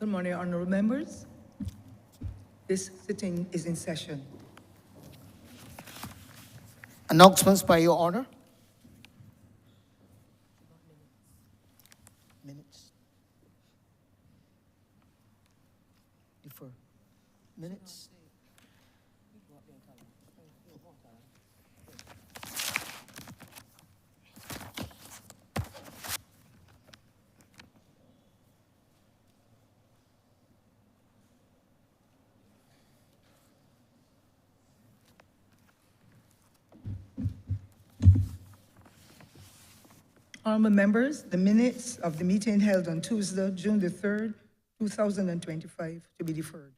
Good morning, honourable members. This sitting is in session. Announcements by Your Honor. Minutes. Defer. Minutes. Honourable members, the minutes of the meeting held on Tuesday, June the 3rd, 2025, to be deferred.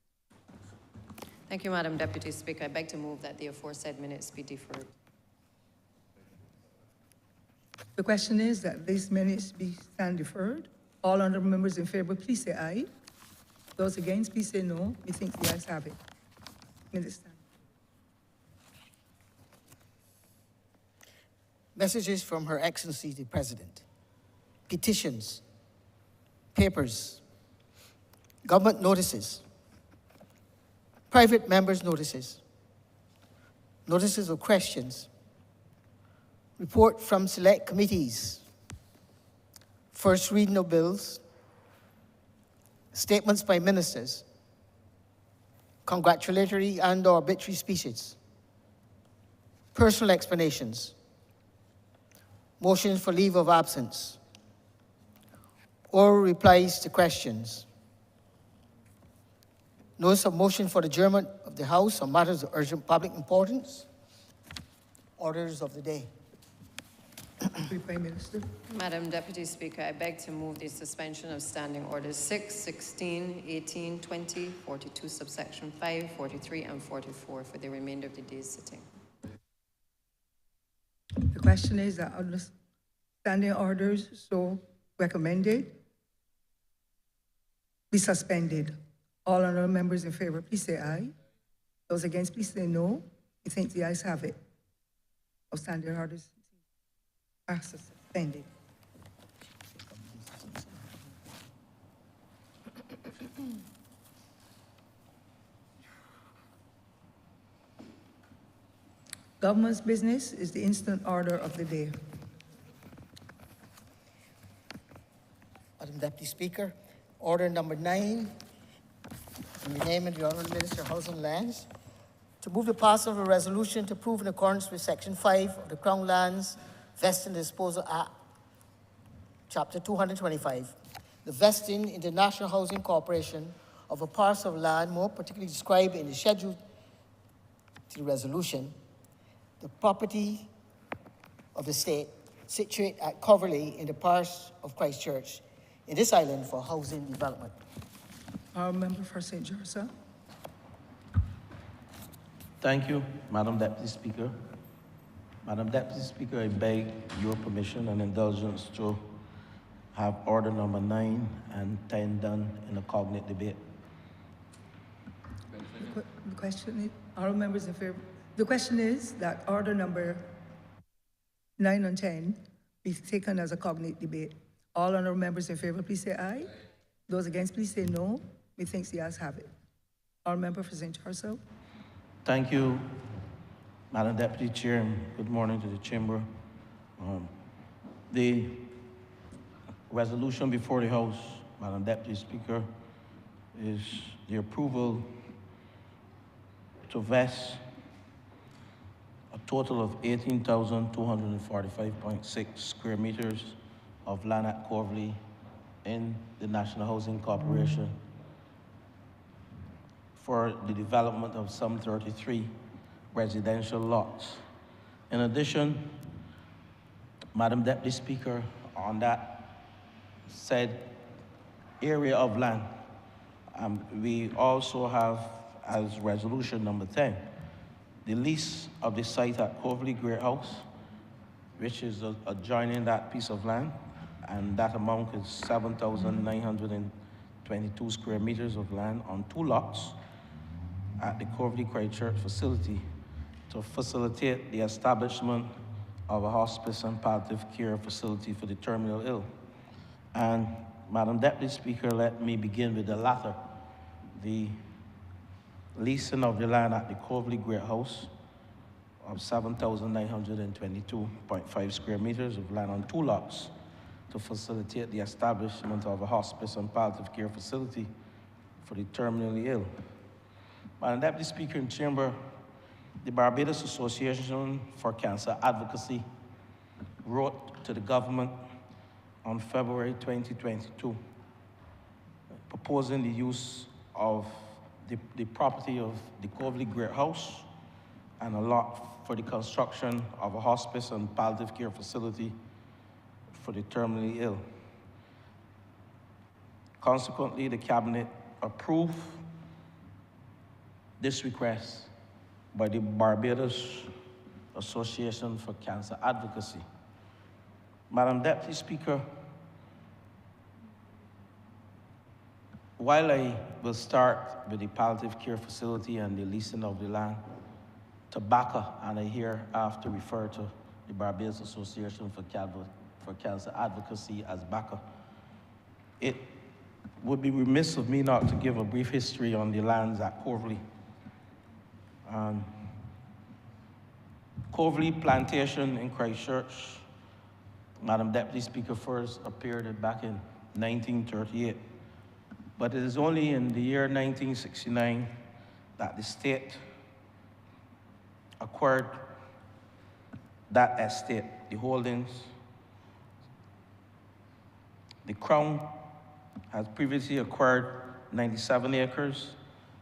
Thank you, Madam Deputy Speaker. I beg to move that the aforesaid minutes be deferred. The question is that these minutes be stand deferred. All honourable members in favour, please say aye. Those against, please say no. Methinks the ayes have it. Minutes stand. Messages from Her Excellency the President. Petitions. Papers. Government notices. Private members' notices. Notices of questions. Report from select committees. First reading of bills. Statements by ministers. Congratulatory and/or obituary speeches. Personal explanations. Motions for leave of absence. Oral replies to questions. Notice of motion for adjournment of the House on matters of urgent public importance. Orders of the day. Prime Minister. Madam Deputy Speaker, I beg to move the suspension of Standing Orders 6, 16, 18, 20, 42, subsection 5, 43, and 44 for the remainder of the day's sitting. The question is that under standing orders so recommended be suspended. All honourable members in favour, please say aye. Those against, please say no. Methinks the ayes have it. All standing orders are suspended. Government's business is the instant order of the day. Madam Deputy Speaker, order number 9, in the name of the Honourable Minister of Housing and Lands, to move the passing of a resolution to approve in accordance with Section 5 of the Crown Lands Vesting and Disposal Act, Chapter 225, the vesting in the National Housing Corporation of a parcel of land, more particularly described in the schedule to the resolution, the property of the state situate at Coverley in the parish of Christchurch in this island for housing development. Our member for St. George, sir. Thank you, Madam Deputy Speaker. Madam Deputy Speaker, I beg your permission and indulgence to have order number 9 and 10 done in a cognate debate. The question is, all members in favor. The question is that order number 9 and 10 be taken as a cognate debate. All honourable members in favor, please say aye. Those against, please say no. Methinks the ayes have it. All member for St. Charles. Thank you, Madam Deputy Chair, and good morning to the Chamber. The resolution before the House, Madam Deputy Speaker, is the approval to vest a total of 18,245.6 square meters of land at Coverley in the National Housing Corporation for the development of some 33 residential lots. In addition, Madam Deputy Speaker, on that said area of land, we also have as resolution number 10, the lease of the site at Coverley Great House, which is adjoining that piece of land, and that amount is 7,922 square meters of land on 2 lots at the Coverley Christchurch facility to facilitate the establishment of a hospice and palliative care facility for the terminally ill. And Madam Deputy Speaker, let me begin with the latter. The leasing of the land at the Coverley Great House of 7,922.5 square meters of land on 2 lots to facilitate the establishment of a hospice and palliative care facility for the terminally ill. Madam Deputy Speaker in Chamber, the Barbados Association for Cancer Advocacy wrote to the government on February 2022, proposing the use of the property of the Coverley Great House and a lot for the construction of a hospice and palliative care facility for the terminally ill. Consequently, the Cabinet approved this request by the Barbados Association for Cancer Advocacy. Madam Deputy Speaker, while I will start with the palliative care facility and the leasing of the land to BACA, and I hereafter refer to the Barbados Association for Cancer Advocacy as BACA, it would be remiss of me not to give a brief history on the lands at Coverley. Coverley Plantation in Christchurch, Madam Deputy Speaker, first appeared back in 1938. But it is only in the year 1969 that the state acquired that estate, the holdings. The Crown has previously acquired 97 acres,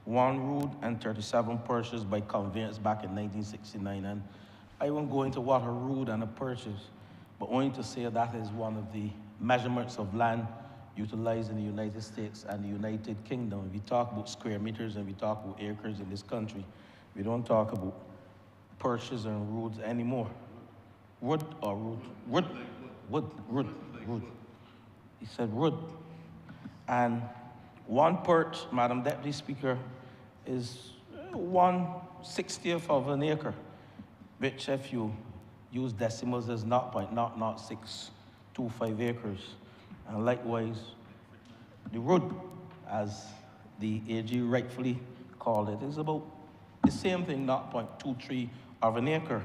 1 rood, and 37 purchased by conveyance back in 1969. And I won't go into what a rood and a purchase, but only to say that is one of the measurements of land utilized in the United States and the United Kingdom. We talk about square meters and we talk about acres in this country. We don't talk about purchase and roods anymore. Wood or rood? Wood. He said wood. And 1 perch, Madam Deputy Speaker, is 1/60th of an acre, which if you use decimals is 0.00625 acres. And likewise, the road, as the AG rightfully called it, is about the same thing, 0.23 of an acre.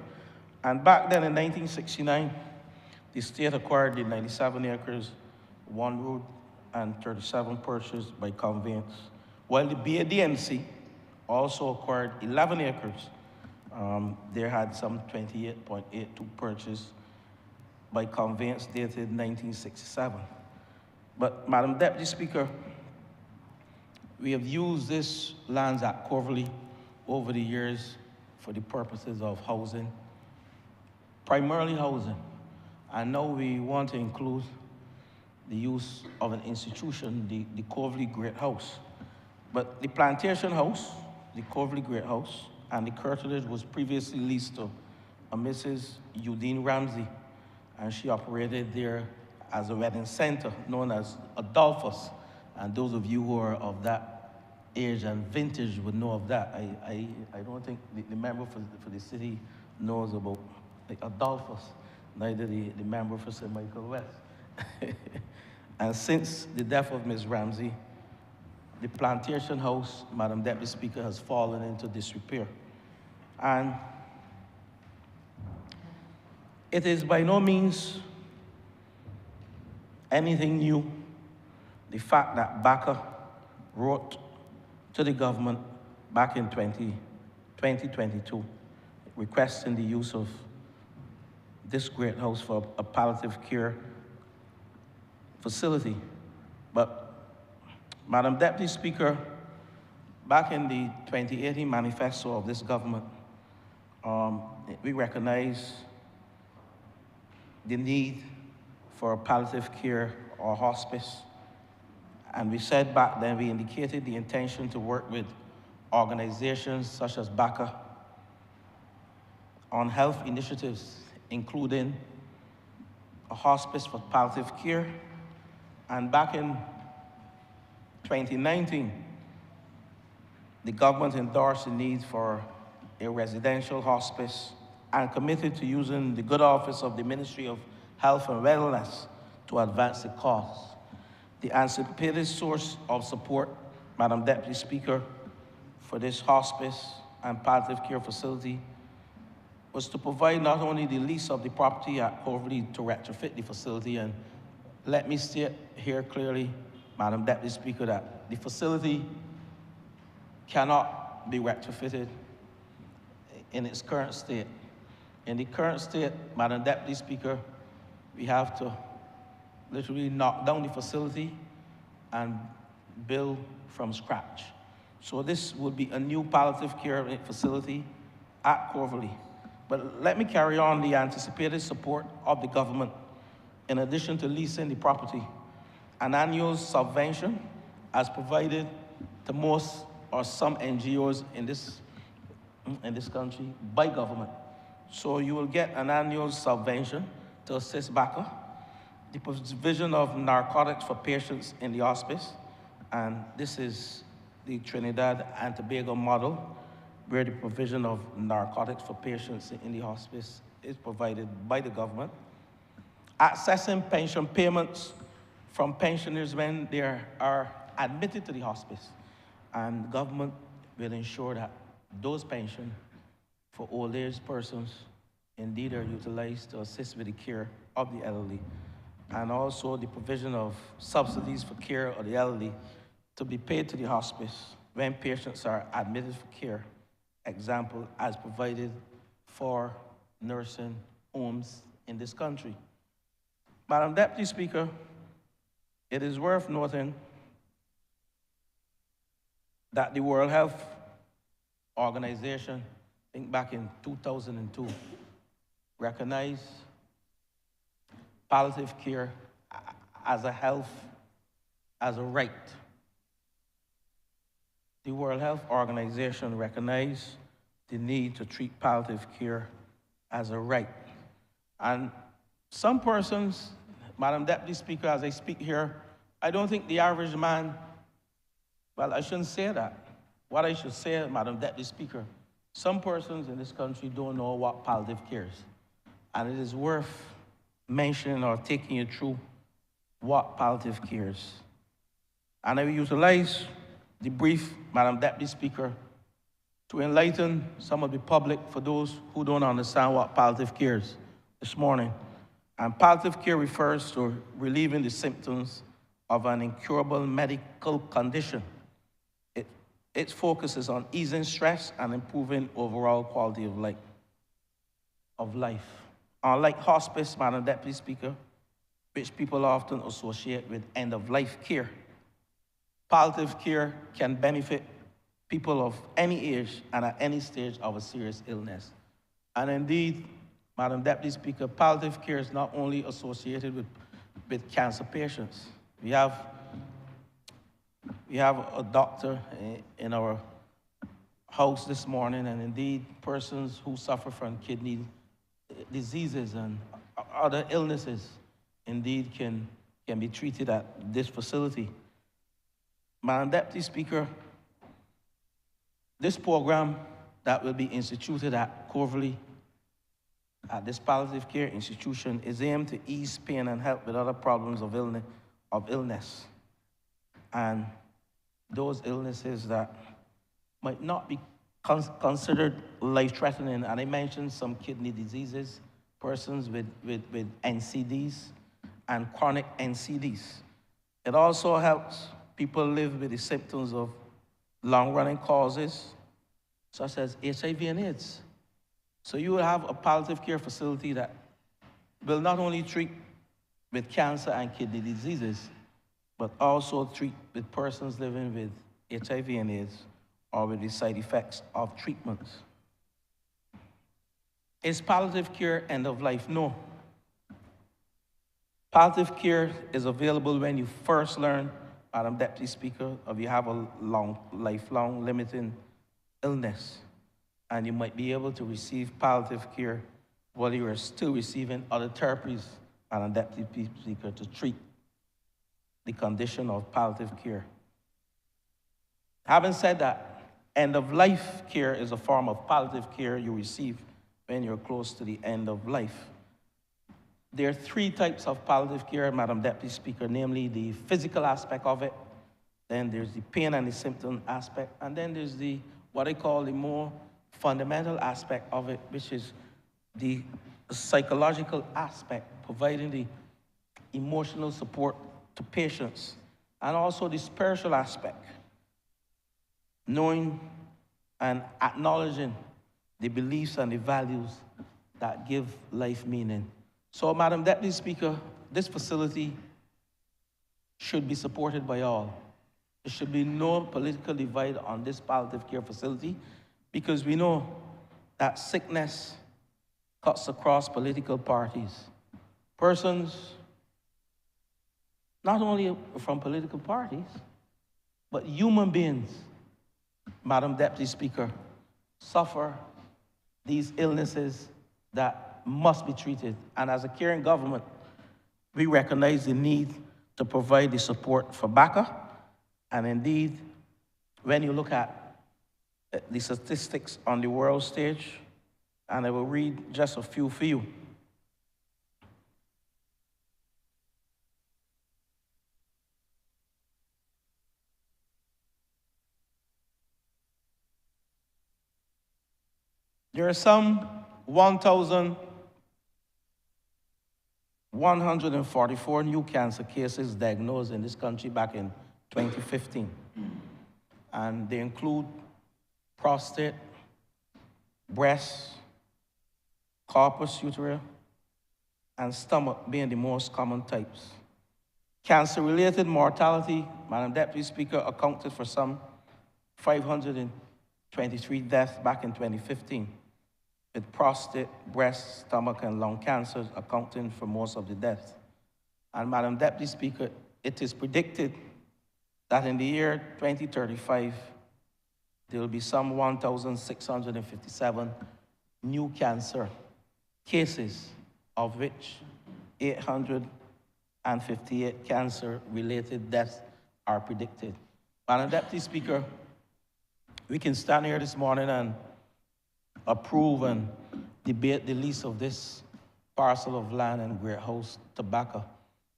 And back then in 1969, the state acquired the 97 acres, 1 road, and 37 purchased by conveyance, while the BADNC also acquired 11 acres. They had some 28.82 purchased by conveyance dated 1967. But, Madam Deputy Speaker, we have used this lands at Coverley over the years for the purposes of housing, primarily housing. And now we want to include the use of an institution, the Coverley Great House. But the Plantation House, the Coverley Great House, and the curtilage was previously leased to a Mrs. Eudine Ramsey, and she operated there as a wedding center known as Adolphus. And those of you who are of that age and vintage would know of that. I don't think the member for the city knows about the Adolphus, neither the member for St. Michael West. And since the death of Ms. Ramsey, the Plantation House, Madam Deputy Speaker, has fallen into disrepair. And it is by no means anything new, the fact that BACA wrote to the government back in 2022, requesting the use of this great house for a palliative care facility. But, Madam Deputy Speaker, back in the 2018 manifesto of this government, we recognize the need for palliative care or hospice. And we said back then, we indicated the intention to work with organizations such as BACA on health initiatives, including a hospice for palliative care. And back in 2019, the government endorsed the need for a residential hospice and committed to using the good office of the Ministry of Health and Wellness to advance the cause. The anticipated source of support, Madam Deputy Speaker, for this hospice and palliative care facility was to provide not only the lease of the property at Coverley to retrofit the facility, and let me state here clearly, Madam Deputy Speaker, that the facility cannot be retrofitted in its current state. In the current state, Madam Deputy Speaker, we have to literally knock down the facility and build from scratch. So this would be a new palliative care facility at Coverley. But let me carry on the anticipated support of the government. In addition to leasing the property, an annual subvention as provided to most or some NGOs in this country by government. So you will get an annual subvention to assist BACA, the provision of narcotics for patients in the hospice, and this is the Trinidad and Tobago model, where the provision of narcotics for patients in the hospice is provided by the government. Accessing pension payments from pensioners when they are admitted to the hospice, and the government will ensure that those pensions for old age persons indeed are utilized to assist with the care of the elderly, and also the provision of subsidies for care of the elderly to be paid to the hospice when patients are admitted for care, example as provided for nursing homes in this country. Madam Deputy Speaker, it is worth noting that the World Health Organization, I think back in 2002, recognized palliative care as a right. The World Health Organization recognized the need to treat palliative care as a right. And some persons, Madam Deputy Speaker, as I speak here, I don't think the average man, well, I shouldn't say that. What I should say, Madam Deputy Speaker, some persons in this country don't know what palliative care is. And it is worth mentioning or taking you through what palliative care is. And I will utilize the brief, Madam Deputy Speaker, to enlighten some of the public for those who don't understand what palliative care is this morning. And palliative care refers to relieving the symptoms of an incurable medical condition. Its focus is on easing stress and improving overall quality of life. Unlike hospice, Madam Deputy Speaker, which people often associate with end-of-life care, palliative care can benefit people of any age and at any stage of a serious illness. And indeed, Madam Deputy Speaker, palliative care is not only associated with cancer patients. We have a doctor in our house this morning, and indeed, persons who suffer from kidney diseases and other illnesses indeed can be treated at this facility. Madam Deputy Speaker, this program that will be instituted at Coverley, at this palliative care institution, is aimed to ease pain and help with other problems of illness. And those illnesses that might not be considered life-threatening, and I mentioned some kidney diseases, persons with NCDs and chronic NCDs. It also helps people live with the symptoms of long-running causes, such as HIV and AIDS. So you will have a palliative care facility that will not only treat with cancer and kidney diseases, but also treat with persons living with HIV and AIDS or with the side effects of treatments. Is palliative care end of life? No. Palliative care is available when you first learn, Madam Deputy Speaker, if you have a lifelong limiting illness, and you might be able to receive palliative care while you are still receiving other therapies, Madam Deputy Speaker, to treat the condition of palliative care. Having said that, end-of-life care is a form of palliative care you receive when you're close to the end of life. there are three types of palliative care, Madam Deputy Speaker, namely the physical aspect of it, then there's the pain and the symptom aspect, and then there's the, what I call the more fundamental aspect of it, which is the psychological aspect, providing the emotional support to patients, and also the spiritual aspect, knowing and acknowledging the beliefs and the values that give life meaning. So, Madam Deputy Speaker, this facility should be supported by all. There should be no political divide on this palliative care facility, because we know that sickness cuts across political parties. Persons, not only from political parties, but human beings, Madam Deputy Speaker, suffer these illnesses that must be treated. And as a caring government, we recognize the need to provide the support for BACA. And indeed, when you look at the statistics on the world stage, and I will read just a few for you. There are some 1,144 new cancer cases diagnosed in this country back in 2015. And they include prostate, breast, corpus luteal, and stomach being the most common types. Cancer-related mortality, Madam Deputy Speaker, accounted for some 523 deaths back in 2015, with prostate, breast, stomach, and lung cancers accounting for most of the deaths. And Madam Deputy Speaker, it is predicted that in the year 2035, there will be some 1,657 new cancer cases, of which 858 cancer-related deaths are predicted. Madam Deputy Speaker, we can stand here this morning and approve and debate the lease of this parcel of land in Great House Tobacco,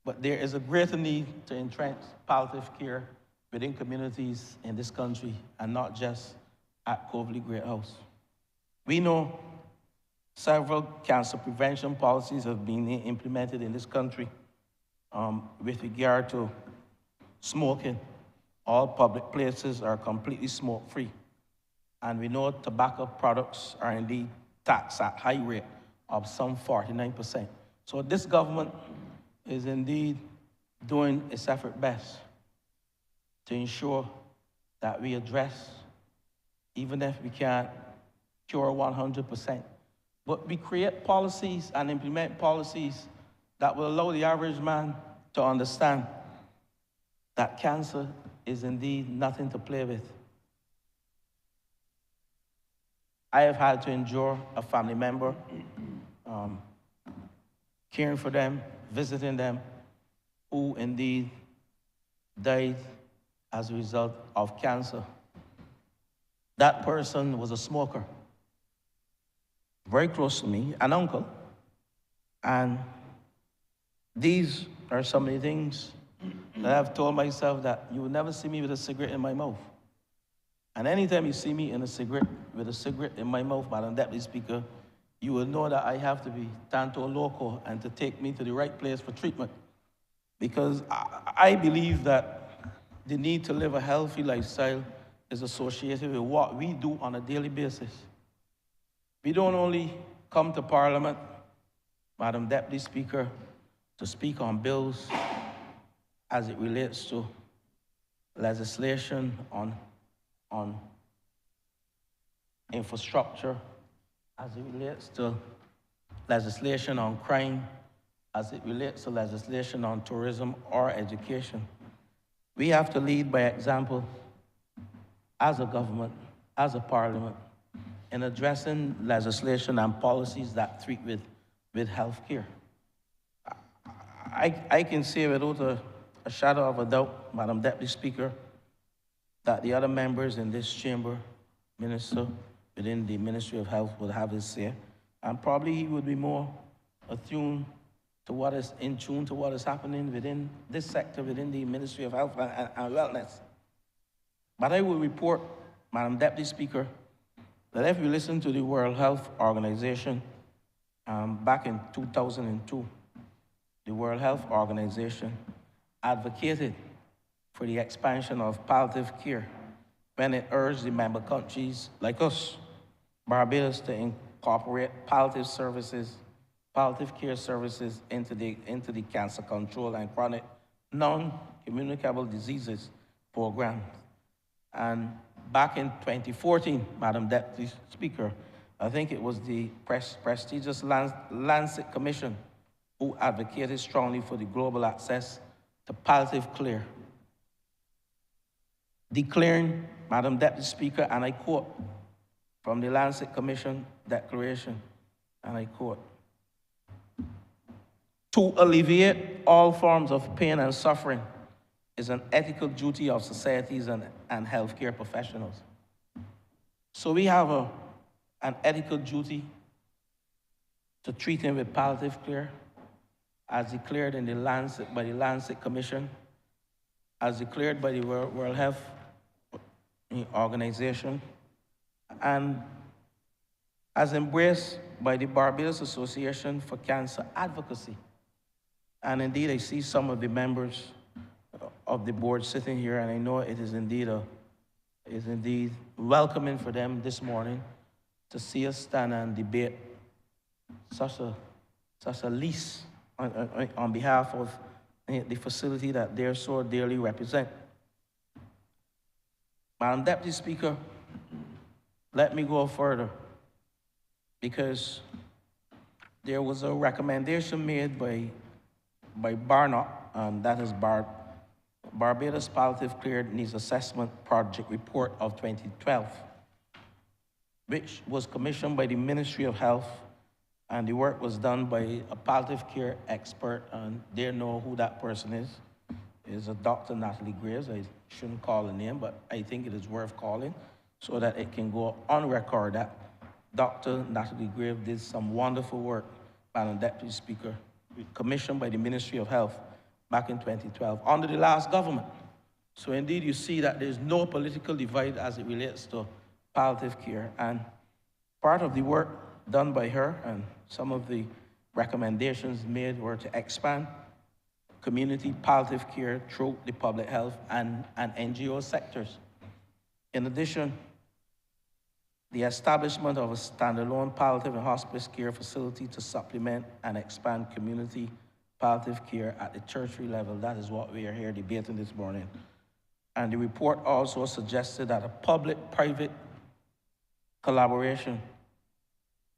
but there is a greater need to entrench palliative care within communities in this country, and not just at Coverley Great House. We know several cancer prevention policies have been implemented in this country with regard to smoking. All public places are completely smoke-free. And we know tobacco products are indeed taxed at high rate of some 49%. So this government is indeed doing its effort best to ensure that we address, even if we can't cure 100%, but we create policies and implement policies that will allow the average man to understand that cancer is indeed nothing to play with. I have had to endure a family member, caring for them, visiting them, who indeed died as a result of cancer. That person was a smoker, very close to me, an uncle. And these are some of the things that I've told myself, that you will never see me with a cigarette in my mouth. And anytime you see me with a cigarette in my mouth, Madam Deputy Speaker, you will know that I have to be tanto loco and to take me to the right place for treatment. Because I believe that the need to live a healthy lifestyle is associated with what we do on a daily basis. We don't only come to Parliament, Madam Deputy Speaker, to speak on bills as it relates to legislation on infrastructure, as it relates to legislation on crime, as it relates to legislation on tourism or education. We have to lead by example as a government, as a parliament, in addressing legislation and policies that treat with health care. I can say without a shadow of a doubt, Madam Deputy Speaker, that the other members in this chamber, minister within the Ministry of Health, would have his say, and probably he would be more attuned to what is in tune to what is happening within this sector, within the Ministry of Health and Wellness. But I will report, Madam Deputy Speaker, that if you listen to the World Health Organization, back in 2002, the World Health Organization advocated for the expansion of palliative care when it urged the member countries like us, Barbados, to incorporate palliative care services into the cancer control and chronic non-communicable diseases program. And back in 2014, Madam Deputy Speaker, I think it was the prestigious Lancet Commission who advocated strongly for the global access to palliative care, declaring, Madam Deputy Speaker, and I quote from the Lancet Commission declaration, and I quote, "To alleviate all forms of pain and suffering is an ethical duty of societies and healthcare professionals." So we have an ethical duty to treat him with palliative care, as declared in by the Lancet Commission, as declared by the World Health Organization, and as embraced by the Barbados Association for Cancer Advocacy. And indeed, I see some of the members of the board sitting here, and I know it is indeed welcoming for them this morning to see us stand and debate such a lease on behalf of the facility that they so dearly represent. Madam Deputy Speaker, let me go further, because there was a recommendation made by BARNOC, and that is Barbados Palliative Care Needs Assessment Project Report of 2012, which was commissioned by the Ministry of Health, and the work was done by a palliative care expert, and they know who that person is a Dr. Natalie Graves. I shouldn't call her name, but I think it is worth calling so that it can go on record that Dr. Natalie Graves did some wonderful work, Madam Deputy Speaker, commissioned by the Ministry of Health back in 2012 under the last government. So indeed, you see that there's no political divide as it relates to palliative care. And part of the work done by her and some of the recommendations made were to expand community palliative care through the public health and NGO sectors. In addition, the establishment of a standalone palliative and hospice care facility to supplement and expand community palliative care at the tertiary level. That is what we are here debating this morning. And the report also suggested that a public-private collaboration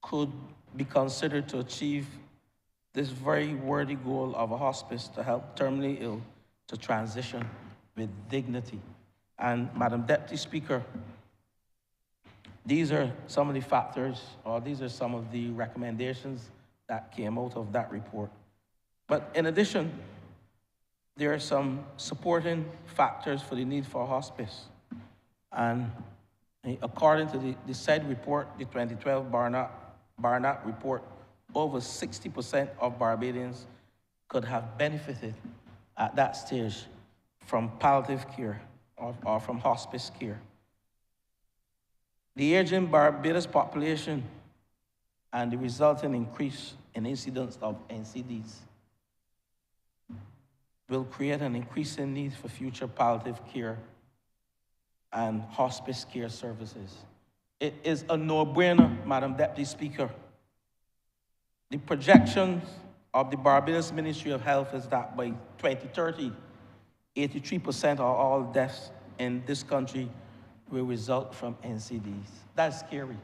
could be considered to achieve this very worthy goal of a hospice to help terminally ill to transition with dignity. And Madam Deputy Speaker, these are some of the factors, or these are some of the recommendations that came out of that report. But in addition, there are some supporting factors for the need for hospice. And according to the said report, the 2012 BARNOC report, over 60% of Barbadians could have benefited at that stage from palliative care or from hospice care. The aging Barbados population and the resulting increase in incidence of NCDs will create an increasing need for future palliative care and hospice care services. It is a no-brainer, Madam Deputy Speaker. The projections of the Barbados Ministry of Health is that by 2030, 83% of all deaths in this country will result from NCDs. That's scary.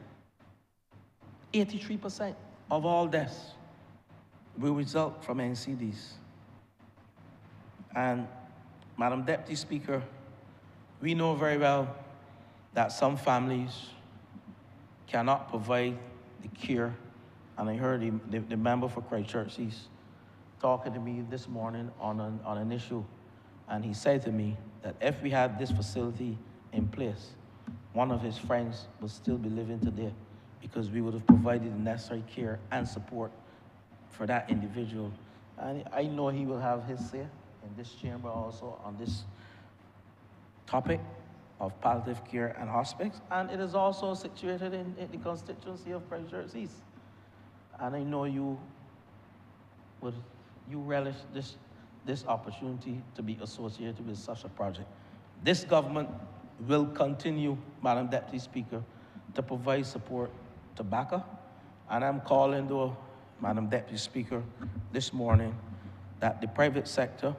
83% of all deaths will result from NCDs. And Madam Deputy Speaker, we know very well that some families cannot provide the care. And I heard the member for Christchurch, he's talking to me this morning on an issue. And he said to me that if we had this facility in place, one of his friends would still be living today because we would have provided the necessary care and support for that individual And I know he will have his say in this chamber also on this topic of palliative care and hospice. And it is also situated in the constituency of Christchurch East. And I know you relish this opportunity to be associated with such a project. This government will continue, Madam Deputy Speaker, to provide support to BACA. And I'm calling, though, Madam Deputy Speaker, this morning that the private sector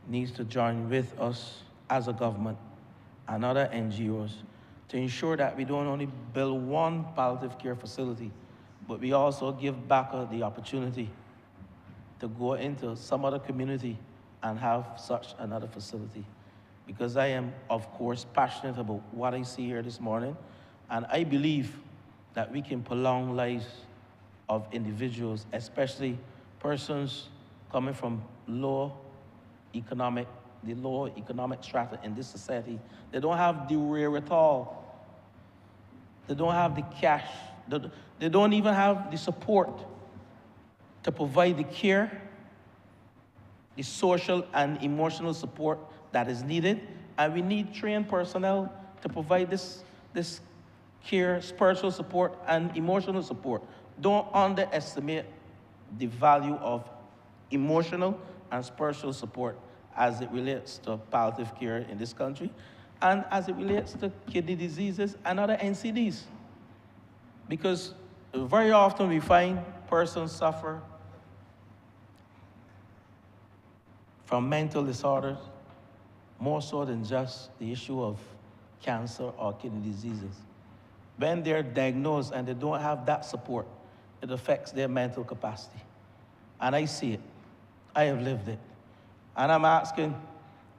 needs to join with us as a government and other NGOs to ensure that we don't only build one palliative care facility, but we also give BACA the opportunity to go into some other community and have such another facility. Because I am, of course, passionate about what I see here this morning, and I believe that we can prolong lives of individuals, especially persons coming from the lower economic strata in this society. They don't have the wherewithal. They don't have the cash. They don't even have the support to provide the care, the social and emotional support that is needed. And we need trained personnel to provide this care, spiritual support, and emotional support. Don't underestimate the value of emotional and spiritual support as it relates to palliative care in this country and as it relates to kidney diseases and other NCDs. Because very often we find persons suffer from mental disorders, more so than just the issue of cancer or kidney diseases. When they're diagnosed and they don't have that support, it affects their mental capacity. And I see it. I have lived it. And I'm asking,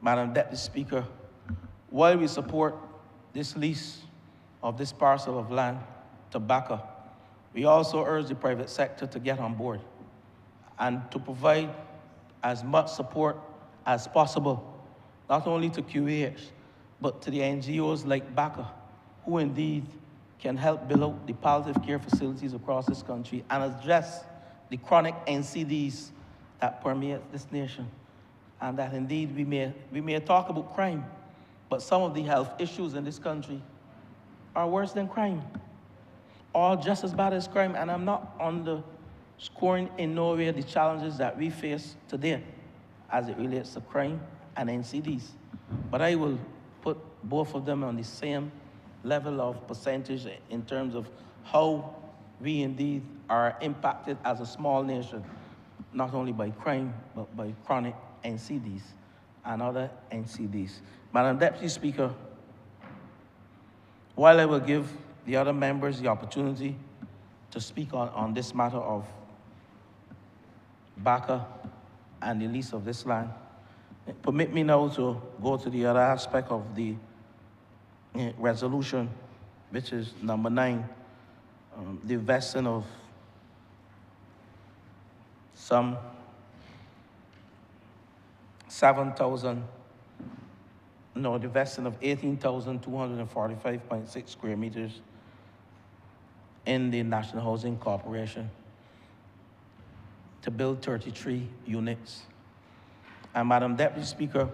Madam Deputy Speaker, while we support this lease of this parcel of land to BACA, we also urge the private sector to get on board and to provide as much support as possible, not only to QAH, but to the NGOs like BACA, who indeed can help build out the palliative care facilities across this country and address the chronic NCDs that permeate this nation. And that indeed we may talk about crime, but some of the health issues in this country are worse than crime, or just as bad as crime. And I'm not underscoring in no way the challenges that we face today as it relates to crime and NCDs. But I will put both of them on the same level of percentage in terms of how we indeed are impacted as a small nation, not only by crime, but by chronic NCDs and other NCDs. Madam Deputy Speaker, while I will give the other members the opportunity to speak on this matter of BACA and the lease of this land, permit me now to go to the other aspect of the resolution, which is number 9, the vesting of some 18,245.6 square meters in the National Housing Corporation to build 33 units. And Madam Deputy Speaker,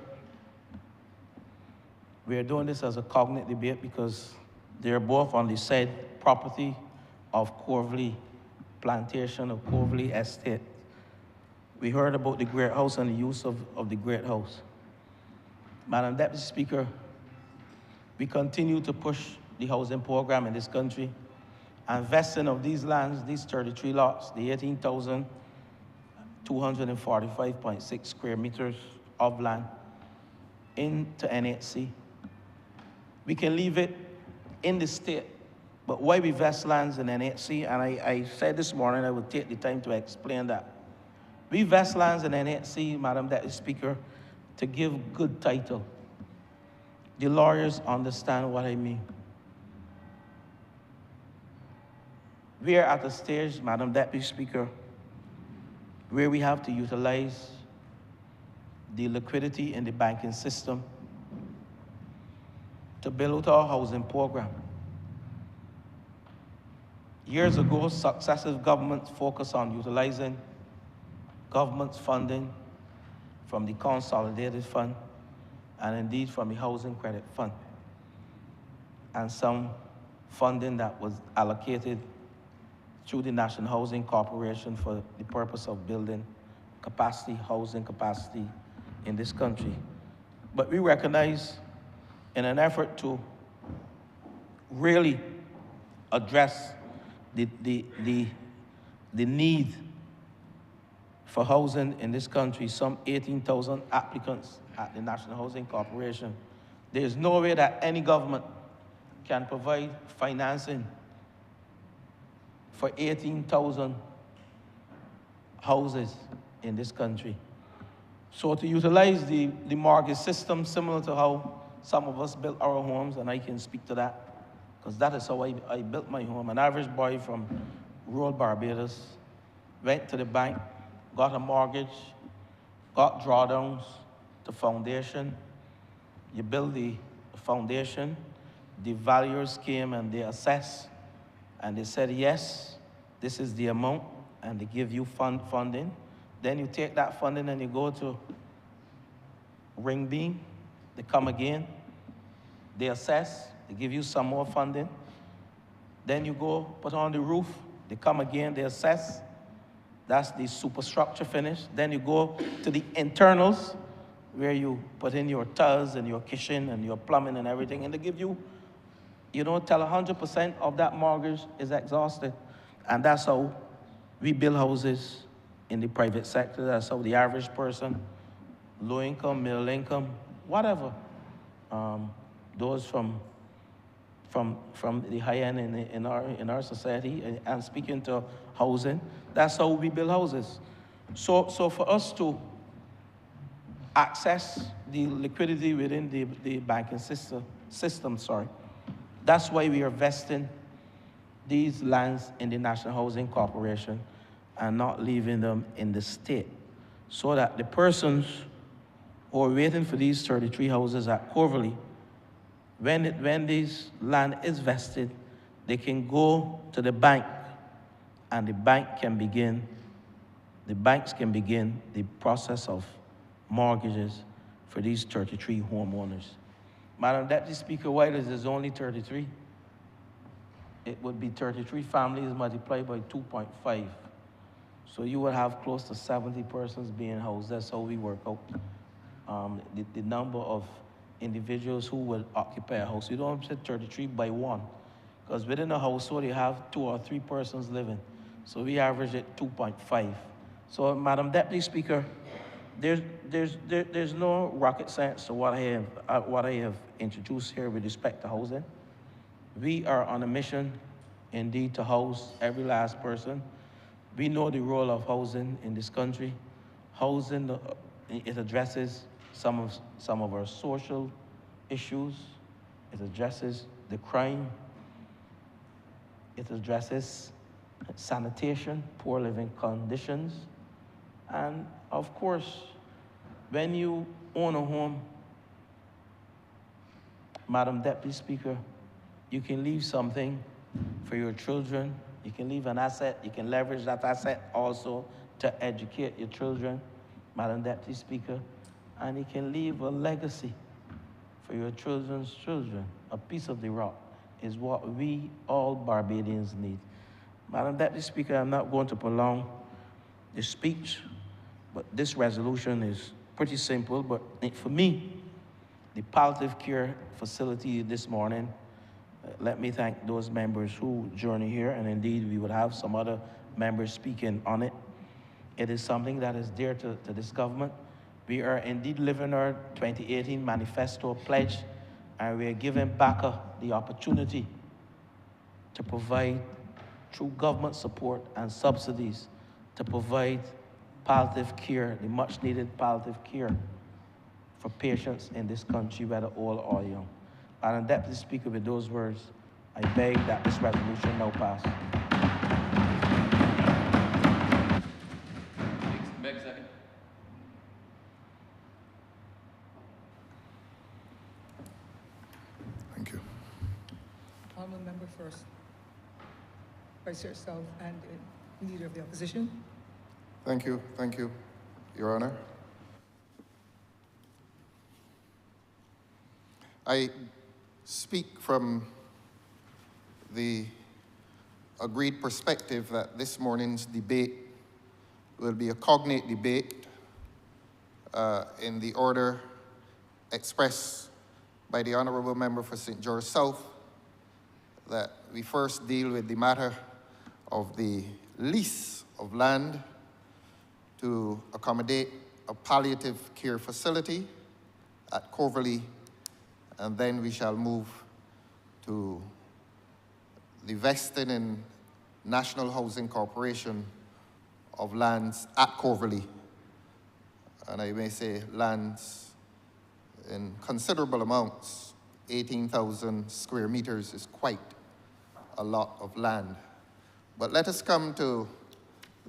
we are doing this as a cognate debate because they're both on the said property of Corvley Plantation or Corvley Estate. We heard about the Great House and the use of the Great House. Madam Deputy Speaker, we continue to push the housing program in this country, and vesting of these lands, these 33 lots, the 18,245.6 square meters of land into NHC. We can leave it in the state, but why we vest lands in NHC? And I said this morning I would take the time to explain that. We vest lands in NHC, Madam Deputy Speaker, to give good title. The lawyers understand what I mean. We are at a stage, Madam Deputy Speaker, where we have to utilize the liquidity in the banking system to build out our housing program. Years ago, successive governments focused on utilizing government's funding, from the Consolidated Fund, and indeed from the Housing Credit Fund, and some funding that was allocated through the National Housing Corporation for the purpose of building capacity, housing capacity in this country. But we recognize, in an effort to really address the need for housing in this country, some 18,000 applicants at the National Housing Corporation. There's no way that any government can provide financing for 18,000 houses in this country. So to utilize the mortgage system, similar to how some of us built our homes, and I can speak to that, because that is how I built my home. An average boy from rural Barbados went to the bank, got a mortgage, got drawdowns, the foundation. You build the foundation, the valuers came and they assessed, and they said, yes, this is the amount, and they give you funding. Then you take that funding and you go to Ring Beam, they come again, they assess, they give you some more funding. Then you go put on the roof, they come again, they assess. That's the superstructure finish. Then you go to the internals, where you put in your tiles and your kitchen and your plumbing and everything, and they give you, you know, till 100% of that mortgage is exhausted. And that's how we build houses in the private sector. That's how the average person, low income, middle income, whatever, those from the high end in our society, and speaking to housing, that's how we build houses. So for us to access the liquidity within the banking system, that's why we are vesting these lands in the National Housing Corporation and not leaving them in the state, so that the persons who are waiting for these 33 houses at Coverley, when this land is vested, they can go to the bank, and the banks can begin the process of mortgages for these 33 homeowners. Madam Deputy Speaker, why is there only 33? It would be 33 families multiplied by 2.5. So you would have close to 70 persons being housed. That's how we work out the number of individuals who will occupy a house. You don't say 33 by 1, because within a household you have 2 or 3 persons living. So we average at 2.5. So, Madam Deputy Speaker, there's no rocket science to what I have introduced here with respect to housing. We are on a mission, indeed, to house every last person. We know the role of housing in this country. Housing, it addresses some of our social issues. It addresses the crime. It addresses sanitation, poor living conditions. And of course, when you own a home, Madam Deputy Speaker, you can leave something for your children. You can leave an asset. You can leverage that asset also to educate your children, Madam Deputy Speaker. And you can leave a legacy for your children's children. A piece of the rock is what we all Barbadians need. Madam Deputy Speaker, I'm not going to prolong the speech, but this resolution is pretty simple. But for me, the palliative care facility this morning, let me thank those members who journey here, and indeed we would have some other members speaking on it. It is something that is dear to this government. We are indeed living our 2018 manifesto pledge, and we are giving BACA the opportunity to provide, through government support and subsidies, to provide palliative care, the much needed palliative care for patients in this country, whether old or young. Madam Deputy Speaker, with those words, I beg that this resolution now pass. Beg second. Thank you. Honourable member first. Vice yourself and Leader of the Opposition. Thank you. Your Honor. I speak from the agreed perspective that this morning's debate will be a cognate debate in the order expressed by the Honourable Member for St. George South, that we first deal with the matter of the lease of land to accommodate a palliative care facility at Coverley, and then we shall move to the vesting in National Housing Corporation of lands at Coverley, and I may say lands in considerable amounts. 18,000 square meters is quite a lot of land. But let us come to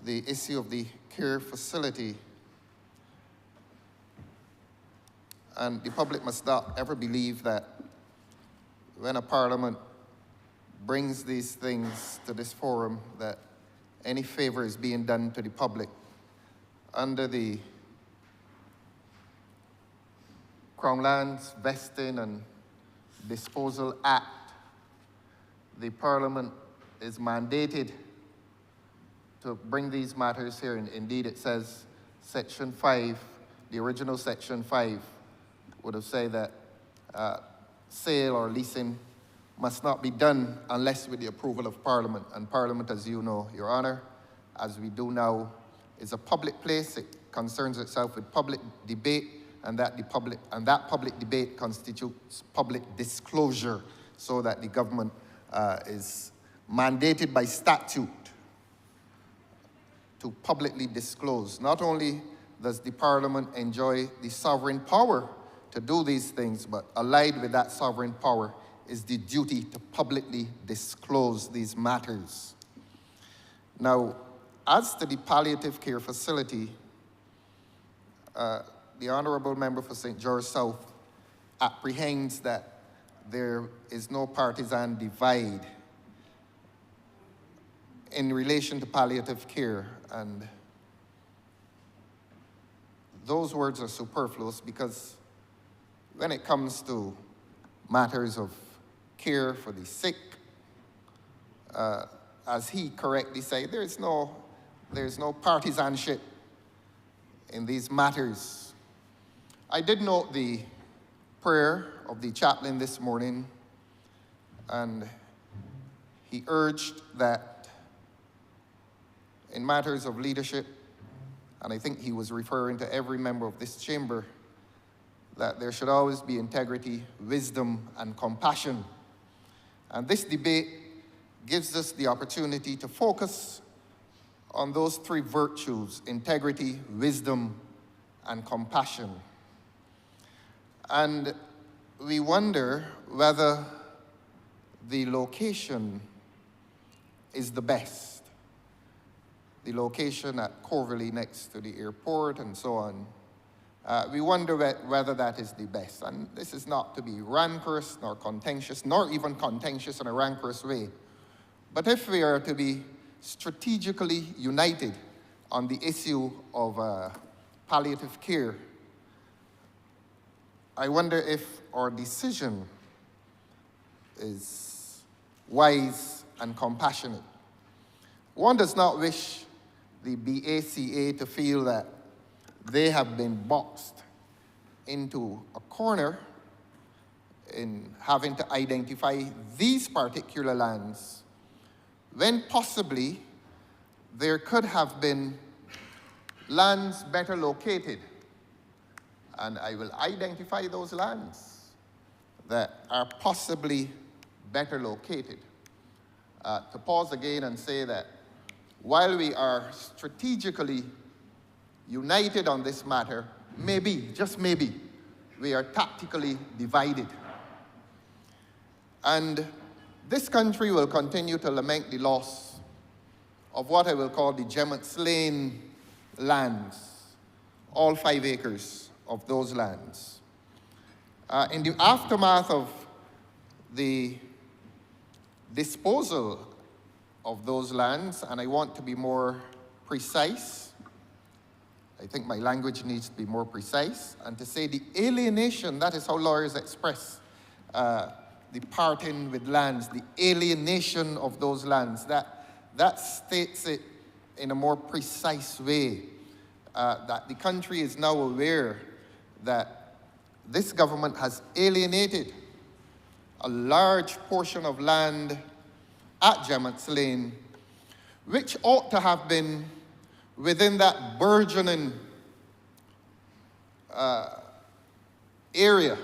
the issue of the care facility. And the public must not ever believe that when a parliament brings these things to this forum, that any favor is being done to the public. Under the Crown Lands Vesting and Disposal Act, the Parliament is mandated to bring these matters here. And indeed, it says Section 5, the original Section 5, would have said that sale or leasing must not be done unless with the approval of Parliament. And Parliament, as you know, Your Honor, as we do now, is a public place. It concerns itself with public debate, and that public debate constitutes public disclosure, so that the government is mandated by statute to publicly disclose. Not only does the Parliament enjoy the sovereign power to do these things, but allied with that sovereign power is the duty to publicly disclose these matters. Now, as to the palliative care facility, the Honourable Member for St. George South apprehends that there is no partisan divide in relation to palliative care, and those words are superfluous, because when it comes to matters of care for the sick, as he correctly said, there's no partisanship in these matters. I did note the prayer of the chaplain this morning, and he urged that in matters of leadership, and I think he was referring to every member of this chamber, that there should always be integrity, wisdom, and compassion. And this debate gives us the opportunity to focus on those three virtues: integrity, wisdom, and compassion. And we wonder whether the location is the best. The location at Coverley next to the airport and so on. We wonder whether that is the best. And this is not to be rancorous nor contentious, nor even contentious in a rancorous way. But if we are to be strategically united on the issue of palliative care, I wonder if our decision is wise and compassionate. One does not wish the BACA to feel that they have been boxed into a corner in having to identify these particular lands, when possibly there could have been lands better located. And I will identify those lands that are possibly better located. To pause again and say that while we are strategically united on this matter, maybe, just maybe, we are tactically divided. And this country will continue to lament the loss of what I will call the Gemmett's Lane lands, all 5 acres of those lands. In the aftermath of the disposal of those lands, and I want to be more precise, I think my language needs to be more precise, and to say the alienation, that is how lawyers express the parting with lands, the alienation of those lands, that states it in a more precise way, that the country is now aware that this government has alienated a large portion of land at Gemmett's Lane, which ought to have been within that burgeoning area,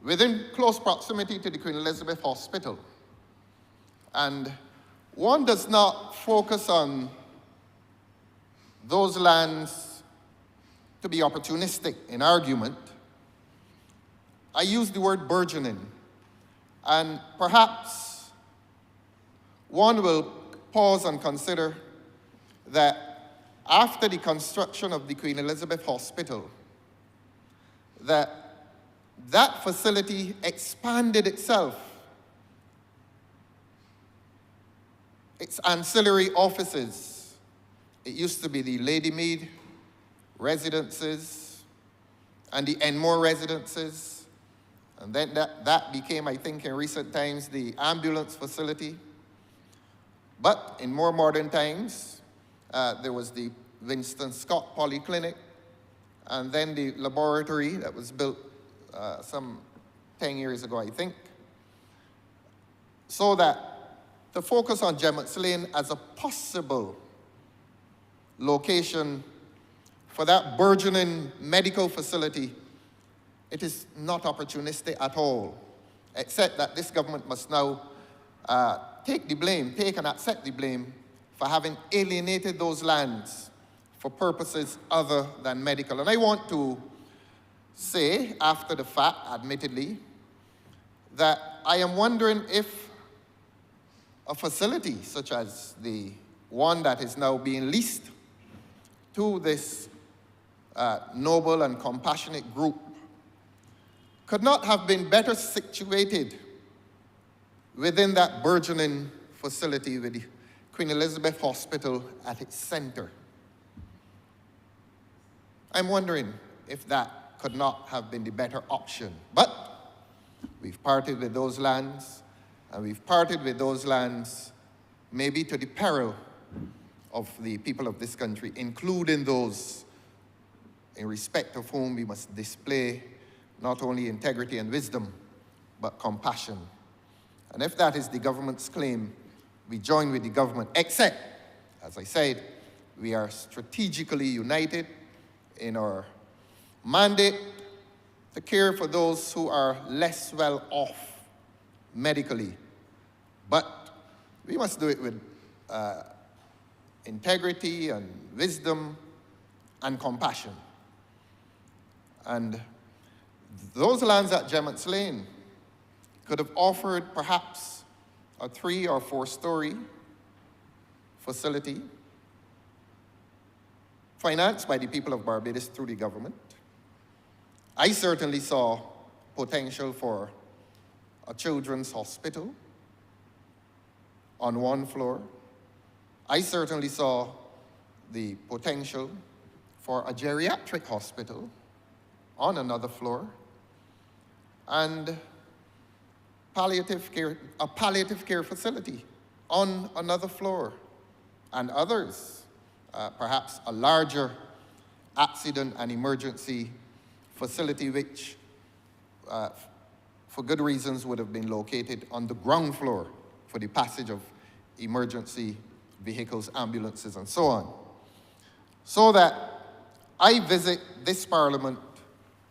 within close proximity to the Queen Elizabeth Hospital. And one does not focus on those lands to be opportunistic in argument. I use the word burgeoning, and perhaps one will pause and consider that after the construction of the Queen Elizabeth Hospital, that facility expanded itself. Its ancillary offices, it used to be the Lady Mead residences and the Enmore residences, and then that became, I think, in recent times, the ambulance facility. But in more modern times, there was the Winston Scott Polyclinic, and then the laboratory that was built some 10 years ago, I think. So that to focus on Gemmett's Lane as a possible location for that burgeoning medical facility, it is not opportunistic at all, except that this government must now take and accept the blame for having alienated those lands for purposes other than medical. And I want to say, after the fact, admittedly, that I am wondering if a facility such as the one that is now being leased to this noble and compassionate group could not have been better situated within that burgeoning facility with the Queen Elizabeth Hospital at its center. I'm wondering if that could not have been the better option. But we've parted with those lands, and we've parted with those lands maybe to the peril of the people of this country, including those in respect of whom we must display not only integrity and wisdom, but compassion. And if that is the government's claim, we join with the government, except, as I said, we are strategically united in our mandate to care for those who are less well off medically. But we must do it with integrity and wisdom and compassion. And those lands at Gemmett's Lane could have offered perhaps a 3- or 4-story facility financed by the people of Barbados through the government. I certainly saw potential for a children's hospital on one floor. I certainly saw the potential for a geriatric hospital on another floor, and a palliative care facility on another floor, and others, perhaps a larger accident and emergency facility which, for good reasons, would have been located on the ground floor for the passage of emergency vehicles, ambulances, and so on. So that I visit this Parliament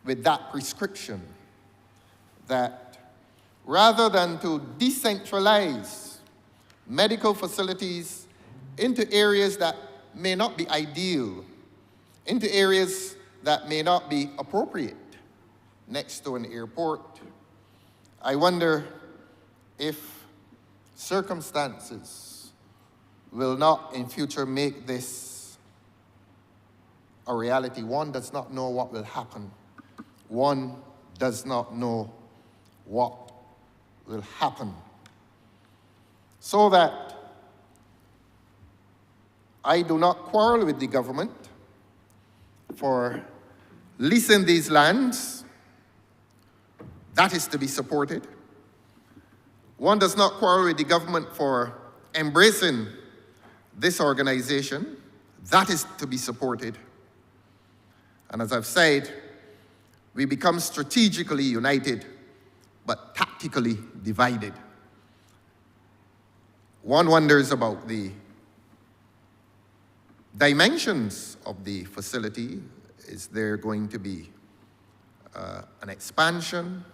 with that prescription, that rather than to decentralize medical facilities into areas that may not be ideal, into areas that may not be appropriate next to an airport, I wonder if circumstances will not in future make this a reality. One does not know what will happen. One does not know what will happen. So that I do not quarrel with the government for leasing these lands. That is to be supported. One does not quarrel with the government for embracing this organization. That is to be supported. And as I've said, we become strategically united, but tactically divided. One wonders about the dimensions of the facility. Is there going to be an expansion?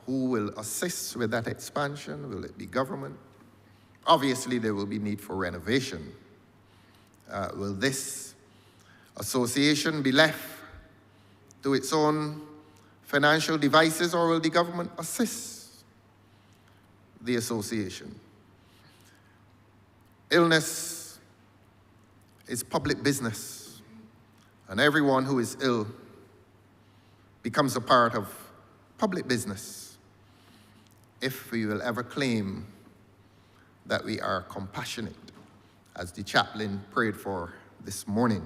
Who will assist with that expansion? Will it be government? Obviously, there will be need for renovation. Will this association be left to its own financial devices, or will the government assist the association? Illness is public business, and everyone who is ill becomes a part of public business if we will ever claim that we are compassionate, as the chaplain prayed for this morning.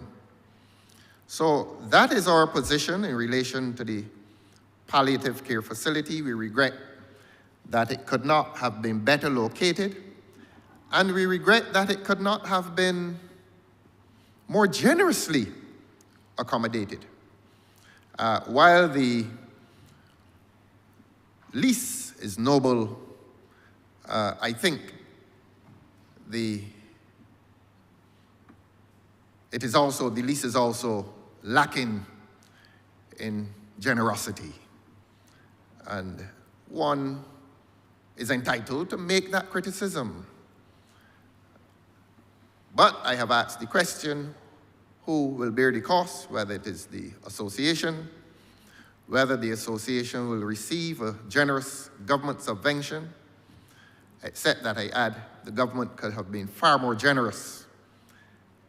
So that is our position in relation to the palliative care facility. We regret that it could not have been better located, and we regret that it could not have been more generously accommodated. While the lease is noble, I think the lease is also lacking in generosity. And one is entitled to make that criticism. But I have asked the question, who will bear the cost, whether it is the association, whether the association will receive a generous government subvention, except that I add, the government could have been far more generous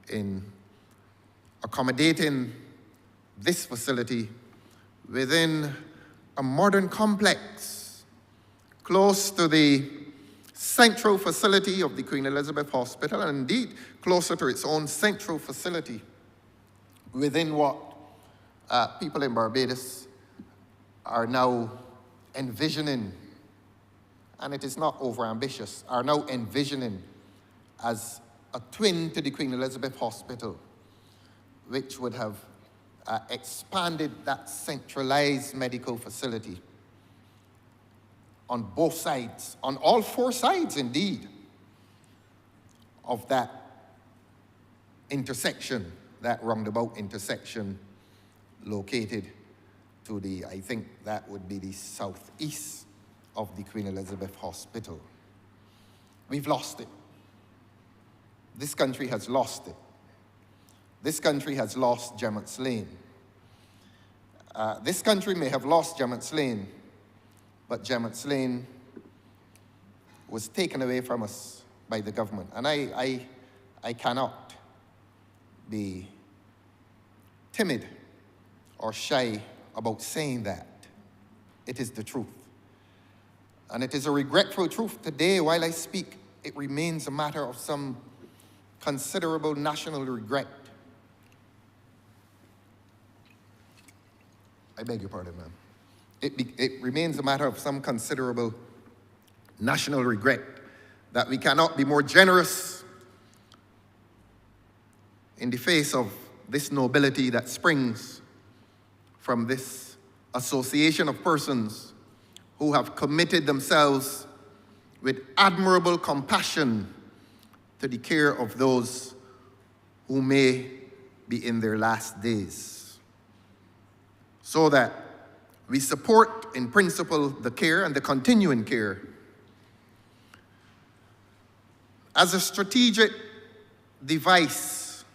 in accommodating this facility within a modern complex close to the central facility of the Queen Elizabeth Hospital, and indeed closer to its own central facility within what people in Barbados are now envisioning, and it is not overambitious, are now envisioning as a twin to the Queen Elizabeth Hospital, which would have expanded that centralized medical facility on both sides, on all four sides indeed, of that intersection, that roundabout intersection located to the, I think that would be the southeast of the Queen Elizabeth Hospital. We've lost it. This country has lost it. This country has lost Gemmett's Lane. This country may have lost Gemmett's Lane, but Gemmett's Lane was taken away from us by the government. And I cannot be timid or shy about saying that. It is the truth. And it is a regretful truth today. While I speak, it remains a matter of some considerable national regret. I beg your pardon, ma'am. It remains a matter of some considerable national regret that we cannot be more generous in the face of this nobility that springs from this association of persons who have committed themselves with admirable compassion to the care of those who may be in their last days, so that we support in principle the care and the continuing care as a strategic device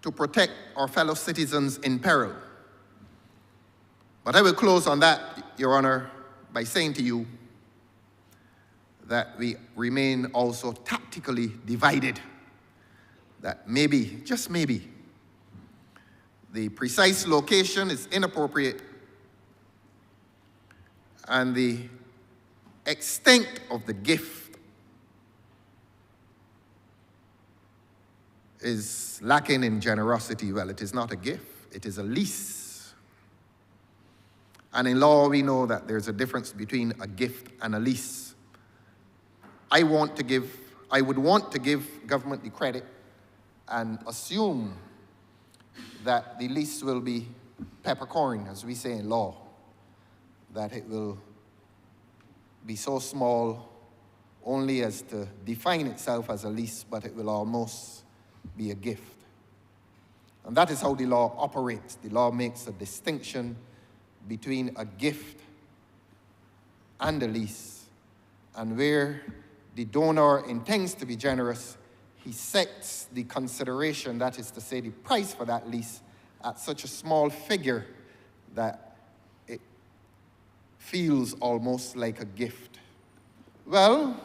to protect our fellow citizens in peril. But I will close on that, Your Honor, by saying to you that we remain also tactically divided, that maybe, just maybe, the precise location is inappropriate and the extent of the gift is lacking in generosity. Well, it is not a gift, it is a lease. And in law, we know that there's a difference between a gift and a lease. I would want to give government the credit and assume that the lease will be peppercorn, as we say in law, that it will be so small only as to define itself as a lease, but it will almost be a gift. And that is how the law operates. The law makes a distinction between a gift and a lease. And where the donor intends to be generous, he sets the consideration, that is to say the price for that lease, at such a small figure that it feels almost like a gift. Well,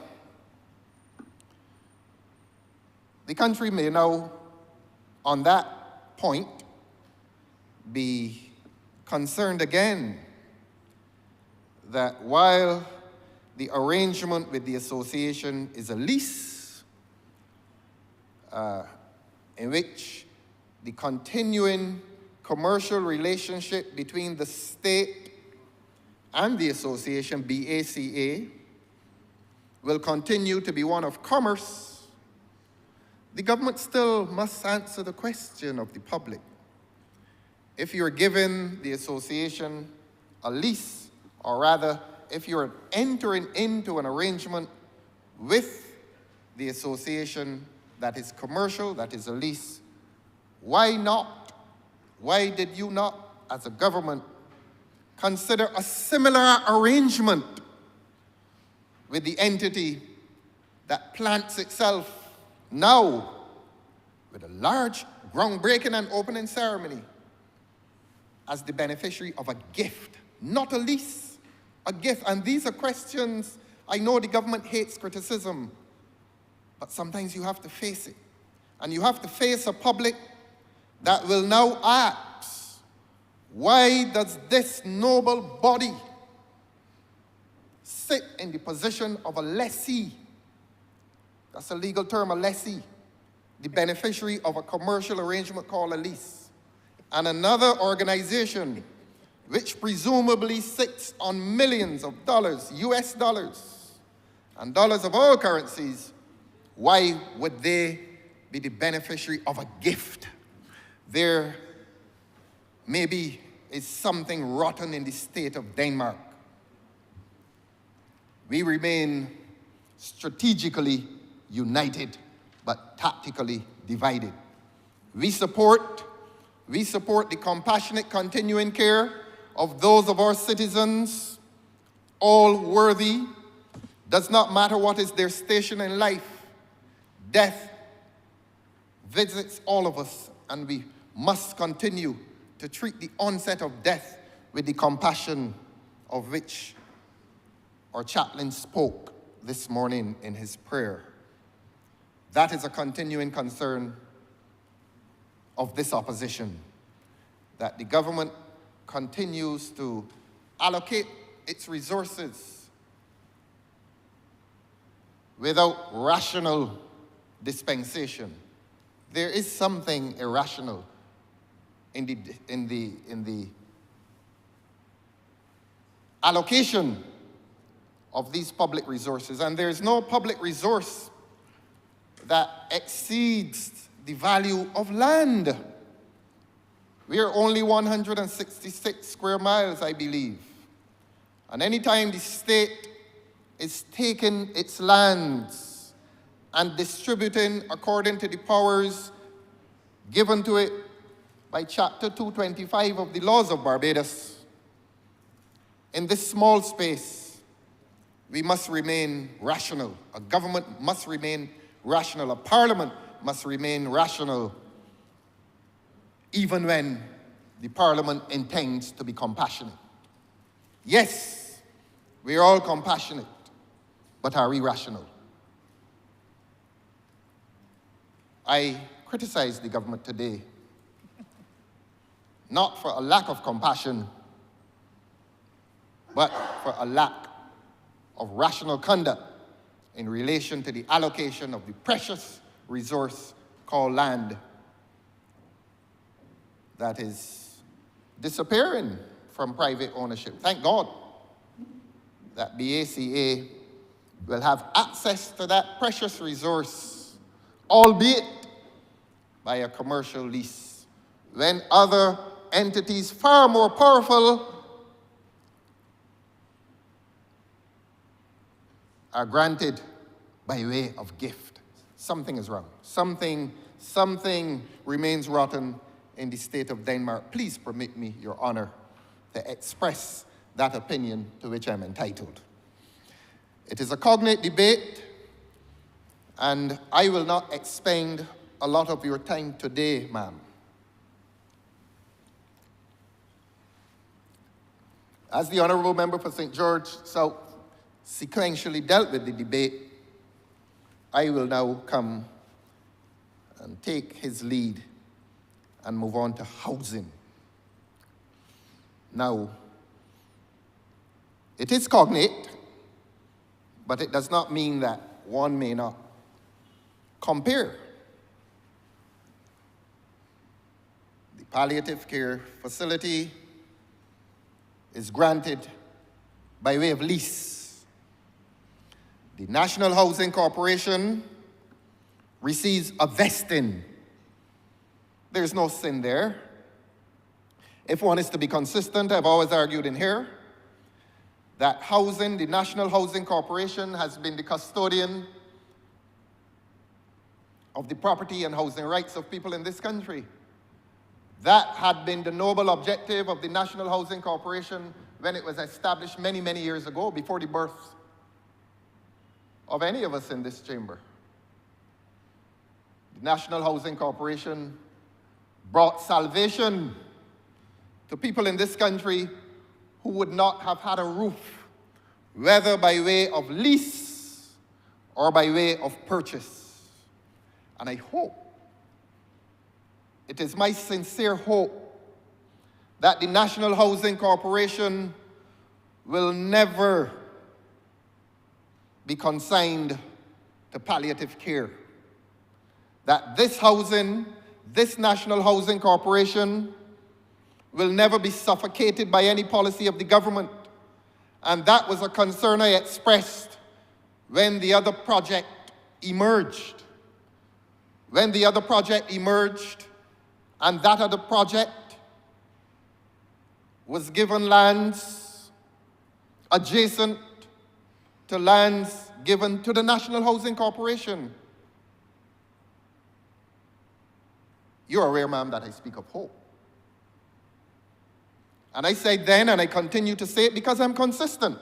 the country may now, on that point, be concerned again that while the arrangement with the association is a lease, in which the continuing commercial relationship between the state and the association, BACA, will continue to be one of commerce, the government still must answer the question of the public. If you're giving the association a lease, or rather, if you're entering into an arrangement with the association that is commercial, that is a lease, why not? Why did you not, as a government, consider a similar arrangement with the entity that plants itself now with a large groundbreaking and opening ceremony as the beneficiary of a gift, not a lease, a gift? And these are questions, I know the government hates criticism, but sometimes you have to face it. And you have to face a public that will now ask, why does this noble body sit in the position of a lessee? That's a legal term, a lessee, the beneficiary of a commercial arrangement called a lease. And another organization, which presumably sits on millions of dollars, US dollars, and dollars of all currencies, why would they be the beneficiary of a gift? There maybe is something rotten in the state of Denmark. We remain strategically united, but tactically divided. We support the compassionate continuing care of those of our citizens, all worthy. Does not matter what is their station in life. Death visits all of us, and we must continue to treat the onset of death with the compassion of which our chaplain spoke this morning in his prayer. That is a continuing concern of this opposition, that the government continues to allocate its resources without rational dispensation. There is something irrational in the allocation of these public resources, and there is no public resource that exceeds the value of land. We are only 166 square miles, I believe. And anytime the state is taking its lands and distributing according to the powers given to it by Chapter 225 of the Laws of Barbados, in this small space, we must remain rational. A government must remain rational. A parliament must remain rational, even when the parliament intends to be compassionate. Yes, we are all compassionate, but are we rational? I criticize the government today, not for a lack of compassion, but for a lack of rational conduct in relation to the allocation of the precious resource called land that is disappearing from private ownership. Thank God that BACA will have access to that precious resource, albeit by a commercial lease, when other entities far more powerful are granted by way of gift. Something is wrong. Something remains rotten in the state of Denmark. Please permit me, Your Honor, to express that opinion to which I'm entitled. It is a cognate debate, and I will not expend a lot of your time today, ma'am. As the Honourable Member for St. George South sequentially dealt with the debate, I will now come and take his lead and move on to housing. Now, it is cognate, but it does not mean that one may not compare. The palliative care facility is granted by way of lease. The National Housing Corporation receives a vesting. There's no sin there. If one is to be consistent, I've always argued in here that housing, the National Housing Corporation, has been the custodian of the property and housing rights of people in this country. That had been the noble objective of the National Housing Corporation when it was established many, many years ago, before the birth of any of us in this chamber. The National Housing Corporation brought salvation to people in this country who would not have had a roof, whether by way of lease or by way of purchase. And I hope, it is my sincere hope, that the National Housing Corporation will never be consigned to palliative care. That this housing, this National Housing Corporation, will never be suffocated by any policy of the government. And that was a concern I expressed when the other project emerged. When the other project emerged, and that other project was given lands adjacent to lands given to the National Housing Corporation. You're aware, ma'am, that I speak of hope. And I said then, and I continue to say it because I'm consistent.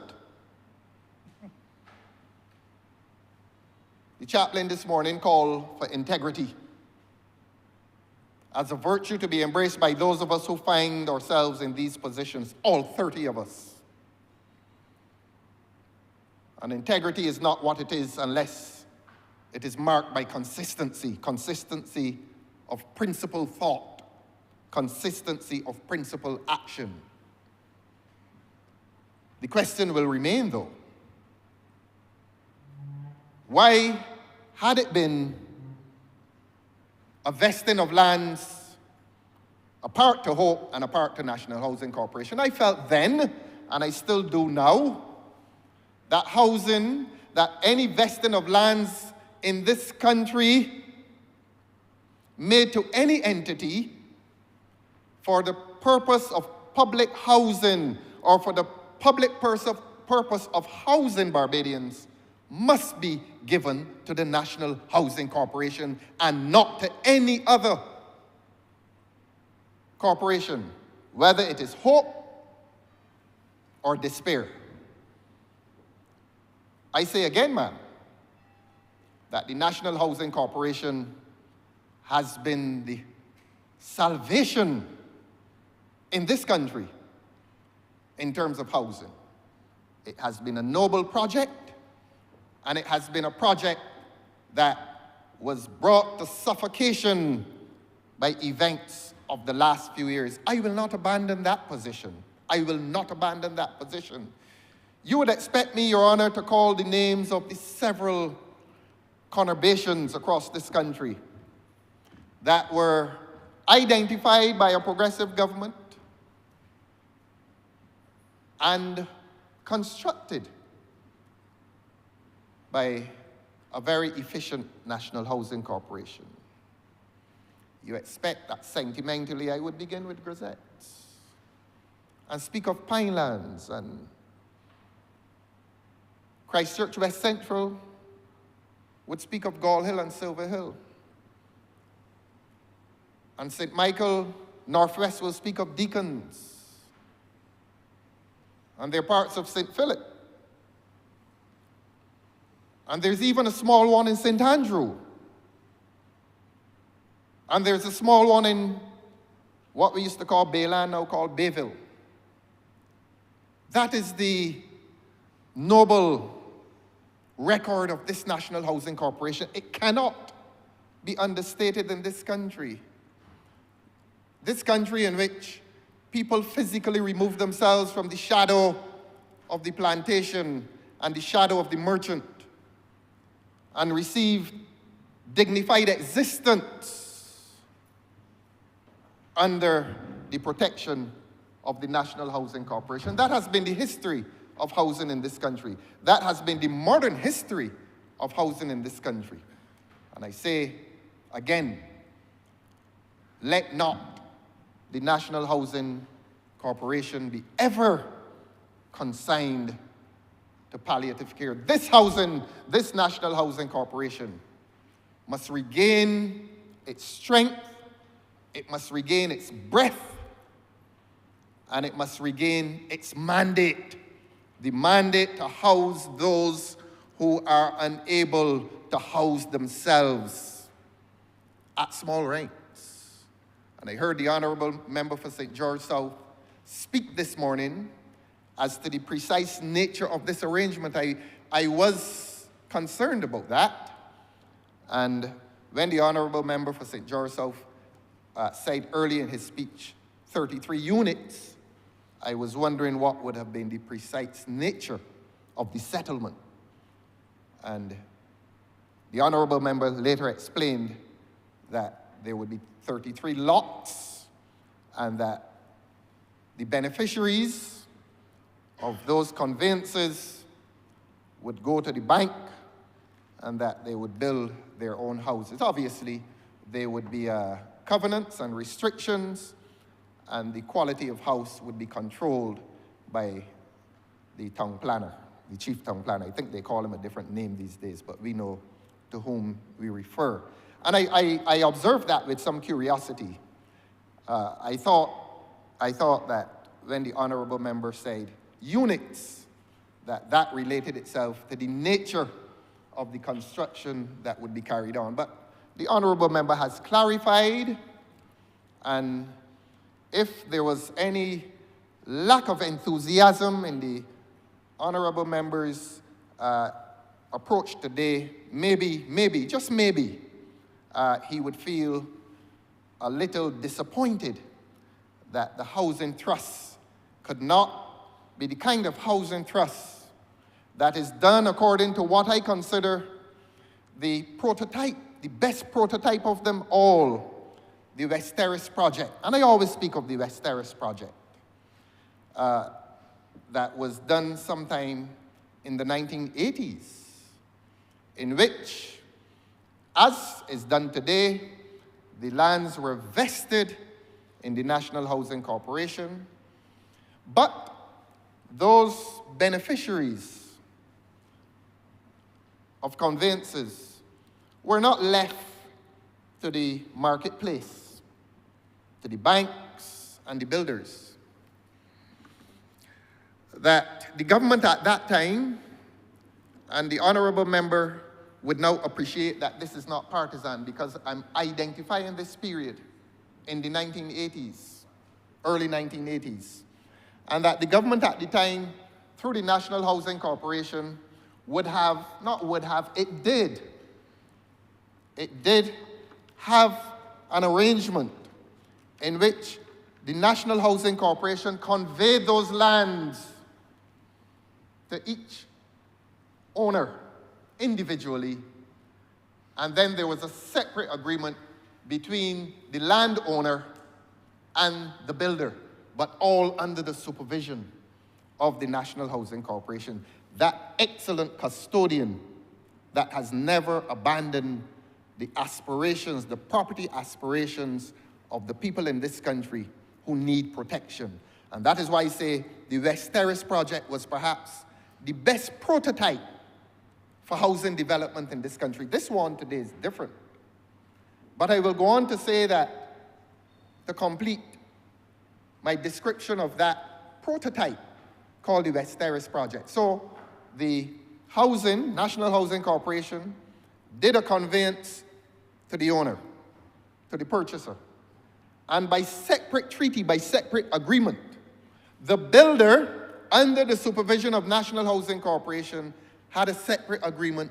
The chaplain this morning called for integrity as a virtue to be embraced by those of us who find ourselves in these positions, all 30 of us. And integrity is not what it is unless it is marked by consistency, consistency of principled thought, consistency of principled action. The question will remain, though, why had it been a vesting of lands, a part to Hope and a part to National Housing Corporation? I felt then, and I still do now, that housing, that any vesting of lands in this country made to any entity for the purpose of public housing or for the public purpose of housing Barbadians must be given to the National Housing Corporation and not to any other corporation, whether it is Hope or Despair. I say again, ma'am, that the National Housing Corporation has been the salvation in this country in terms of housing. It has been a noble project, and it has been a project that was brought to suffocation by events of the last few years. I will not abandon that position. I will not abandon that position. You would expect me, Your Honor, to call the names of the several conurbations across this country that were identified by a progressive government and constructed by a very efficient National Housing Corporation. You expect that sentimentally I would begin with Grisettes and speak of Pinelands and Christchurch West Central would speak of Gall Hill and Silver Hill. And St. Michael Northwest will speak of Deacons. And there are parts of St. Philip. And there's even a small one in St. Andrew. And there's a small one in what we used to call Bayland, now called Bayville. That is the noble record of this National Housing Corporation. It cannot be understated in this country. This country in which people physically remove themselves from the shadow of the plantation and the shadow of the merchant and receive dignified existence under the protection of the National Housing Corporation. That has been the history of housing in this country. That has been the modern history of housing in this country. And I say again, let not the National Housing Corporation be ever consigned to palliative care. This National Housing Corporation must regain its strength, it must regain its breath, and it must regain its mandate. The mandate to house those who are unable to house themselves at small rents. And I heard the Honourable Member for St. George South speak this morning as to the precise nature of this arrangement. I was concerned about that. And when the Honourable Member for St. George South said early in his speech, 33 units, I was wondering what would have been the precise nature of the settlement. And the Honourable Member later explained that there would be 33 lots and that the beneficiaries of those conveyances would go to the bank and that they would build their own houses. Obviously, there would be covenants and restrictions, and the quality of house would be controlled by the town planner, the chief town planner. I think they call him a different name these days, but we know to whom we refer. And I observed that with some curiosity. I thought that when the Honourable Member said units, that related itself to the nature of the construction that would be carried on. But the Honourable Member has clarified, and if there was any lack of enthusiasm in the Honourable Member's approach today, maybe, just maybe, he would feel a little disappointed that the housing trust could not be the kind of housing trust that is done according to what I consider the prototype, the best prototype of them all, the West Terrace project. And I always speak of the West Terrace project that was done sometime in the 1980s, in which, as is done today, the lands were vested in the National Housing Corporation, but those beneficiaries of conveyances were not left to the marketplace, to the banks and the builders. That the government at that time, and the Honourable Member would now appreciate that this is not partisan, because I'm identifying this period in the 1980s, early 1980s, and that the government at the time, through the National Housing Corporation, it did have an arrangement in which the National Housing Corporation conveyed those lands to each owner individually, and then there was a separate agreement between the landowner and the builder, but all under the supervision of the National Housing Corporation, that excellent custodian that has never abandoned the aspirations, the property aspirations of the people in this country who need protection. And that is why I say the West Terrace project was perhaps the best prototype for housing development in this country. This one today is different. But I will go on to say that, to complete my description of that prototype called the West Terrace project. So the National Housing Corporation did a conveyance to the owner, to the purchaser. And by separate treaty, by separate agreement, the builder, under the supervision of National Housing Corporation, had a separate agreement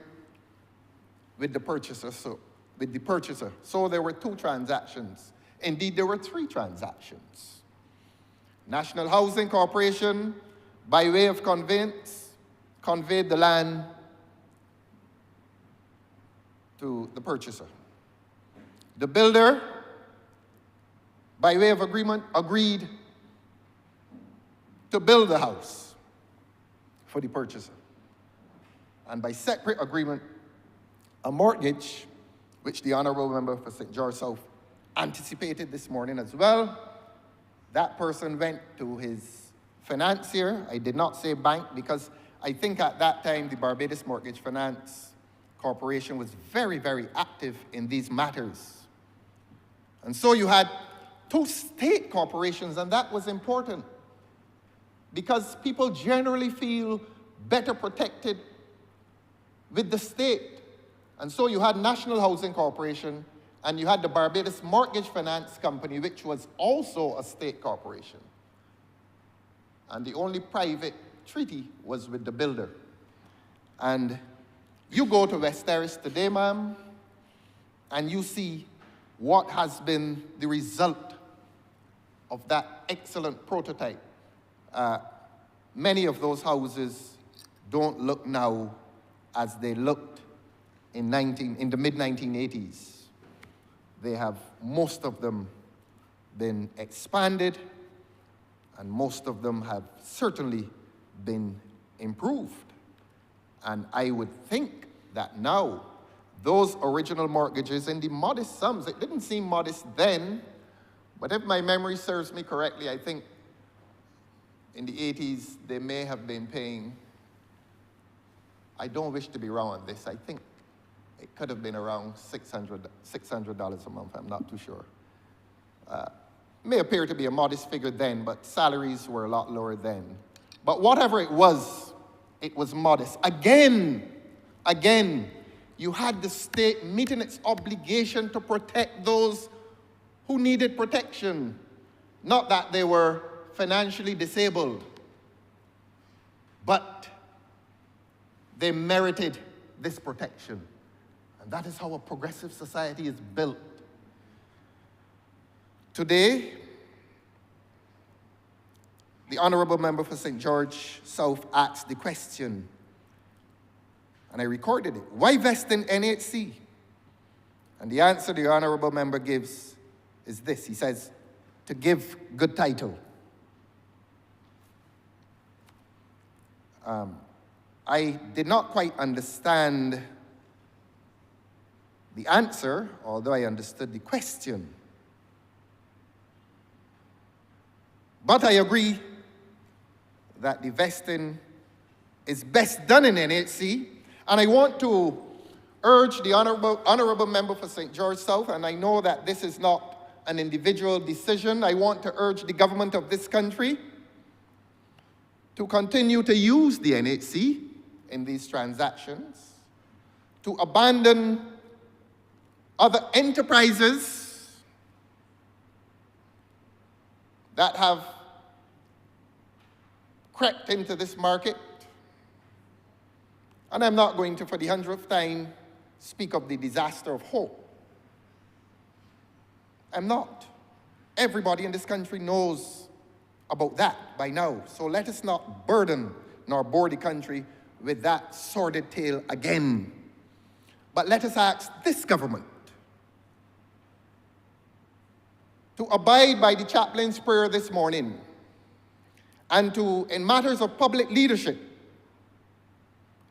with the purchaser. So there were 2 transactions. Indeed, there were 3 transactions. National Housing Corporation, by way of conveyance, conveyed the land to the purchaser. The builder, by way of agreement, agreed to build the house for the purchaser. And by separate agreement, a mortgage, which the Honourable Member for St. George South anticipated this morning as well, that person went to his financier. I did not say bank because I think at that time the Barbados Mortgage Finance Corporation was very, very active in these matters. And so you had 2 state corporations, and that was important because people generally feel better protected with the state. And so you had National Housing Corporation and you had the Barbados Mortgage Finance Company, which was also a state corporation. And the only private treaty was with the builder. And you go to West Terrace today, ma'am, and you see what has been the result of that excellent prototype. Many of those houses don't look now as they looked in the mid-1980s. They have, most of them, been expanded, and most of them have certainly been improved. And I would think that now, those original mortgages in the modest sums, it didn't seem modest then, but if my memory serves me correctly, I think in the 80s, they may have been paying, I don't wish to be wrong on this, I think it could have been around $600 a month, I'm not too sure. May appear to be a modest figure then, but salaries were a lot lower then. But whatever it was modest. Again, you had the state meeting its obligation to protect those who needed protection. Not that they were financially disabled, but they merited this protection. And that is how a progressive society is built. Today, the Honourable Member for St. George South asked the question, and I recorded it, why vest in NHC? And the answer the Honourable Member gives is this. He says, to give good title. I did not quite understand the answer, although I understood the question. But I agree that the vesting is best done in NHC, and I want to urge the Honourable Member for St. George South, and I know that this is not an individual decision, I want to urge the government of this country to continue to use the NHC in these transactions, to abandon other enterprises that have crept into this market. And I'm not going to, for the 100th time, speak of the disaster of Hope. I'm not. Everybody in this country knows about that by now. So let us not burden nor bore the country with that sordid tale again. But let us ask this government, to abide by the chaplain's prayer this morning and to, in matters of public leadership,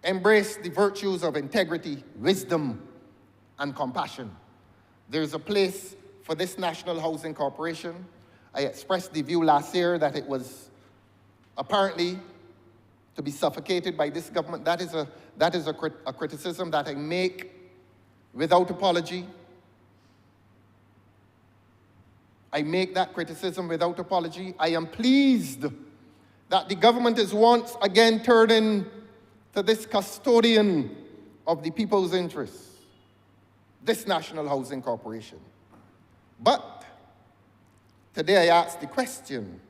embrace the virtues of integrity, wisdom, and compassion. There's a place for this National Housing Corporation. I expressed the view last year that it was apparently to be suffocated by this government. That is a criticism that I make without apology. I make that criticism without apology. I am pleased that the government is once again turning to this custodian of the people's interests, this National Housing Corporation. But today I ask the question,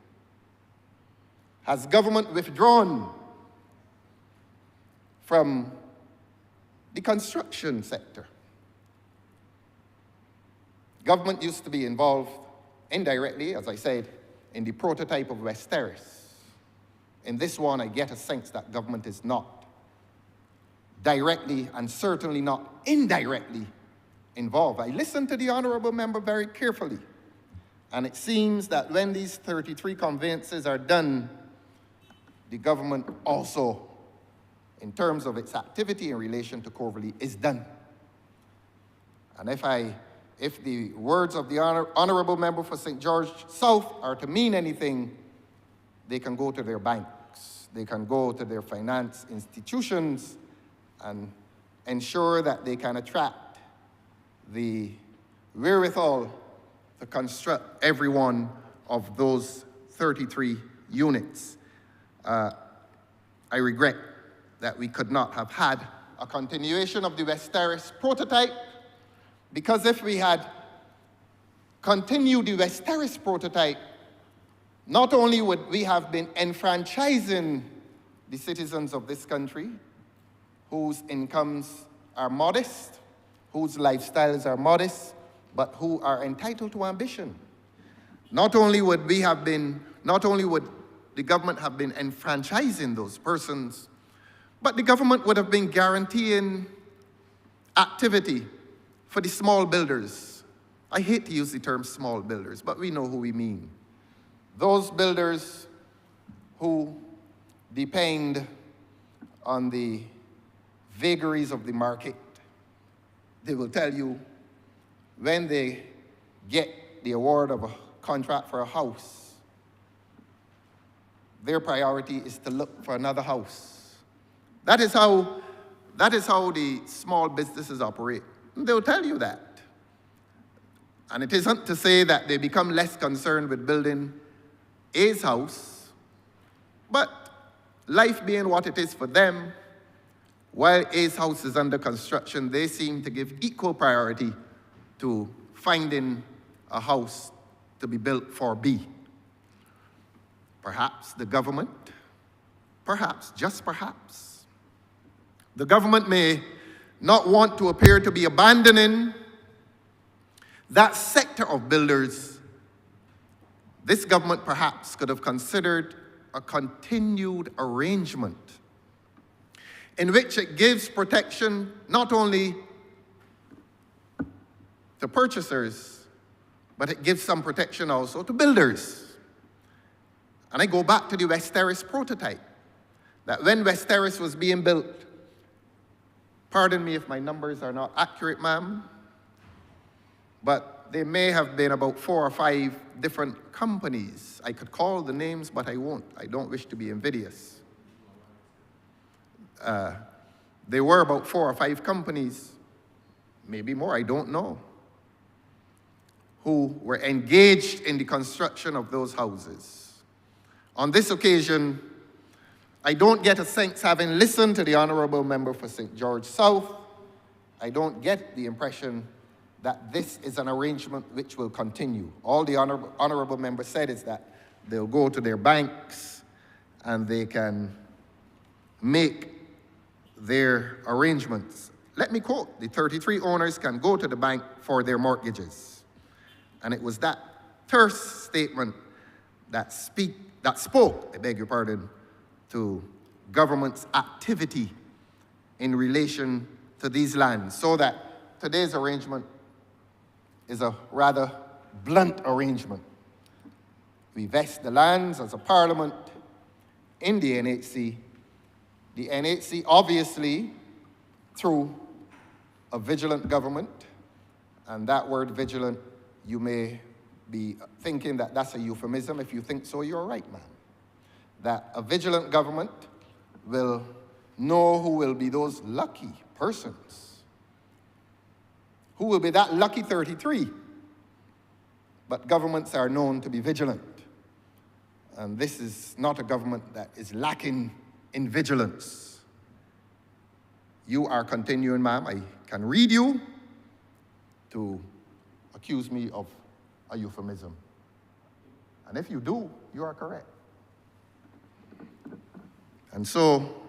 has government withdrawn from the construction sector? Government used to be involved indirectly, as I said, in the prototype of West Terrace. In this one, I get a sense that government is not directly and certainly not indirectly involved. I listened to the Honourable Member very carefully, and it seems that when these 33 conveyances are done, the government also, in terms of its activity in relation to Coverley, is done. And if the words of the Honourable Member for St. George South are to mean anything, they can go to their banks, they can go to their finance institutions and ensure that they can attract the wherewithal to construct every one of those 33 units. I regret that we could not have had a continuation of the West Terrace prototype, because if we had continued the West Terrace prototype, not only would we have been enfranchising the citizens of this country whose incomes are modest, whose lifestyles are modest, but who are entitled to ambition. Not only would the government have been enfranchising those persons, but the government would have been guaranteeing activity for the small builders. I hate to use the term small builders, but we know who we mean. Those builders who depend on the vagaries of the market. They will tell you when they get the award of a contract for a house, their priority is to look for another house. That is how the small businesses operate. They'll tell you that. And it isn't to say that they become less concerned with building A's house, but life being what it is for them, while A's house is under construction, they seem to give equal priority to finding a house to be built for B. Perhaps the government, perhaps, just perhaps, the government may not want to appear to be abandoning that sector of builders. This government perhaps could have considered a continued arrangement in which it gives protection not only to purchasers, but it gives some protection also to builders. And I go back to the West Terrace prototype, that when West Terrace was being built, pardon me if my numbers are not accurate, ma'am, but there may have been about 4 or 5 different companies. I could call the names, but I won't. I don't wish to be invidious. There were about 4 or 5 companies, maybe more, I don't know, who were engaged in the construction of those houses. On this occasion, I don't get a sense, having listened to the Honourable Member for St. George South, I don't get the impression that this is an arrangement which will continue. All the Honourable Member said is that they'll go to their banks and they can make their arrangements. Let me quote, the 33 owners can go to the bank for their mortgages. And it was that terse statement that spoke, I beg your pardon, to government's activity in relation to these lands, so that today's arrangement is a rather blunt arrangement. We vest the lands as a parliament in the NHC. The NHC, obviously, through a vigilant government, and that word vigilant, you may be thinking that that's a euphemism. If you think so, you're right, man. That a vigilant government will know who will be those lucky persons, who will be that lucky 33. But governments are known to be vigilant. And this is not a government that is lacking in vigilance. You are continuing, ma'am. I can read you to accuse me of a euphemism. And if you do, you are correct. And so,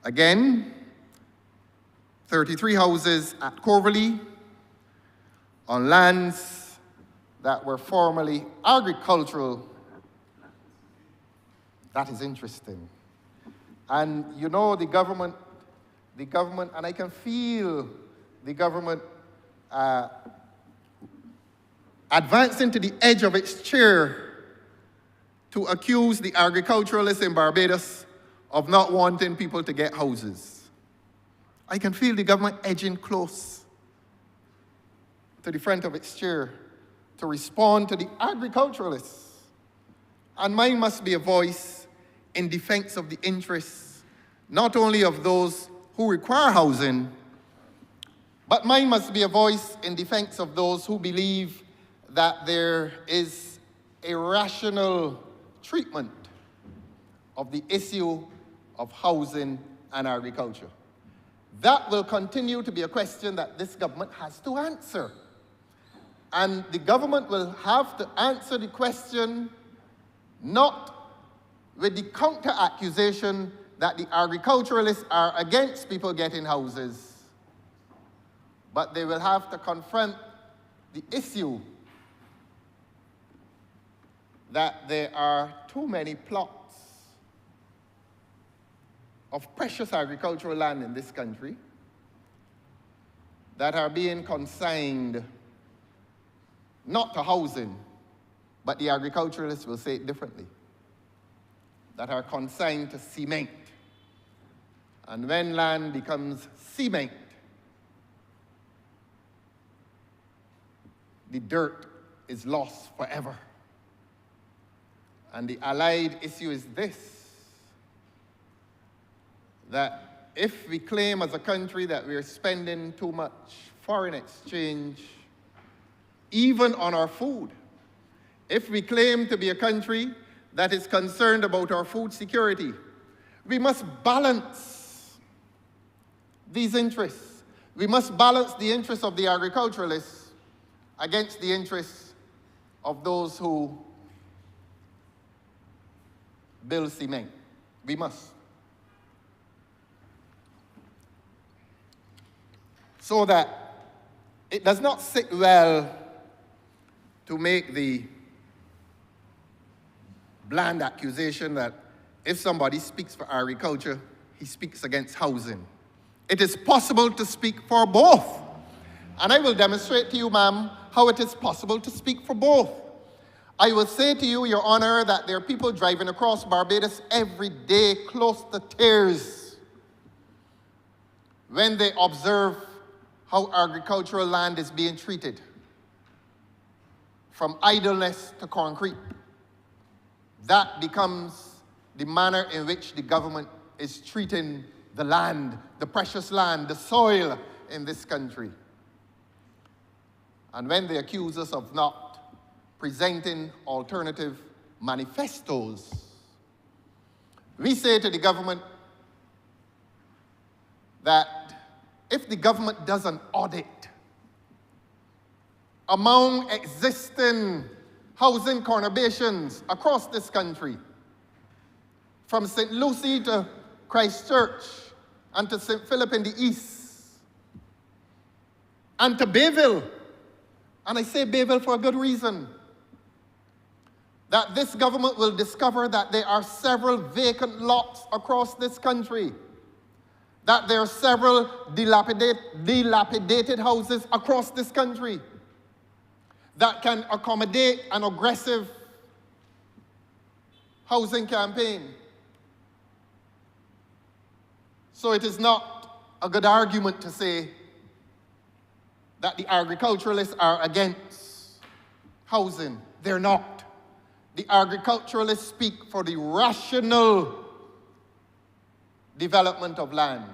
again, 33 houses at Corverley on lands that were formerly agricultural. That is interesting. And you know, the government, and I can feel the government advancing to the edge of its chair to accuse the agriculturalists in Barbados of not wanting people to get houses. I can feel the government edging close to the front of its chair to respond to the agriculturalists. And mine must be a voice in defense of the interests, not only of those who require housing, but mine must be a voice in defense of those who believe that there is a rational treatment of the issue of housing and agriculture. That will continue to be a question that this government has to answer. And the government will have to answer the question not with the counter-accusation that the agriculturalists are against people getting houses, but they will have to confront the issue that there are too many plots of precious agricultural land in this country that are being consigned not to housing, but the agriculturalists will say it differently, that are consigned to cement. And when land becomes cement, the dirt is lost forever. And the allied issue is this, that if we claim as a country that we're spending too much foreign exchange, even on our food, if we claim to be a country that is concerned about our food security, we must balance these interests. We must balance the interests of the agriculturalists against the interests of those who build cement. We must. So that it does not sit well to make the bland accusation that if somebody speaks for agriculture, he speaks against housing. It is possible to speak for both. And I will demonstrate to you, ma'am, how it is possible to speak for both. I will say to you, Your Honor, that there are people driving across Barbados every day close to tears when they observe how agricultural land is being treated, from idleness to concrete. That becomes the manner in which the government is treating the land, the precious land, the soil in this country. And when they accuse us of not presenting alternative manifestos, we say to the government that if the government does an audit among existing housing conurbations across this country, from St. Lucie to Christchurch and to St. Philip in the east, and to Bayville, and I say Bayville for a good reason, that this government will discover that there are several vacant lots across this country that there are several dilapidated houses across this country that can accommodate an aggressive housing campaign. So it is not a good argument to say that the agriculturalists are against housing. They're not. The agriculturalists speak for the rational development of land.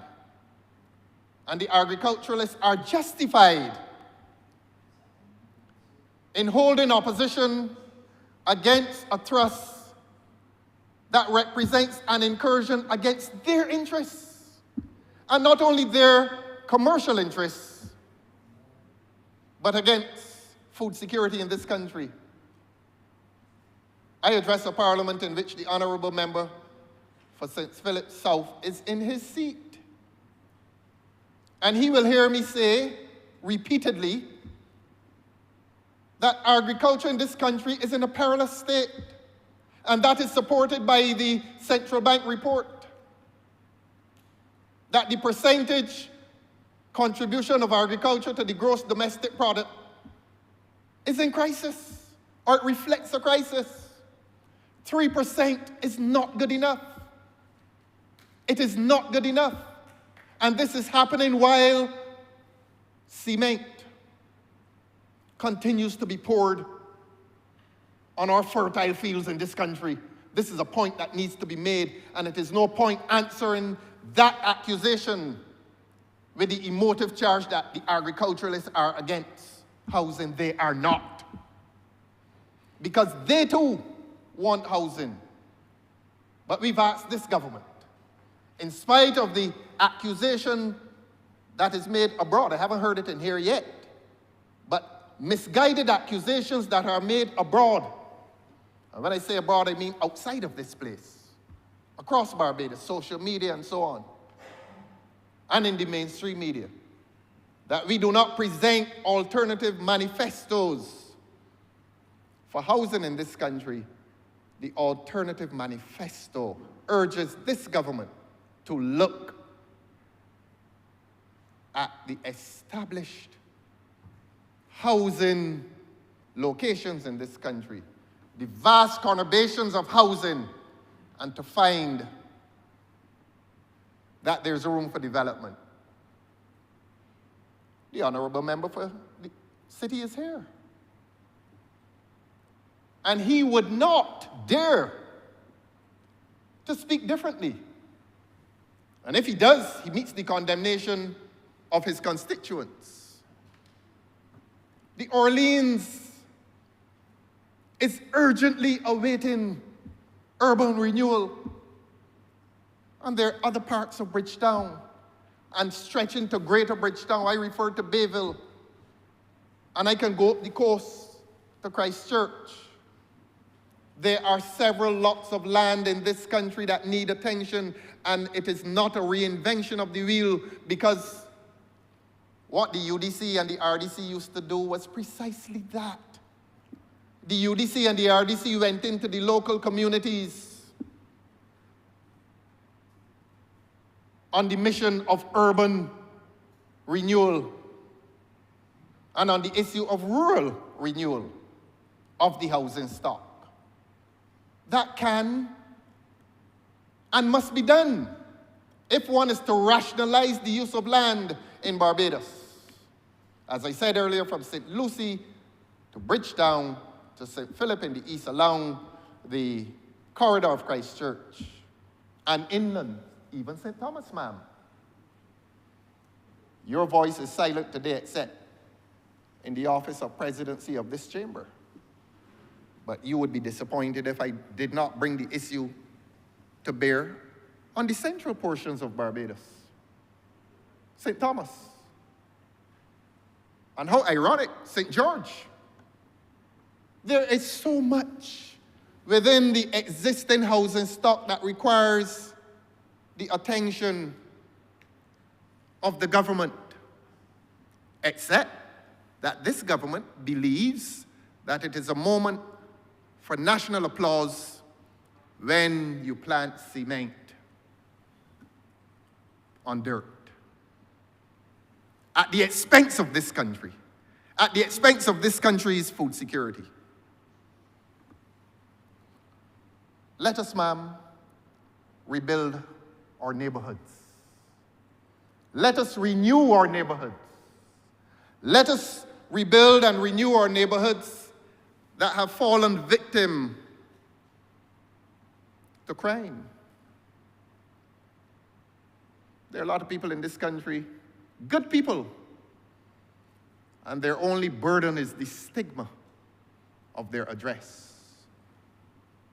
And the agriculturalists are justified in holding opposition against a trust that represents an incursion against their interests. And not only their commercial interests, but against food security in this country. I address a parliament in which the honourable member for St. Philip South is in his seat. And he will hear me say repeatedly that agriculture in this country is in a perilous state. And that is supported by the central bank report. That the percentage contribution of agriculture to the gross domestic product is in crisis, or it reflects a crisis. 3% is not good enough. It is not good enough. And this is happening while cement continues to be poured on our fertile fields in this country. This is a point that needs to be made, and it is no point answering that accusation with the emotive charge that the agriculturalists are against housing. They are not. Because they too want housing. But we've asked this government, in spite of the accusation that is made abroad, I haven't heard it in here yet, but misguided accusations that are made abroad. And when I say abroad, I mean outside of this place, across Barbados, social media and so on, and in the mainstream media, that we do not present alternative manifestos for housing in this country. The alternative manifesto urges this government to look at the established housing locations in this country, the vast conurbations of housing, and to find that there's room for development. The honourable member for the city is here. And he would not dare to speak differently. And if he does, he meets the condemnation of his constituents. The Orleans is urgently awaiting urban renewal. And there are other parts of Bridgetown and stretching to Greater Bridgetown. I refer to Bayville. And I can go up the coast to Christchurch. There are several lots of land in this country that need attention, and it is not a reinvention of the wheel, because what the UDC and the RDC used to do was precisely that. The UDC and the RDC went into the local communities on the mission of urban renewal and on the issue of rural renewal of the housing stock. That can and must be done if one is to rationalize the use of land in Barbados. As I said earlier, from St. Lucie to Bridgetown to St. Philip in the east along the corridor of Christchurch, and inland, even St. Thomas, ma'am. Your voice is silent today except in the office of presidency of this chamber. But you would be disappointed if I did not bring the issue to bear on the central portions of Barbados. St. Thomas. And how ironic, St. George. There is so much within the existing housing stock that requires the attention of the government, except that this government believes that it is a moment for national applause when you plant cement. on dirt at the expense of this country, at the expense of this country's food security. Let us, ma'am, rebuild our neighborhoods. Let us renew our neighborhoods. Let us rebuild and renew our neighborhoods that have fallen victim to crime. There are a lot of people in this country, good people, and their only burden is the stigma of their address.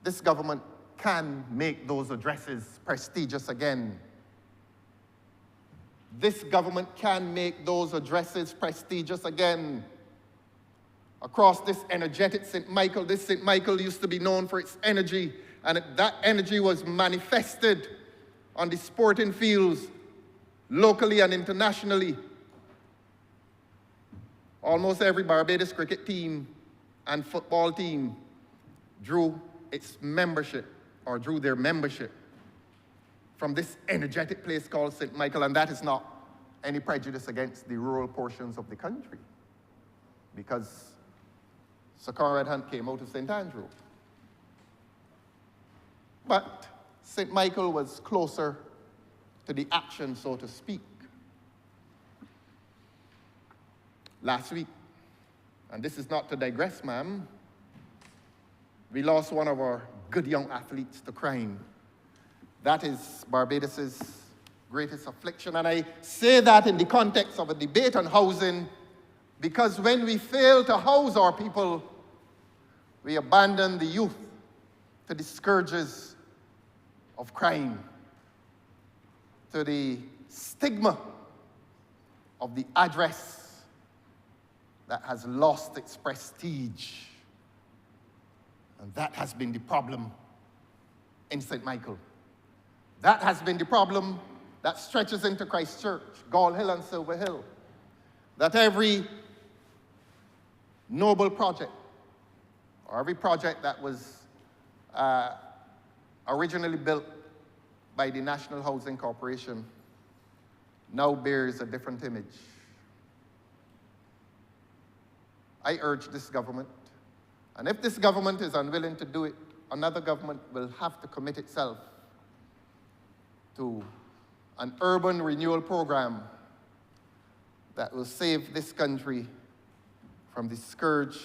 This government can make those addresses prestigious again. This government can make those addresses prestigious again. Across this energetic St. Michael, this St. Michael used to be known for its energy, and that energy was manifested on the sporting fields, locally and internationally. Almost every Barbados cricket team and football team drew their membership from this energetic place called St. Michael, and that is not any prejudice against the rural portions of the country, because Sir Conrad Hunt came out of St. Andrew. But St. Michael was closer to the action, so to speak. Last week, and this is not to digress, ma'am, we lost one of our good young athletes to crime. That is Barbados's greatest affliction, and I say that in the context of a debate on housing, because when we fail to house our people, we abandon the youth to the scourges of crime, to the stigma of the address that has lost its prestige. And that has been the problem in St. Michael. That has been the problem that stretches into Christchurch, Gall Hill, and Silver Hill. That every noble project, or every project that was originally built by the National Housing Corporation now bears a different image. I urge this government, and if this government is unwilling to do it, another government will have to commit itself to an urban renewal program that will save this country from the scourge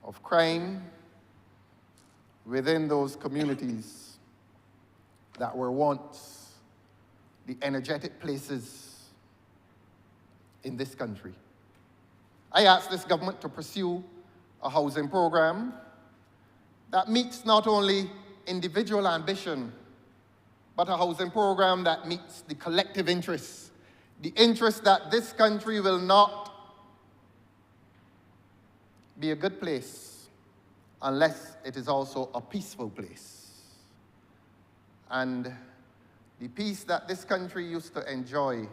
of crime within those communities that were once the energetic places in this country. I ask this government to pursue a housing program that meets not only individual ambition, but a housing program that meets the collective interests, the interest that this country will not be a good place unless it is also a peaceful place. And the peace that this country used to enjoy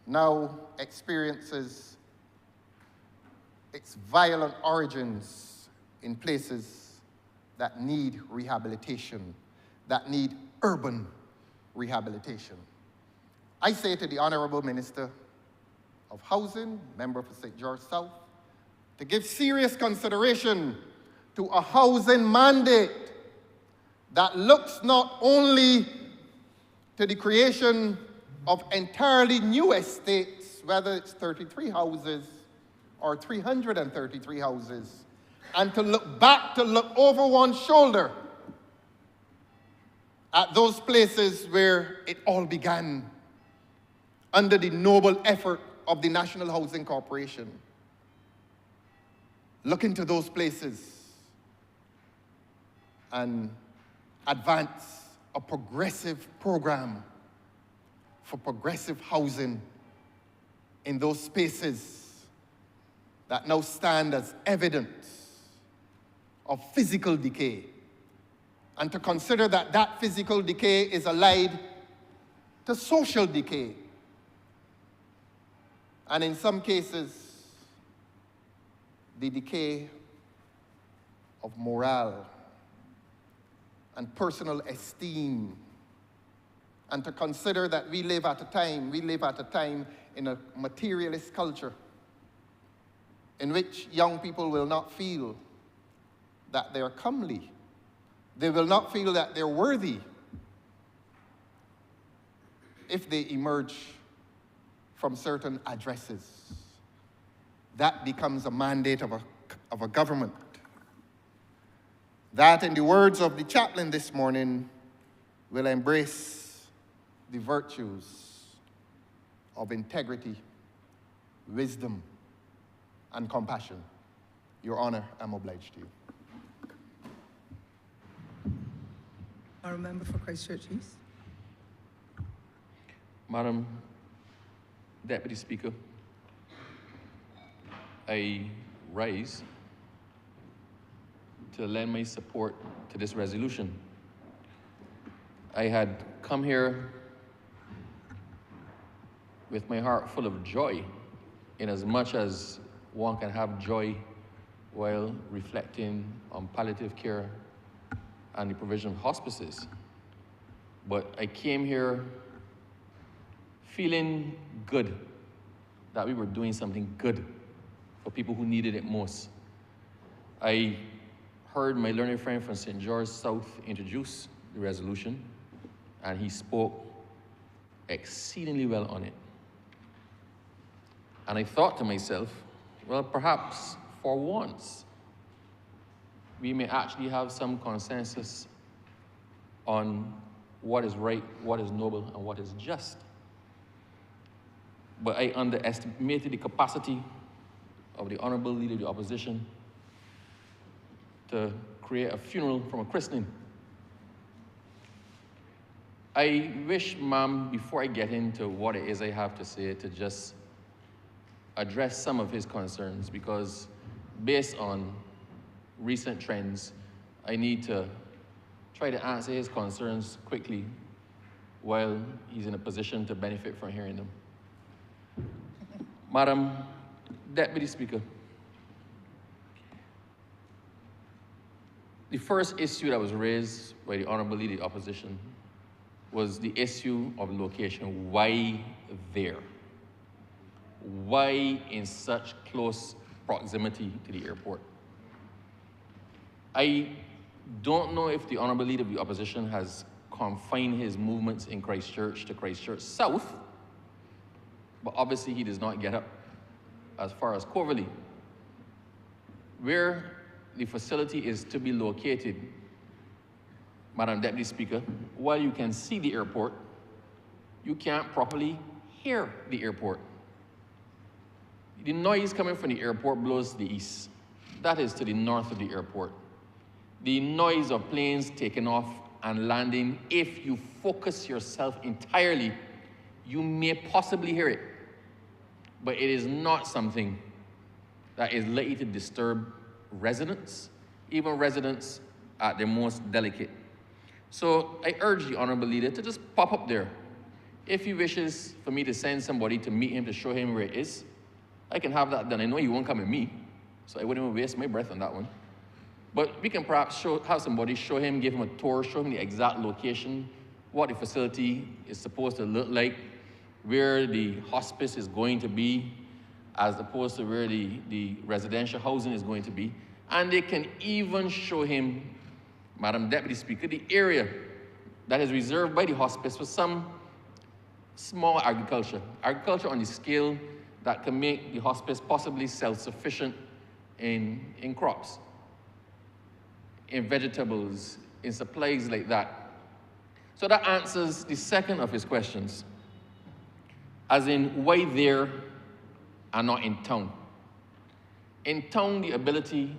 now experiences its violent origins in places that need rehabilitation, that need urban rehabilitation. I say to the Honourable Minister of Housing, member for St. George South, to give serious consideration to a housing mandate that looks not only to the creation of entirely new estates, whether it's 33 houses or 333 houses, and to look back, to look over one's shoulder at those places where it all began under the noble effort of the National Housing Corporation. Look into those places and advance a progressive program for progressive housing in those spaces that now stand as evidence of physical decay, and to consider that that physical decay is allied to social decay, and in some cases, the decay of morale and personal esteem and to consider that we live at a time in a materialist culture in which young people will not feel that they're comely. They will not feel that they're worthy if they emerge from certain addresses. That becomes a mandate of a government. That, in the words of the chaplain this morning, will embrace the virtues of integrity, wisdom, and compassion. Your Honor, I'm obliged to you. Honourable Member for Christchurch East. Madam Deputy Speaker, I rise to lend my support to this resolution. I had come here with my heart full of joy, in as much as one can have joy while reflecting on palliative care and the provision of hospices. But I came here feeling good that we were doing something good for people who needed it most. I heard my learned friend from St. George South introduce the resolution, and he spoke exceedingly well on it. And I thought to myself, well, perhaps for once, we may actually have some consensus on what is right, what is noble, and what is just. But I underestimated the capacity of the Honourable Leader of the Opposition to create a funeral from a christening. I wish, ma'am, before I get into what it is I have to say, to just address some of his concerns, because based on recent trends, I need to try to answer his concerns quickly while he's in a position to benefit from hearing them. Madam Deputy Speaker, the first issue that was raised by the Honourable Leader of the Opposition was the issue of location. Why there? Why in such close proximity to the airport? I don't know if the Honourable Leader of the Opposition has confined his movements in Christchurch to Christchurch South, but obviously he does not get up as far as Coverley. Where the facility is to be located, Madam Deputy Speaker, while you can see the airport, you can't properly hear the airport. The noise coming from the airport blows to the east. That is to the north of the airport. The noise of planes taking off and landing, if you focus yourself entirely, you may possibly hear it. But it is not something that is likely to disturb residents, even residents at their most delicate. So I urge the Honourable Leader to just pop up there. If he wishes for me to send somebody to meet him to show him where it is, I can have that done. I know he won't come with me, so I wouldn't even waste my breath on that one. But we can perhaps have somebody show him, give him a tour, show him the exact location, what the facility is supposed to look like, where the hospice is going to be, as opposed to where the residential housing is going to be. And they can even show him, Madam Deputy Speaker, the area that is reserved by the hospice for some small agriculture on the scale that can make the hospice possibly self-sufficient in crops, in vegetables, in supplies like that. So that answers the second of his questions, as in why there and not in town. In town, the ability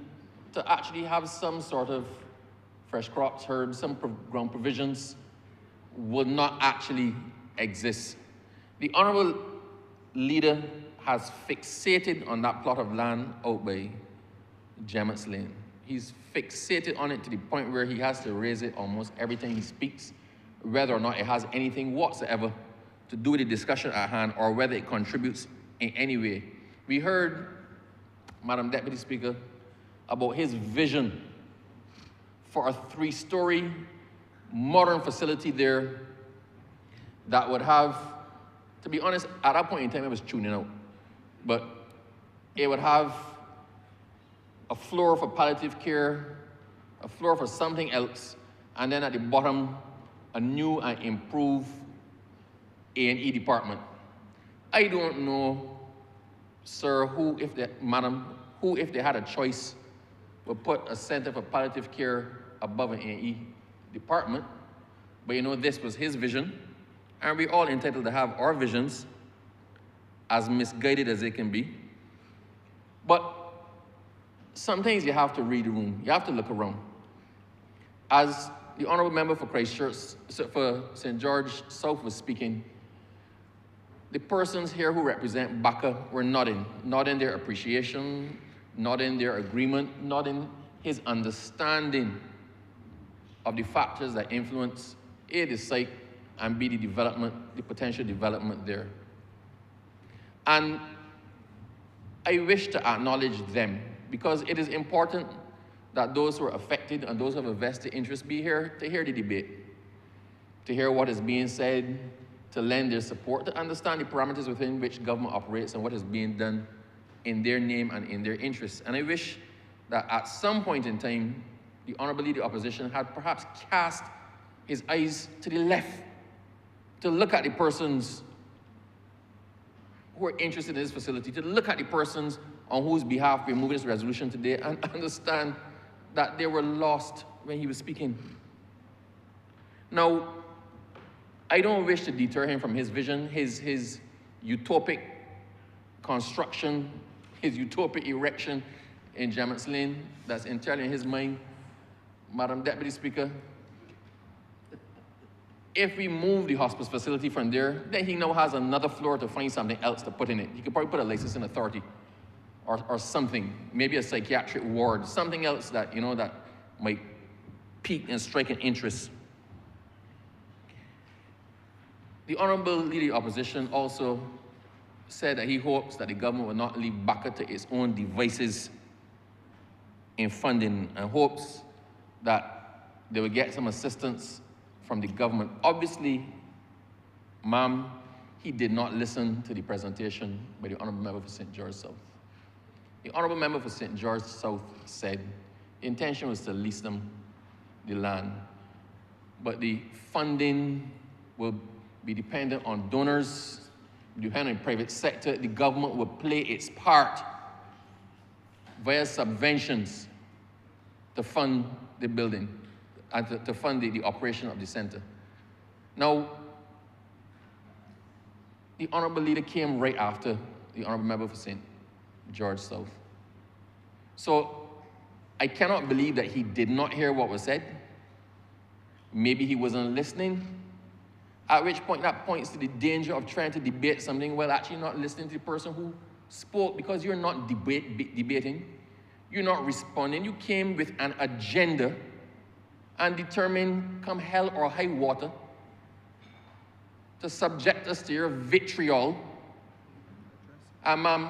to actually have some sort of fresh crops, herbs, some ground provisions will not actually exist. The Honourable Leader has fixated on that plot of land out by Gemmett's Lane. He's fixated on it to the point where he has to raise it almost every time he speaks, whether or not it has anything whatsoever to do with the discussion at hand or whether it contributes in any way. We heard, Madam Deputy Speaker, about his vision for a 3-story modern facility there that would have, to be honest, at that point in time I was tuning out, but it would have a floor for palliative care, a floor for something else, and then at the bottom, a new and improved A&E department. I don't know, sir, madam, who, if they had a choice, would put a center for palliative care above an A&E department. But you know, this was his vision, and we're all entitled to have our visions, as misguided as they can be. But sometimes you have to read the room, you have to look around. As the Honourable Member for Christchurch, for St. George South was speaking, the persons here who represent Baka were nodding their appreciation, nodding their agreement, nodding his understanding of the factors that influence A, the site, and B, the development, the potential development there. And I wish to acknowledge them, because it is important that those who are affected and those who have a vested interest be here to hear the debate, to hear what is being said, to lend their support, to understand the parameters within which government operates and what is being done in their name and in their interests. And I wish that at some point in time, the Honourable Leader of the Opposition had perhaps cast his eyes to the left to look at the persons who are interested in this facility, to look at the persons on whose behalf we're moving this resolution today, and understand that they were lost when he was speaking. Now, I don't wish to deter him from his vision, his utopic construction, his utopic erection in Jamet's Lane. That's entirely in his mind. Madam Deputy Speaker, if we move the hospice facility from there, then he now has another floor to find something else to put in it. He could probably put a licensing authority or something, maybe a psychiatric ward, something else that, you know, that might pique and strike an interest. The Honourable Leader of the Opposition also said that he hopes that the government will not leave Baka to its own devices in funding, and hopes that they will get some assistance from the government. Obviously, ma'am, he did not listen to the presentation by the Honourable Member for St. George South. The Honourable Member for St. George South said the intention was to lease them the land, but the funding will be dependent on donors, dependent on the private sector. The government will play its part via subventions to fund the building and to fund the operation of the center. Now, the Honourable Leader came right after the Honourable Member for St. George South. So I cannot believe that he did not hear what was said. Maybe he wasn't listening, at which point that points to the danger of trying to debate something while actually not listening to the person who spoke, because you're not debating, you're not responding. You came with an agenda and determined, come hell or high water, to subject us to your vitriol. And ma'am,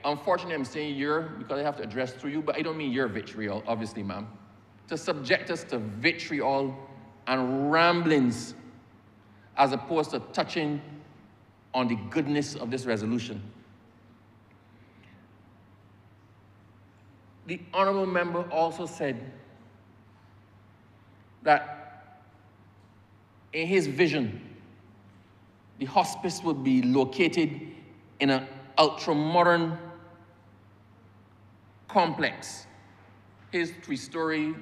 unfortunately I'm saying your because I have to address through you, but I don't mean your vitriol, obviously, ma'am. To subject us to vitriol and ramblings as opposed to touching on the goodness of this resolution. The Honourable Member also said that in his vision, the hospice would be located in an ultra-modern complex. His 3-story,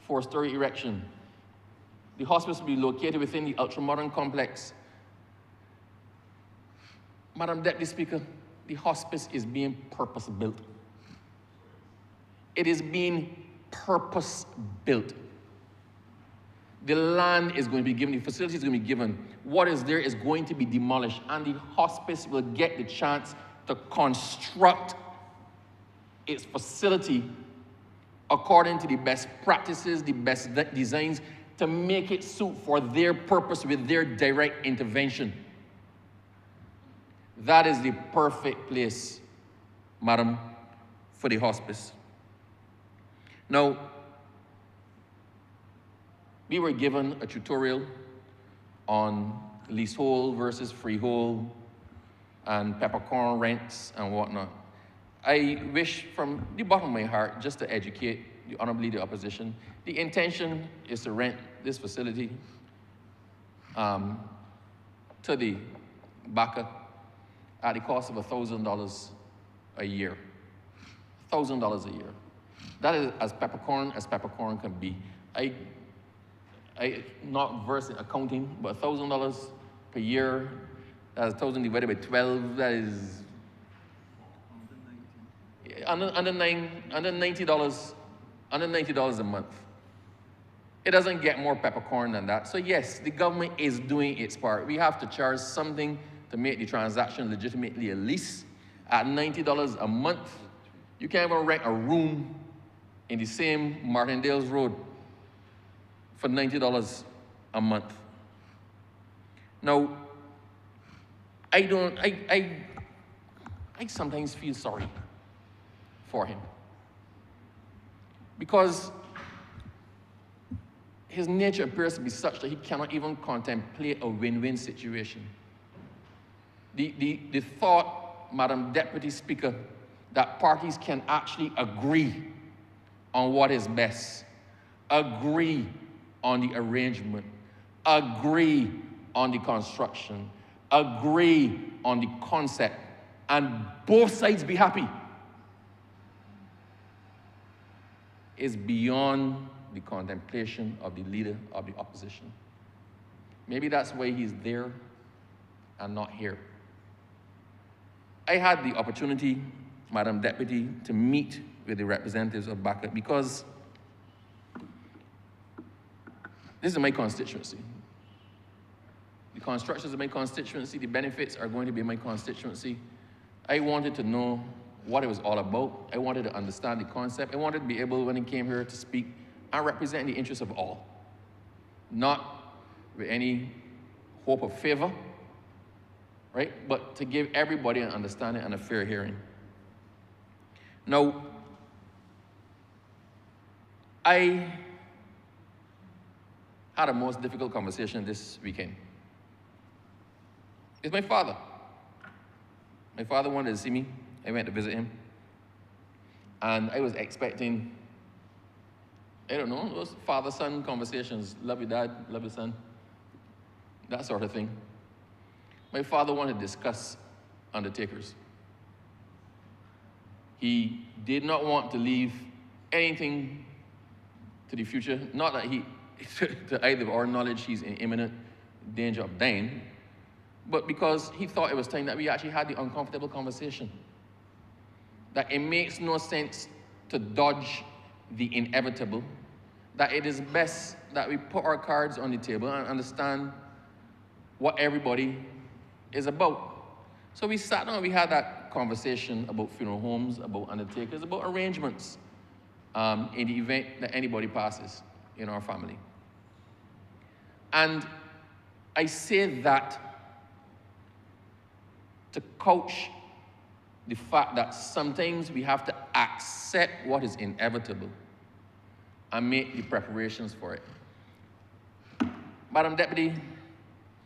4-story erection. The hospice will be located within the ultra-modern complex. Madam Deputy Speaker, the hospice is being purpose-built. It is being purpose-built. The land is going to be given, the facility is going to be given. What is there is going to be demolished, and the hospice will get the chance to construct its facility according to the best practices, the best designs, to make it suit for their purpose with their direct intervention. That is the perfect place, madam, for the hospice. Now, we were given a tutorial on leasehold versus freehold, and peppercorn rents and whatnot. I wish from the bottom of my heart just to educate the Honourable Leader of Opposition. The intention is to rent this facility to the backer at the cost of $1,000 a year. $1,000 a year. That is as peppercorn can be. I not versed in accounting, but $1,000 per year, that's 1,000 divided by 12, that is under $90 a month. It doesn't get more peppercorn than that. So yes, the government is doing its part. We have to charge something to make the transaction legitimately a lease at $90 a month. You can't even rent a room in the same Martindale's Road for $90 a month. Now, I sometimes feel sorry for him because his nature appears to be such that he cannot even contemplate a win-win situation. The thought, Madam Deputy Speaker, that parties can actually agree on what is best, agree on the arrangement, agree on the construction, agree on the concept, and both sides be happy, is beyond the contemplation of the leader of the opposition. Maybe that's why he's there and not here. I had the opportunity, Madam Deputy, to meet with the representatives of Baka because this is my constituency. The constructions of my constituency, the benefits are going to be my constituency. I wanted to know what it was all about. I wanted to understand the concept. I wanted to be able, when I came here, to speak and represent the interests of all, not with any hope of favor, right? But to give everybody an understanding and a fair hearing. Now, I had a most difficult conversation this weekend. It's my father. My father wanted to see me. I went to visit him. And I was expecting, I don't know, those father-son conversations. Love your dad, love your son. That sort of thing. My father wanted to discuss undertakers. He did not want to leave anything to the future. Not that he, to either of our knowledge, he's in imminent danger of dying, but because he thought it was time that we actually had the uncomfortable conversation. That it makes no sense to dodge the inevitable, that it is best that we put our cards on the table and understand what everybody is about. So we sat down and we had that conversation about funeral homes, about undertakers, about arrangements in the event that anybody passes in our family. And I say that to couch the fact that sometimes we have to accept what is inevitable and make the preparations for it. Madam Deputy,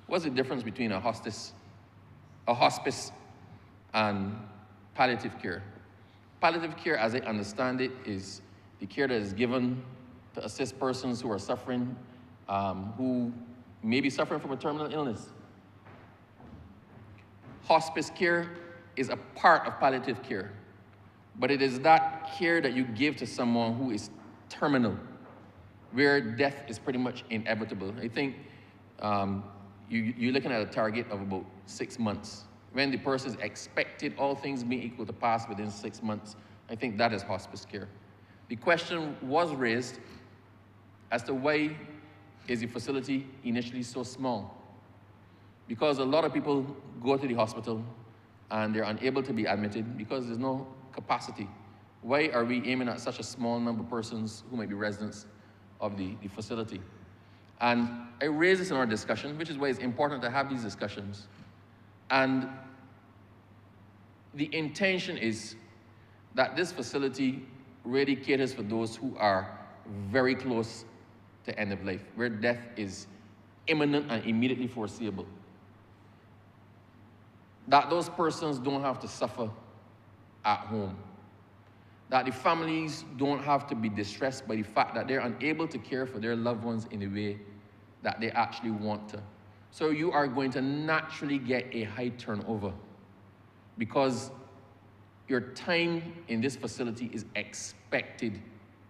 what's the difference between a hospice and palliative care? Palliative care, as I understand it, is the care that is given to assist persons who are suffering, who may be suffering from a terminal illness. Hospice care is a part of palliative care, but it is that care that you give to someone who is terminal, where death is pretty much inevitable. I think you're looking at a target of about 6 months. When the person is expected, all things being equal, to pass within 6 months, I think that is hospice care. The question was raised as to why is the facility initially so small? Because a lot of people go to the hospital and they're unable to be admitted because there's no capacity. Why are we aiming at such a small number of persons who might be residents of the facility? And I raised this in our discussion, which is why it's important to have these discussions. And the intention is that this facility really caters for those who are very close to end of life, where death is imminent and immediately foreseeable. that those persons don't have to suffer at home, that the families don't have to be distressed by the fact that they're unable to care for their loved ones in the way that they actually want to. So you are going to naturally get a high turnover because your time in this facility is expected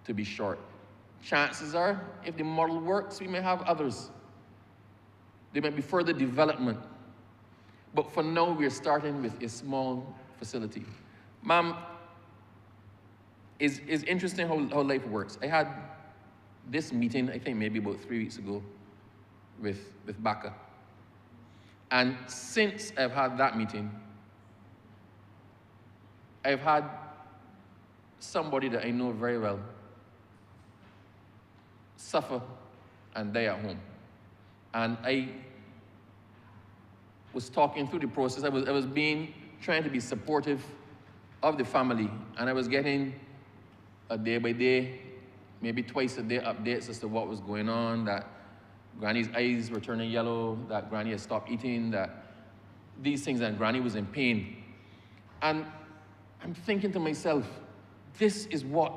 to be short. Chances are, if the model works, we may have others. There may be further development. But for now, we're starting with a small facility. Ma'am, it's interesting how life works. I had this meeting, I think maybe about 3 weeks ago, with Baka. And since I've had that meeting, I've had somebody that I know very well suffer and die at home. And I was talking through the process. I was trying to be supportive of the family, and I was getting a day by day, maybe twice a day updates as to what was going on, that Granny's eyes were turning yellow, that Granny had stopped eating, that these things, and Granny was in pain. And I'm thinking to myself, this is what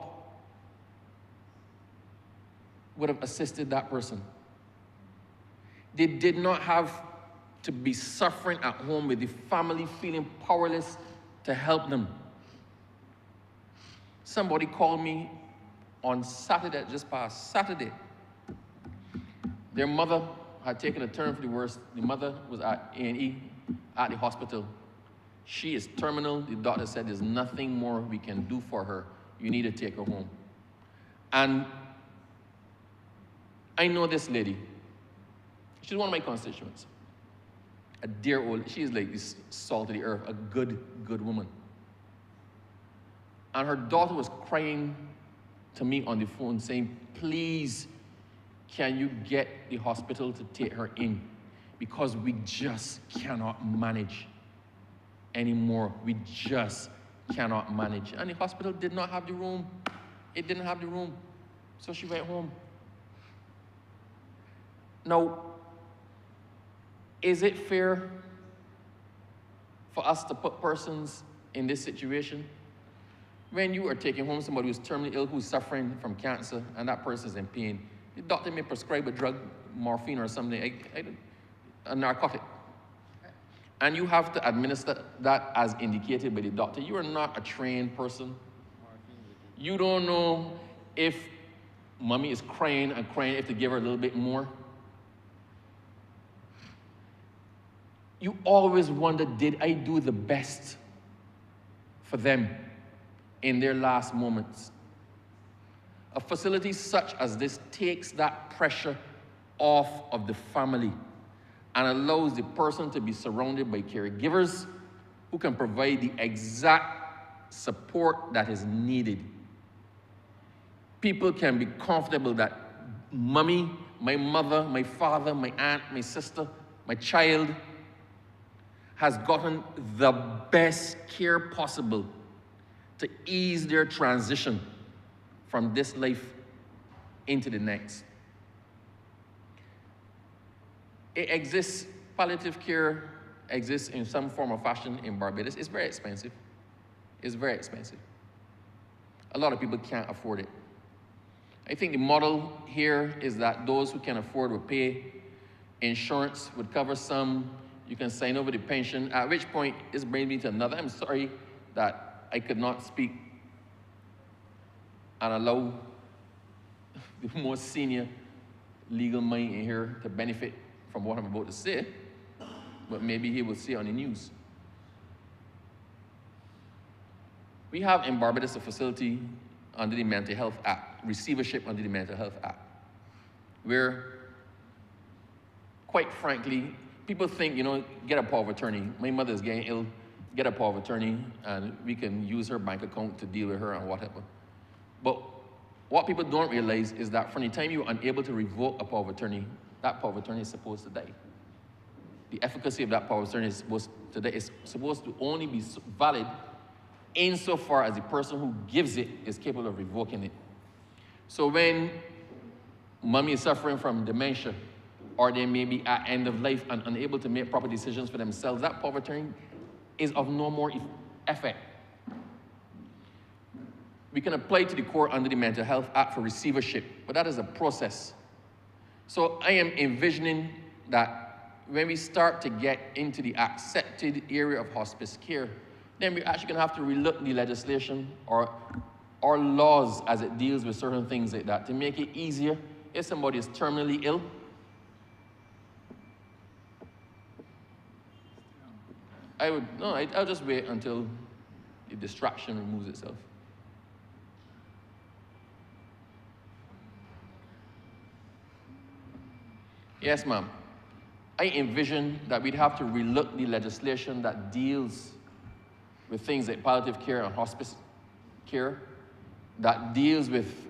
would have assisted that person. They did not have to be suffering at home with the family feeling powerless to help them. Somebody called me on Saturday, just past Saturday. Their mother had taken a turn for the worse. The mother was at A&E at the hospital. She is terminal. The doctor said there's nothing more we can do for her. You need to take her home. And I know this lady. She's one of my constituents. A dear old, she is like this salt of the earth, a good woman. And her daughter was crying to me on the phone saying, please, can you get the hospital to take her in? Because we just cannot manage anymore. We just cannot manage. And the hospital did not have the room. It didn't have the room. So she went home. Now, is it fair for us to put persons in this situation? When you are taking home somebody who's terminally ill, who's suffering from cancer, and that person is in pain, the doctor may prescribe a drug, morphine or something, a narcotic. And you have to administer that as indicated by the doctor. You are not a trained person. You don't know if mommy is crying and crying, if to give her a little bit more. You always wonder, did I do the best for them in their last moments? A facility such as this takes that pressure off of the family and allows the person to be surrounded by caregivers who can provide the exact support that is needed. People can be comfortable that mommy, my mother, my father, my aunt, my sister, my child has gotten the best care possible to ease their transition from this life into the next. It exists, palliative care exists in some form or fashion in Barbados. It's very expensive. It's very expensive. A lot of people can't afford it. I think the model here is that those who can afford will pay. Insurance would cover some. You can sign over the pension, at which point this brings me to another. I'm sorry that I could not speak and allow the most senior legal mind in here to benefit from what I'm about to say, but maybe he will see on the news. We have in Barbados a facility under the Mental Health Act, receivership under the Mental Health Act, where, quite frankly, people think, get a power of attorney. My mother is getting ill, get a power of attorney, and we can use her bank account to deal with her and whatever. But what people don't realize is that from the time you're unable to revoke a power of attorney, that power of attorney is supposed to die. The efficacy of that power of attorney is supposed to only be valid insofar as the person who gives it is capable of revoking it. So when mommy is suffering from dementia, or they may be at end of life and unable to make proper decisions for themselves, that power of attorney is of no more effect. We can apply to the court under the Mental Health Act for receivership, but that is a process. So I am envisioning that when we start to get into the accepted area of hospice care, then we're actually going to have to relook the legislation or laws as it deals with certain things like that to make it easier if somebody is terminally ill. I'll just wait until the distraction removes itself. Yes, ma'am. I envision that we'd have to relook the legislation that deals with things like palliative care and hospice care, that deals with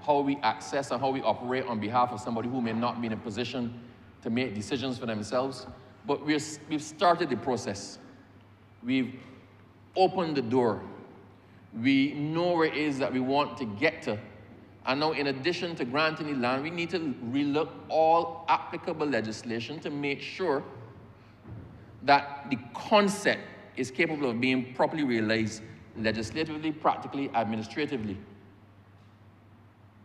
how we access and how we operate on behalf of somebody who may not be in a position to make decisions for themselves. But we've started the process. We've opened the door. We know where it is that we want to get to. And now, in addition to granting the land, we need to relook all applicable legislation to make sure that the concept is capable of being properly realized legislatively, practically, administratively,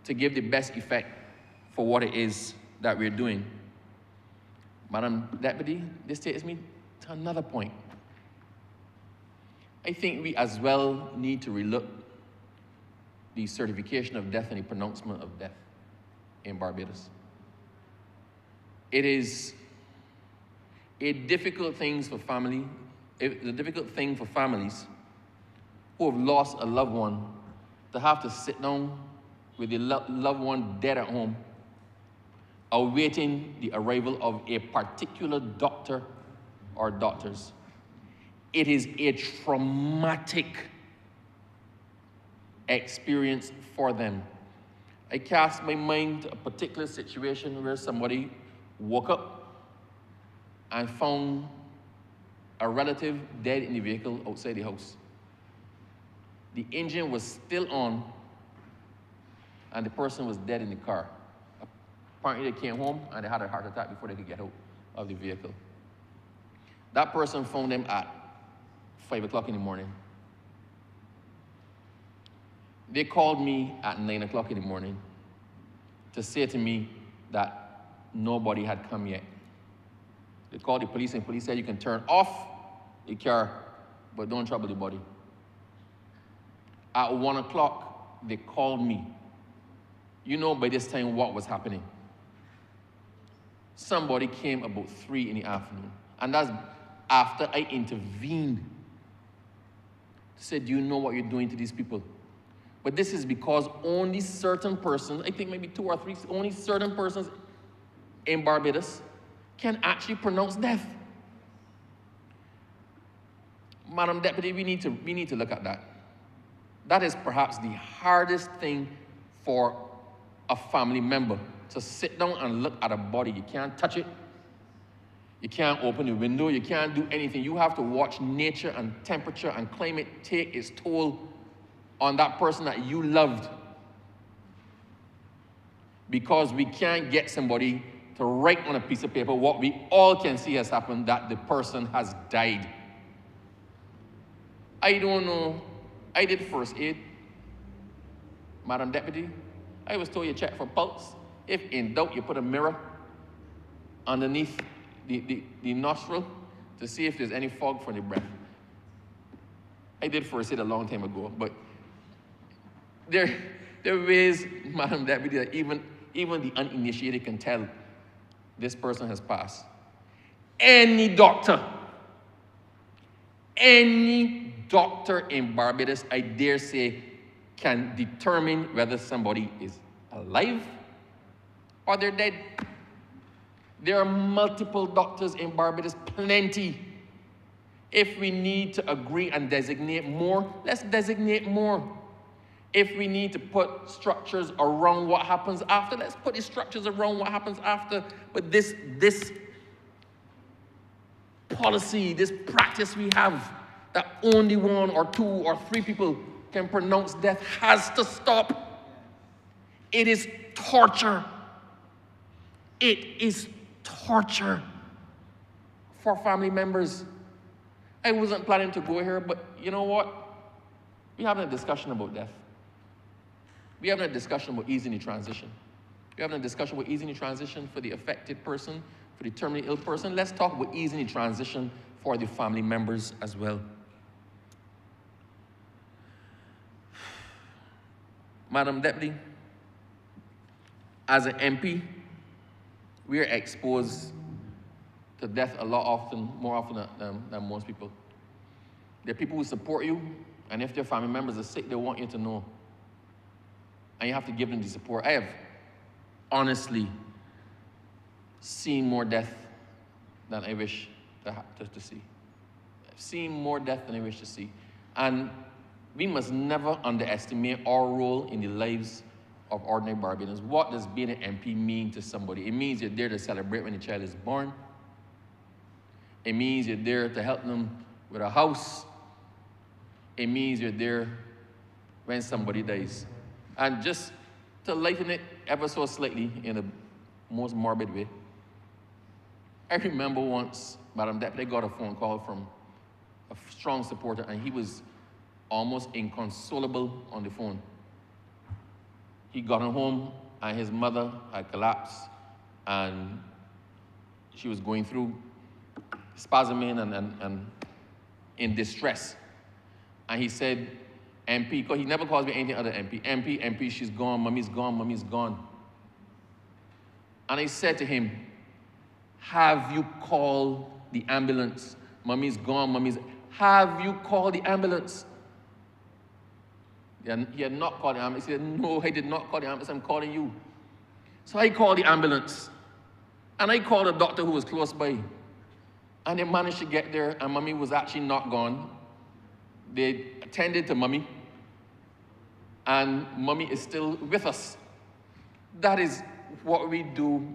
to give the best effect for what it is that we're doing. Madam Deputy, this takes me to another point. I think we as well need to relook the certification of death and the pronouncement of death in Barbados. It is a difficult thing for families who have lost a loved one to have to sit down with the loved one dead at home, awaiting the arrival of a particular doctor or doctors. It is a traumatic experience for them. I cast my mind to a particular situation where somebody woke up and found a relative dead in the vehicle outside the house. The engine was still on, and the person was dead in the car. Apparently they came home and they had a heart attack before they could get out of the vehicle. That person found them at 5 o'clock in the morning. They called me at 9 o'clock in the morning to say to me that nobody had come yet. They called the police, and the police said, you can turn off the car, but don't trouble the body. At 1 o'clock, they called me. You know by this time what was happening. Somebody came about 3 in the afternoon, and that's after I intervened. Said, do you know what you're doing to these people? But this is because only certain persons, I think maybe 2 or 3, only certain persons in Barbados can actually pronounce death. Madam Deputy, we need to look at that. That is perhaps the hardest thing for a family member, to sit down and look at a body. You can't touch it. You can't open the window. You can't do anything. You have to watch nature and temperature and climate take its toll on that person that you loved. Because we can't get somebody to write on a piece of paper what we all can see has happened, that the person has died. I don't know. I did first aid. Madam Deputy, I was told you check for pulse. If in doubt, you put a mirror underneath the nostril to see if there's any fog from the breath. I did first aid a long time ago, but there are ways, Madam Deputy, that even the uninitiated can tell this person has passed. Any doctor in Barbados, I dare say, can determine whether somebody is alive or they're dead. There are multiple doctors in Barbados, plenty. If we need to agree and designate more, let's designate more. If we need to put structures around what happens after, let's put the structures around what happens after. But this policy, this practice we have, that only 1 or 2 or 3 people can pronounce death, has to stop. It is torture. It is torture for family members. I wasn't planning to go here, but you know what? We're having a discussion about death. We're having a discussion about easing the transition. We're having a discussion about easing the transition for the affected person, for the terminally ill person. Let's talk about easing the transition for the family members as well. Madam Deputy, as an MP, we are exposed to death a lot more often than most people. There are people who support you, and if their family members are sick, they want you to know. And you have to give them the support. I have honestly seen more death than I wish to see. I've seen more death than I wish to see. And we must never underestimate our role in the lives of ordinary Barbadians. What does being an MP mean to somebody? It means you're there to celebrate when the child is born. It means you're there to help them with a house. It means you're there when somebody dies. And just to lighten it ever so slightly in the most morbid way, I remember once, Madam Deputy, I got a phone call from a strong supporter, and he was almost inconsolable on the phone. He got home, and his mother had collapsed, and she was going through spasming and in distress. And he said, MP, because he never calls me anything other than MP. MP, she's gone, mommy's gone, mommy's gone. And I said to him, have you called the ambulance? Mommy's gone, have you called the ambulance? He had not called the ambulance. He said, no, I did not call the ambulance, I'm calling you. So I called the ambulance. And I called a doctor who was close by. And they managed to get there, and mommy was actually not gone. They attended to mommy, and mommy is still with us. That is what we do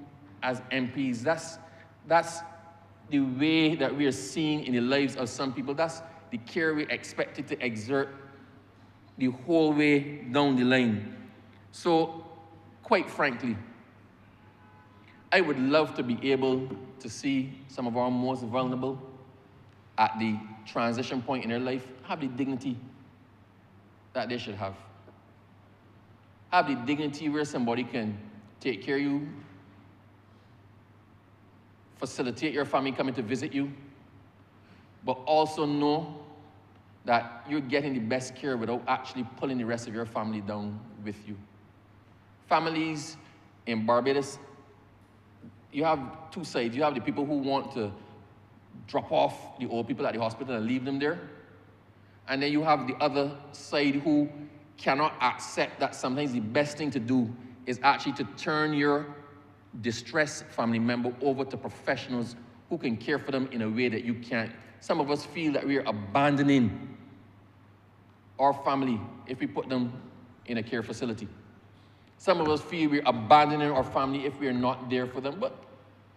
as MPs. That's the way that we are seeing in the lives of some people. That's the care we're expected to exert the whole way down the line. So, quite frankly, I would love to be able to see some of our most vulnerable at the transition point in their life have the dignity that they should have. Have the dignity where somebody can take care of you, facilitate your family coming to visit you, but also know that you're getting the best care without actually pulling the rest of your family down with you. Families in Barbados, you have two sides. You have the people who want to drop off the old people at the hospital and leave them there. And then you have the other side who cannot accept that sometimes the best thing to do is actually to turn your distressed family member over to professionals who can care for them in a way that you can't. Some of us feel that we are abandoning our family if we put them in a care facility. Some of us feel we're abandoning our family if we're not there for them. But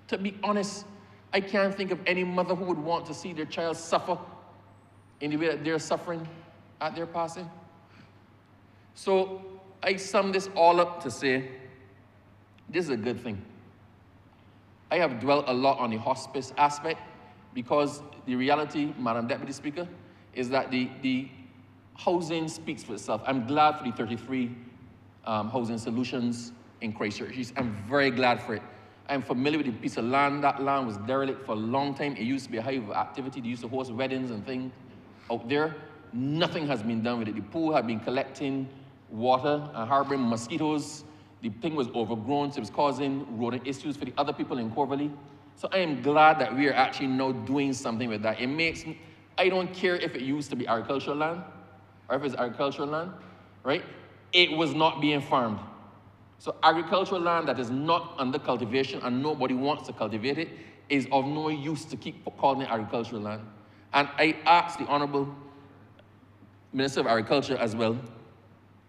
to be honest, I can't think of any mother who would want to see their child suffer in the way that they're suffering at their passing. So I sum this all up to say, this is a good thing. I have dwelt a lot on the hospice aspect because the reality, Madam Deputy Speaker, is that the housing speaks for itself. I'm glad for the 33 housing solutions in Christchurch. I'm very glad for it. I'm familiar with the piece of land. That land was derelict for a long time. It used to be a hive of activity. They used to host weddings and things out there. Nothing has been done with it. The pool had been collecting water and harboring mosquitoes. The thing was overgrown, so it was causing rodent issues for the other people in Corvallis. So I am glad that we are actually now doing something with that. It makes me, I don't care if it used to be agricultural land or if it's agricultural land, right? It was not being farmed. So agricultural land that is not under cultivation and nobody wants to cultivate it is of no use to keep calling it agricultural land. And I asked the Honourable Minister of Agriculture as well,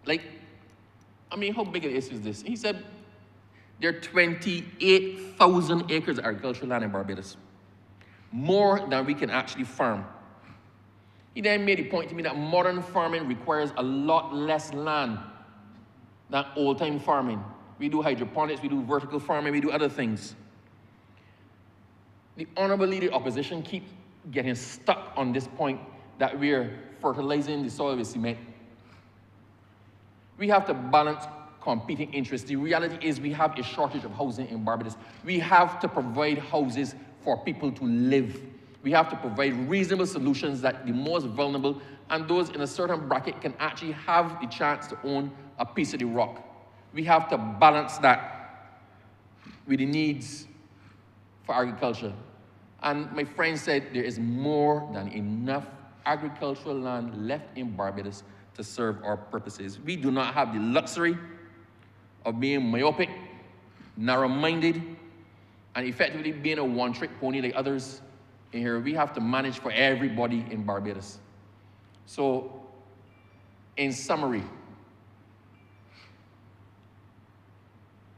how big an issue is this? He said, there are 28,000 acres of agricultural land in Barbados. More than we can actually farm. He then made the point to me that modern farming requires a lot less land than old-time farming. We do hydroponics, we do vertical farming, we do other things. The Honourable Leader of Opposition keeps getting stuck on this point that we're fertilizing the soil with cement. We have to balance competing interests. The reality is we have a shortage of housing in Barbados. We have to provide houses for people to live. We have to provide reasonable solutions that the most vulnerable and those in a certain bracket can actually have the chance to own a piece of the rock. We have to balance that with the needs for agriculture. And my friend said there is more than enough agricultural land left in Barbados to serve our purposes. We do not have the luxury of being myopic, narrow-minded, and effectively being a one-trick pony like others in here. We have to manage for everybody in Barbados. So, in summary,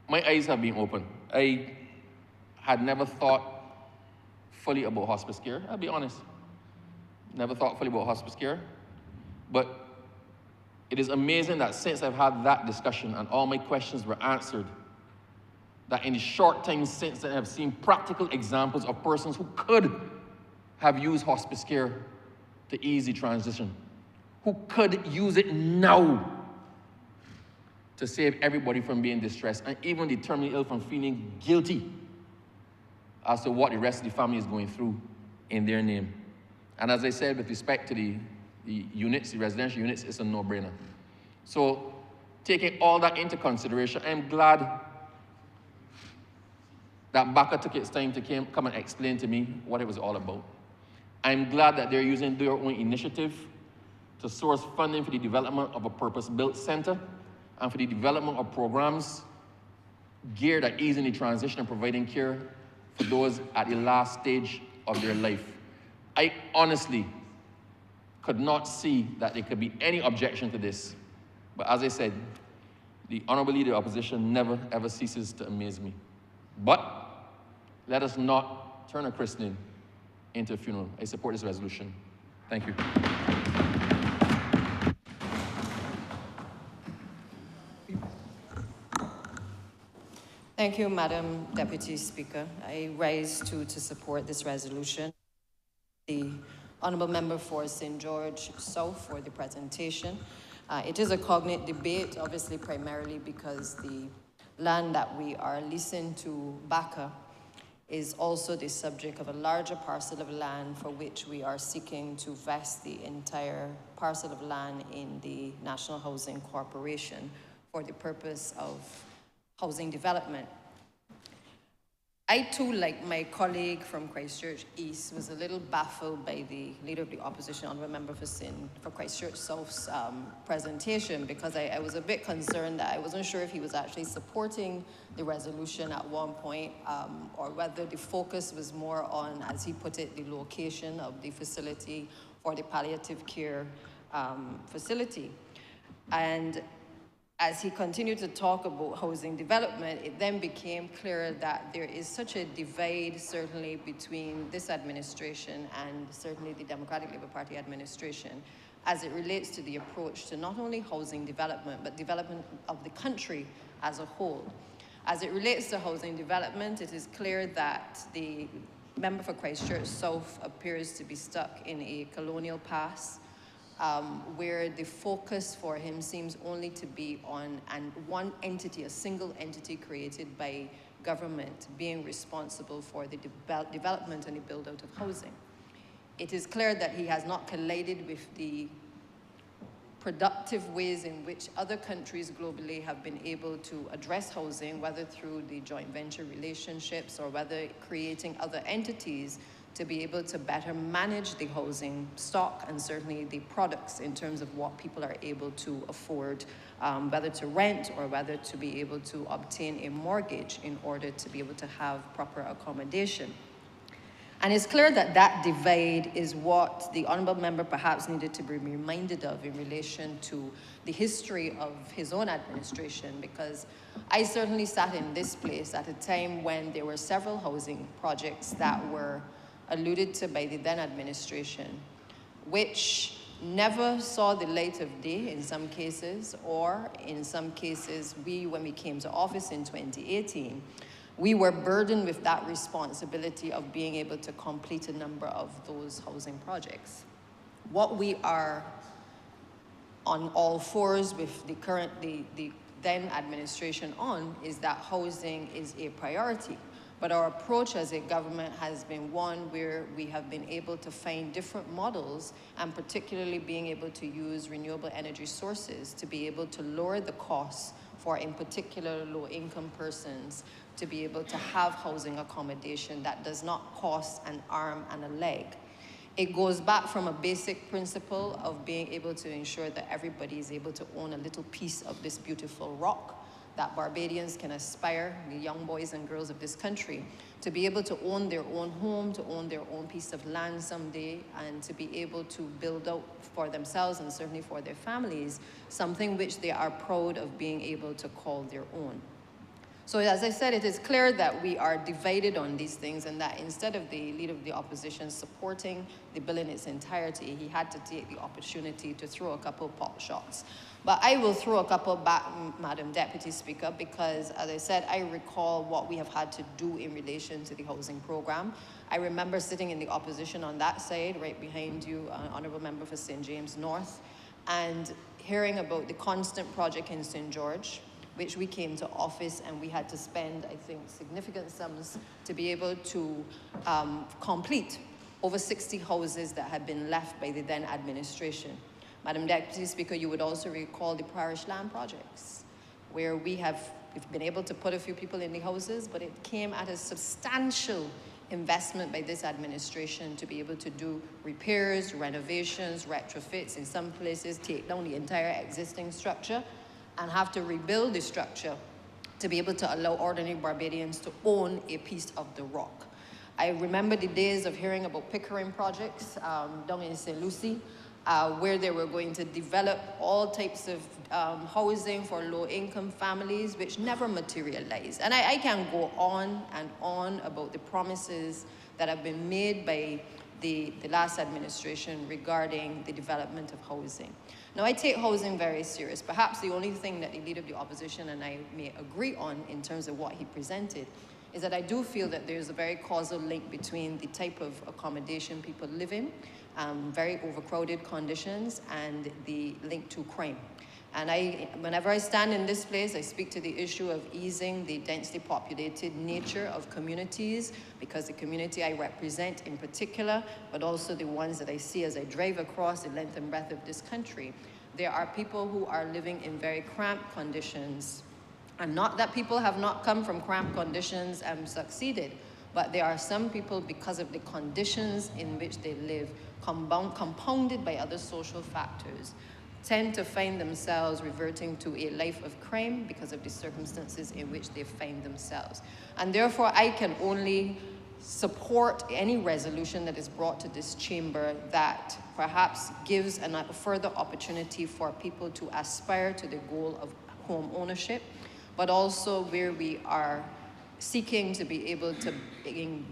my eyes have been opened. I had never thought fully about hospice care, I'll be honest. Never thought fully about hospice care. But it is amazing that since I've had that discussion and all my questions were answered, that in the short time since then I've seen practical examples of persons who could have used hospice care to ease the transition, who could use it now to save everybody from being distressed and even the terminally ill from feeling guilty as to what the rest of the family is going through in their name. And as I said, with respect to the units, the residential units, it's a no-brainer. So taking all that into consideration, I'm glad that BACA took its time to come and explain to me what it was all about. I'm glad that they're using their own initiative to source funding for the development of a purpose-built center and for the development of programs geared at easing the transition and providing care for those at the last stage of their life. I honestly could not see that there could be any objection to this. But as I said, the Honourable Leader of the Opposition never, ever ceases to amaze me. But let us not turn a christening into a funeral. I support this resolution. Thank you. Thank you, Madam Deputy Speaker. I rise to support this resolution. The Honourable Member for St. George South for the presentation. It is a cognate debate, obviously primarily because the land that we are leasing to BACA is also the subject of a larger parcel of land for which we are seeking to vest the entire parcel of land in the National Housing Corporation for the purpose of housing development. I too, like my colleague from Christchurch East, was a little baffled by the Leader of the Opposition, Honourable Member for Christchurch South's presentation, because I was a bit concerned that I wasn't sure if he was actually supporting the resolution at one point, or whether the focus was more on, as he put it, the location of the facility or the palliative care facility. And as he continued to talk about housing development, it then became clear that there is such a divide, certainly between this administration and certainly the Democratic Labour Party administration, as it relates to the approach to not only housing development, but development of the country as a whole. As it relates to housing development, it is clear that the member for Christchurch South appears to be stuck in a colonial past, where the focus for him seems only to be on one entity, a single entity created by government, being responsible for the development and the build-out of housing. It is clear that he has not collided with the productive ways in which other countries globally have been able to address housing, whether through the joint venture relationships or whether creating other entities to be able to better manage the housing stock and certainly the products in terms of what people are able to afford, whether to rent or whether to be able to obtain a mortgage in order to be able to have proper accommodation. And it's clear that that divide is what the Honourable Member perhaps needed to be reminded of in relation to the history of his own administration, because I certainly sat in this place at a time when there were several housing projects that were alluded to by the then administration, which never saw the light of day in some cases, or in some cases, when we came to office in 2018, we were burdened with that responsibility of being able to complete a number of those housing projects. What we are on all fours with the then administration on is that housing is a priority. But our approach as a government has been one where we have been able to find different models, and particularly being able to use renewable energy sources to be able to lower the costs for, in particular, low-income persons to be able to have housing accommodation that does not cost an arm and a leg. It goes back from a basic principle of being able to ensure that everybody is able to own a little piece of this beautiful rock, that Barbadians can aspire, the young boys and girls of this country, to be able to own their own home, to own their own piece of land someday, and to be able to build out for themselves and certainly for their families, something which they are proud of being able to call their own. So as I said, it is clear that we are divided on these things, and that instead of the Leader of the Opposition supporting the bill in its entirety, he had to take the opportunity to throw a couple pot shots. But I will throw a couple back, Madam Deputy Speaker, because as I said, I recall what we have had to do in relation to the housing program. I remember sitting in the opposition on that side, right behind you, Honourable Member for St. James North, and hearing about the constant project in St. George, which we came to office and we had to spend, I think, significant sums to be able to complete over 60 houses that had been left by the then administration. Madam Deputy Speaker, you would also recall the parish land projects, where we've been able to put a few people in the houses, but it came at a substantial investment by this administration to be able to do repairs, renovations, retrofits, in some places take down the entire existing structure and have to rebuild the structure to be able to allow ordinary Barbadians to own a piece of the rock. I remember the days of hearing about Pickering projects down in St. Lucie, where they were going to develop all types of housing for low-income families, which never materialized. And I can go on and on about the promises that have been made by the last administration regarding the development of housing. Now, I take housing very serious. Perhaps the only thing that the Leader of the Opposition and I may agree on in terms of what he presented is that I do feel that there's a very causal link between the type of accommodation people live in, very overcrowded conditions, and the link to crime. And whenever I stand in this place, I speak to the issue of easing the densely populated nature of communities, because the community I represent in particular, but also the ones that I see as I drive across the length and breadth of this country, there are people who are living in very cramped conditions. And not that people have not come from cramped conditions and succeeded, but there are some people, because of the conditions in which they live, compounded by other social factors, tend to find themselves reverting to a life of crime because of the circumstances in which they find themselves. And therefore, I can only support any resolution that is brought to this chamber that perhaps gives a further opportunity for people to aspire to the goal of home ownership, but also where we are seeking to be able to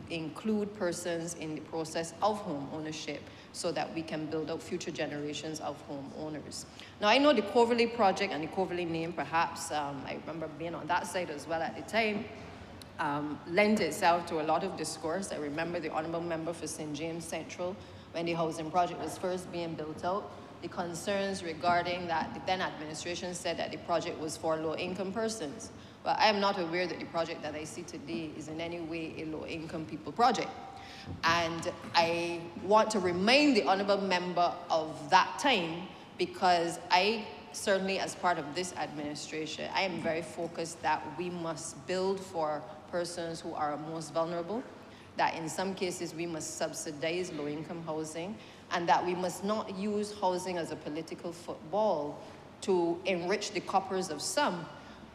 include persons in the process of home ownership so that we can build out future generations of homeowners. Now, I know the Coverley project and the Coverley name, perhaps, I remember being on that side as well at the time, lent itself to a lot of discourse. I remember the Honourable Member for St. James Central, when the housing project was first being built out, the concerns regarding that the then administration said that the project was for low-income persons. But I am not aware that the project that I see today is in any way a low-income people project. And I want to remind the Honourable Member of that time, because I certainly, as part of this administration, I am very focused that we must build for persons who are most vulnerable, that in some cases we must subsidize low-income housing, and that we must not use housing as a political football to enrich the coffers of some,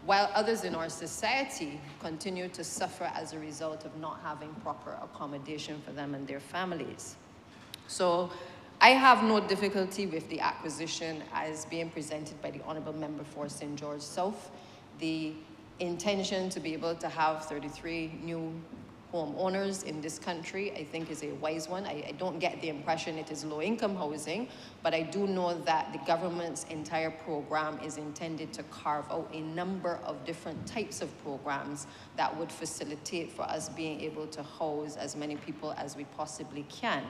while others in our society continue to suffer as a result of not having proper accommodation for them and their families. So I have no difficulty with the acquisition as being presented by the Honourable Member for St. George South. The intention to be able to have 33 new homeowners in this country, I think is a wise one. I don't get the impression it is low-income housing, but I do know that the government's entire program is intended to carve out a number of different types of programs that would facilitate for us being able to house as many people as we possibly can.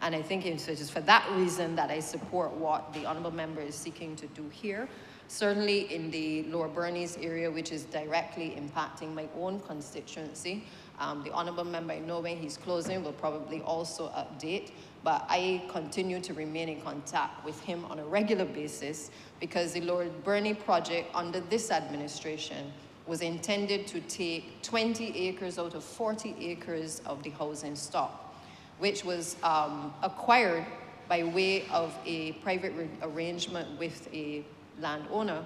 And I think it's just for that reason that I support what the honourable member is seeking to do here. Certainly in the Lower Bernice area, which is directly impacting my own constituency. The honourable member, I know when he's closing, will probably also update, but I continue to remain in contact with him on a regular basis because the Lower Bernice project under this administration was intended to take 20 acres out of 40 acres of the housing stock, which was acquired by way of a private arrangement with a landowner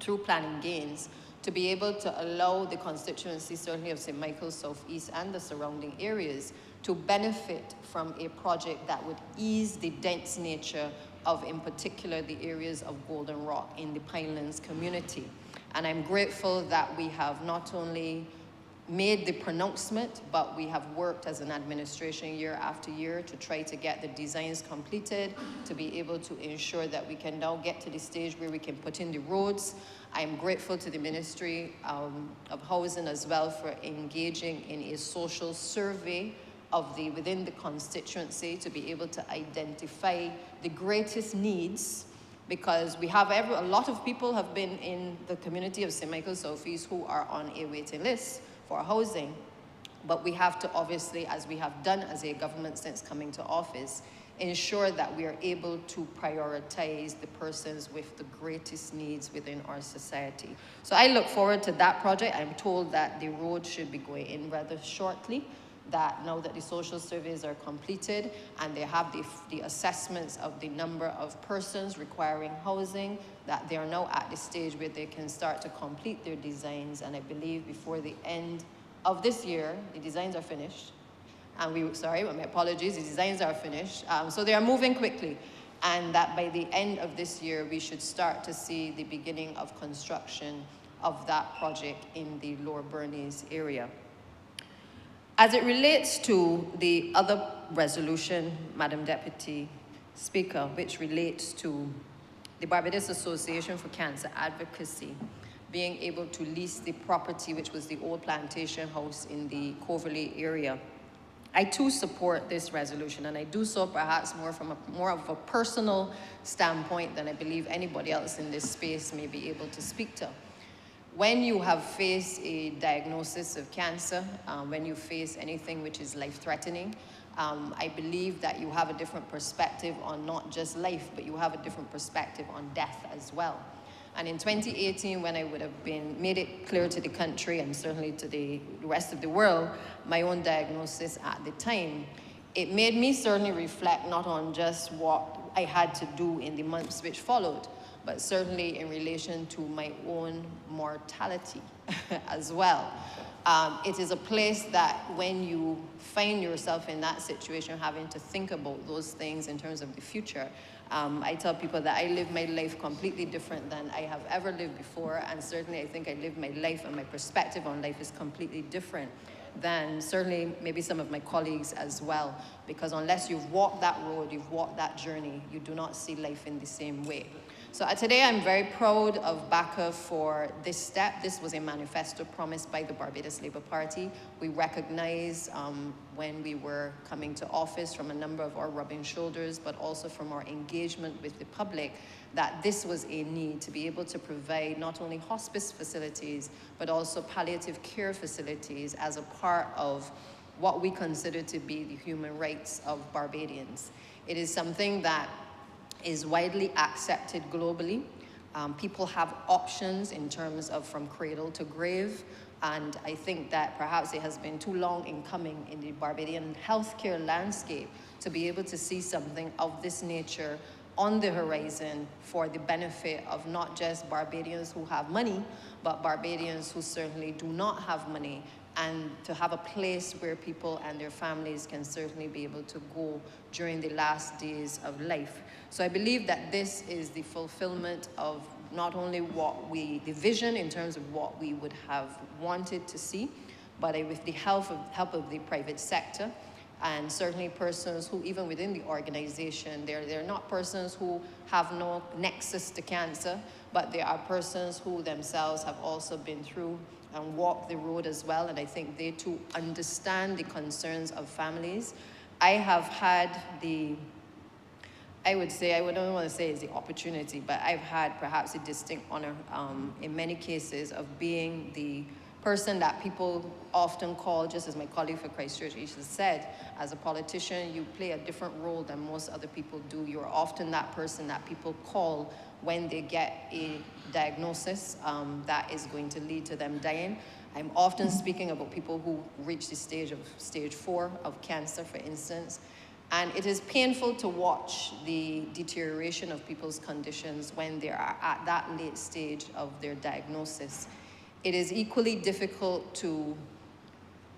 through planning gains to be able to allow the constituency, certainly of St. Michael's Southeast and the surrounding areas, to benefit from a project that would ease the dense nature of, in particular, the areas of Golden Rock in the Pinelands community. And I'm grateful that we have not only made the pronouncement, but we have worked as an administration year after year to try to get the designs completed, to be able to ensure that we can now get to the stage where we can put in the roads. I'm grateful to the Ministry of Housing as well for engaging in a social survey of within the constituency to be able to identify the greatest needs, because we have a lot of people have been in the community of St. Michael's Southeast who are on a waiting list for housing, but we have to obviously, as we have done as a government since coming to office, ensure that we are able to prioritize the persons with the greatest needs within our society. So I look forward to that project. I'm told that the road should be going in rather shortly, that now that the social surveys are completed and they have the assessments of the number of persons requiring housing, that they are now at the stage where they can start to complete their designs. And I believe before the end of this year, the designs are finished. And sorry, my apologies, the designs are finished. So they are moving quickly. And that by the end of this year, we should start to see the beginning of construction of that project in the Lower Bernice area. As it relates to the other resolution, Madam Deputy Speaker, which relates to the Barbados Association for Cancer Advocacy being able to lease the property, which was the old plantation house in the Coverley area, I too support this resolution, and I do so perhaps more of a personal standpoint than I believe anybody else in this space may be able to speak to. When you have faced a diagnosis of cancer, when you face anything which is life-threatening, I believe that you have a different perspective on not just life, but you have a different perspective on death as well. And in 2018, when I would have made it clear to the country and certainly to the rest of the world, my own diagnosis at the time, it made me certainly reflect not on just what I had to do in the months which followed, but certainly in relation to my own mortality as well. It is a place that when you find yourself in that situation, having to think about those things in terms of the future, I tell people that I live my life completely different than I have ever lived before, and certainly I think I live my life and my perspective on life is completely different than certainly maybe some of my colleagues as well, because unless you've walked that road, you've walked that journey, you do not see life in the same way. So today I'm very proud of BACA for this step. This was a manifesto promised by the Barbados Labour Party. We recognize when we were coming to office from a number of our rubbing shoulders, but also from our engagement with the public, that this was a need to be able to provide not only hospice facilities, but also palliative care facilities as a part of what we consider to be the human rights of Barbadians. It is something that is widely accepted globally. People have options in terms of from cradle to grave, and I think that perhaps it has been too long in coming in the Barbadian healthcare landscape to be able to see something of this nature on the horizon for the benefit of not just Barbadians who have money, but Barbadians who certainly do not have money, and to have a place where people and their families can certainly be able to go during the last days of life. So I believe that this is the fulfillment of not only the vision in terms of what we would have wanted to see, but with the help of the private sector, and certainly persons who, even within the organization, they're not persons who have no nexus to cancer, but they are persons who themselves have also been through and walked the road as well, and I think they too understand the concerns of families. I have had I wouldn't want to say it's the opportunity, but I've had perhaps a distinct honor in many cases of being the person that people often call, just as my colleague for Christchurch East has said, as a politician, you play a different role than most other people do. You're often that person that people call when they get a diagnosis that is going to lead to them dying. I'm often speaking about people who reach the stage 4 of cancer, for instance. And it is painful to watch the deterioration of people's conditions when they are at that late stage of their diagnosis. It is equally difficult to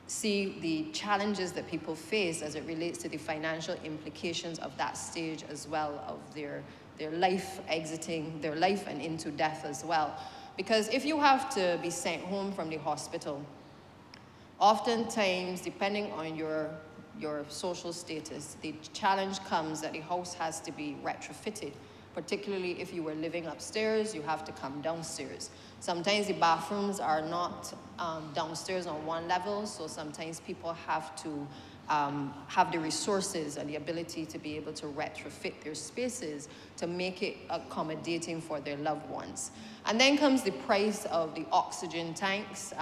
see the challenges that people face as it relates to the financial implications of that stage as well, of their life, exiting their life and into death as well. Because if you have to be sent home from the hospital, oftentimes, depending on your social status, the challenge comes that the house has to be retrofitted. Particularly if you were living upstairs, you have to come downstairs. Sometimes the bathrooms are not downstairs on one level, so sometimes people have to have the resources and the ability to be able to retrofit their spaces to make it accommodating for their loved ones. And then comes the price of the oxygen tanks.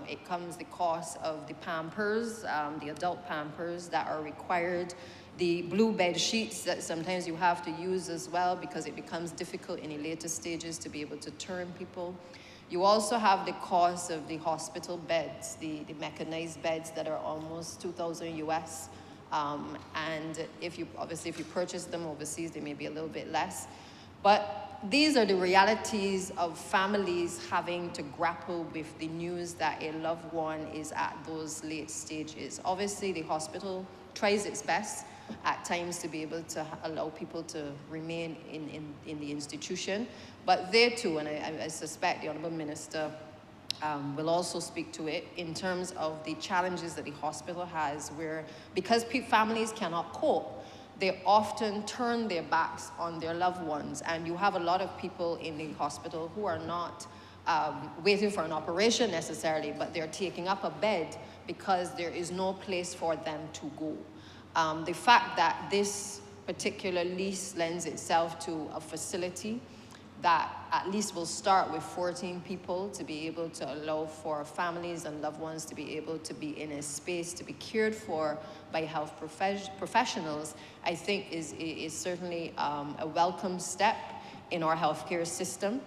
It comes the cost of the Pampers, the adult Pampers that are required, the blue bed sheets that sometimes you have to use as well because it becomes difficult in the later stages to be able to turn people. You also have the cost of the hospital beds, the mechanized beds that are almost 2,000 US. And if you purchase them overseas, they may be a little bit less. But these are the realities of families having to grapple with the news that a loved one is at those late stages. Obviously, the hospital tries its best at times to be able to allow people to remain in the institution. But there too, and I suspect the Honourable Minister will also speak to it in terms of the challenges that the hospital has, where because families cannot cope, they often turn their backs on their loved ones. And you have a lot of people in the hospital who are not waiting for an operation necessarily, but they're taking up a bed because there is no place for them to go. The fact that this particular lease lends itself to a facility that at least will start with 14 people to be able to allow for families and loved ones to be able to be in a space to be cared for by health professionals, I think is certainly a welcome step in our healthcare system.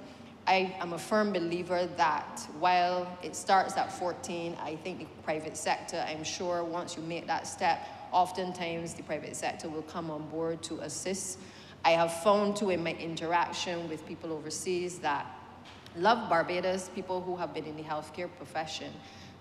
I am a firm believer that while it starts at 14, I think the private sector, I'm sure once you make that step, oftentimes the private sector will come on board to assist. I have found too in my interaction with people overseas that love Barbados, people who have been in the healthcare profession,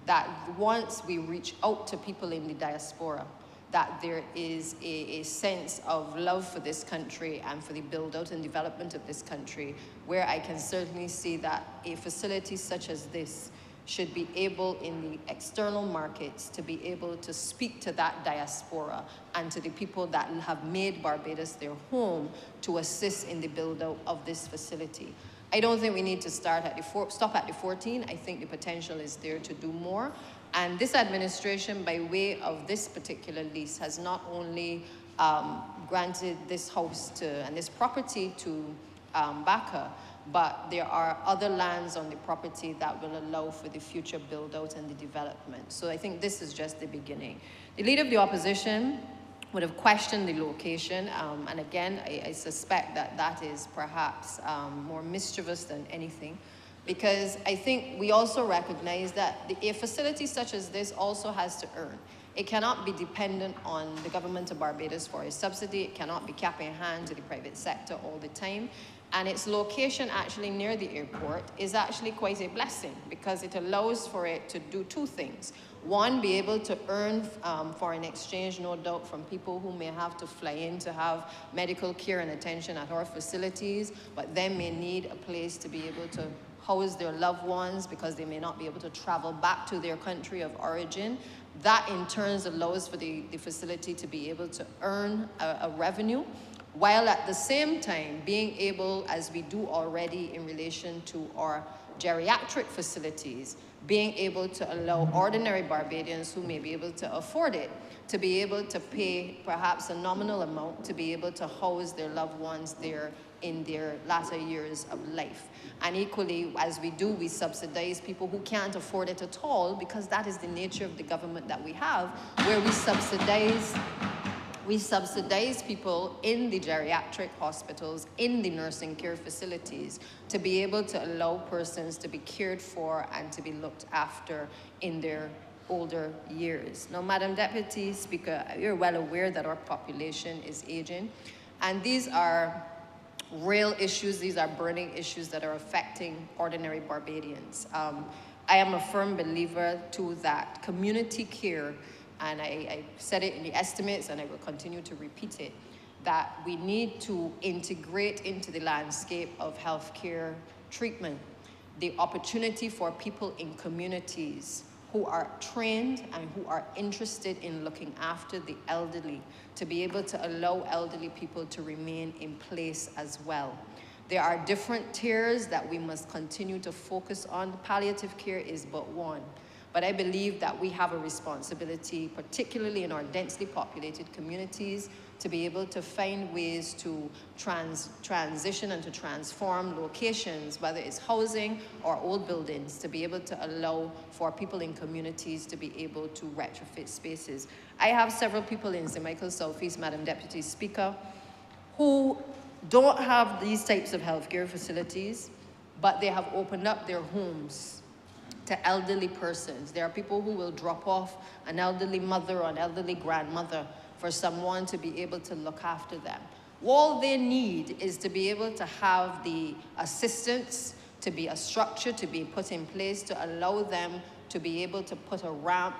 that once we reach out to people in the diaspora, that there is a sense of love for this country and for the build-out and development of this country, where I can certainly see that a facility such as this should be able in the external markets to be able to speak to that diaspora and to the people that have made Barbados their home to assist in the build-out of this facility. I don't think we need to stop at the 14. I think the potential is there to do more. And this administration, by way of this particular lease, has not only granted this house and this property to Baka, but there are other lands on the property that will allow for the future build-out and the development. So I think this is just the beginning. The Leader of the Opposition would have questioned the location, and again, I suspect that that is perhaps more mischievous than anything, because I think we also recognize that a facility such as this also has to earn. It cannot be dependent on the government of Barbados for a subsidy. It cannot be cap in hand to the private sector all the time. And its location actually near the airport is actually quite a blessing because it allows for it to do two things. One, be able to earn foreign exchange, no doubt, from people who may have to fly in to have medical care and attention at our facilities, but then may need a place to be able to house their loved ones because they may not be able to travel back to their country of origin. That in turn allows for the facility to be able to earn a revenue, while at the same time being able, as we do already in relation to our geriatric facilities, being able to allow ordinary Barbadians who may be able to afford it to be able to pay perhaps a nominal amount to be able to house their loved ones there in their latter years of life. And equally, as we do, we subsidize people who can't afford it at all, because that is the nature of the government that we have, where we subsidize people in the geriatric hospitals, in the nursing care facilities, to be able to allow persons to be cared for and to be looked after in their older years. Now, Madam Deputy Speaker, you're well aware that our population is aging, and these are real issues, these are burning issues that are affecting ordinary Barbadians. I am a firm believer too that community care, and I said it in the estimates and I will continue to repeat it, that we need to integrate into the landscape of healthcare treatment the opportunity for people in communities who are trained and who are interested in looking after the elderly to be able to allow elderly people to remain in place as well. There are different tiers that we must continue to focus on. Palliative care is but one. But I believe that we have a responsibility, particularly in our densely populated communities, to be able to find ways to transition and to transform locations, whether it's housing or old buildings, to be able to allow for people in communities to be able to retrofit spaces. I have several people in St. Michael Southeast, Madam Deputy Speaker, who don't have these types of healthcare facilities, but they have opened up their homes to elderly persons. There are people who will drop off an elderly mother or an elderly grandmother for someone to be able to look after them. All they need is to be able to have the assistance, to be a structure to be put in place to allow them to be able to put a ramp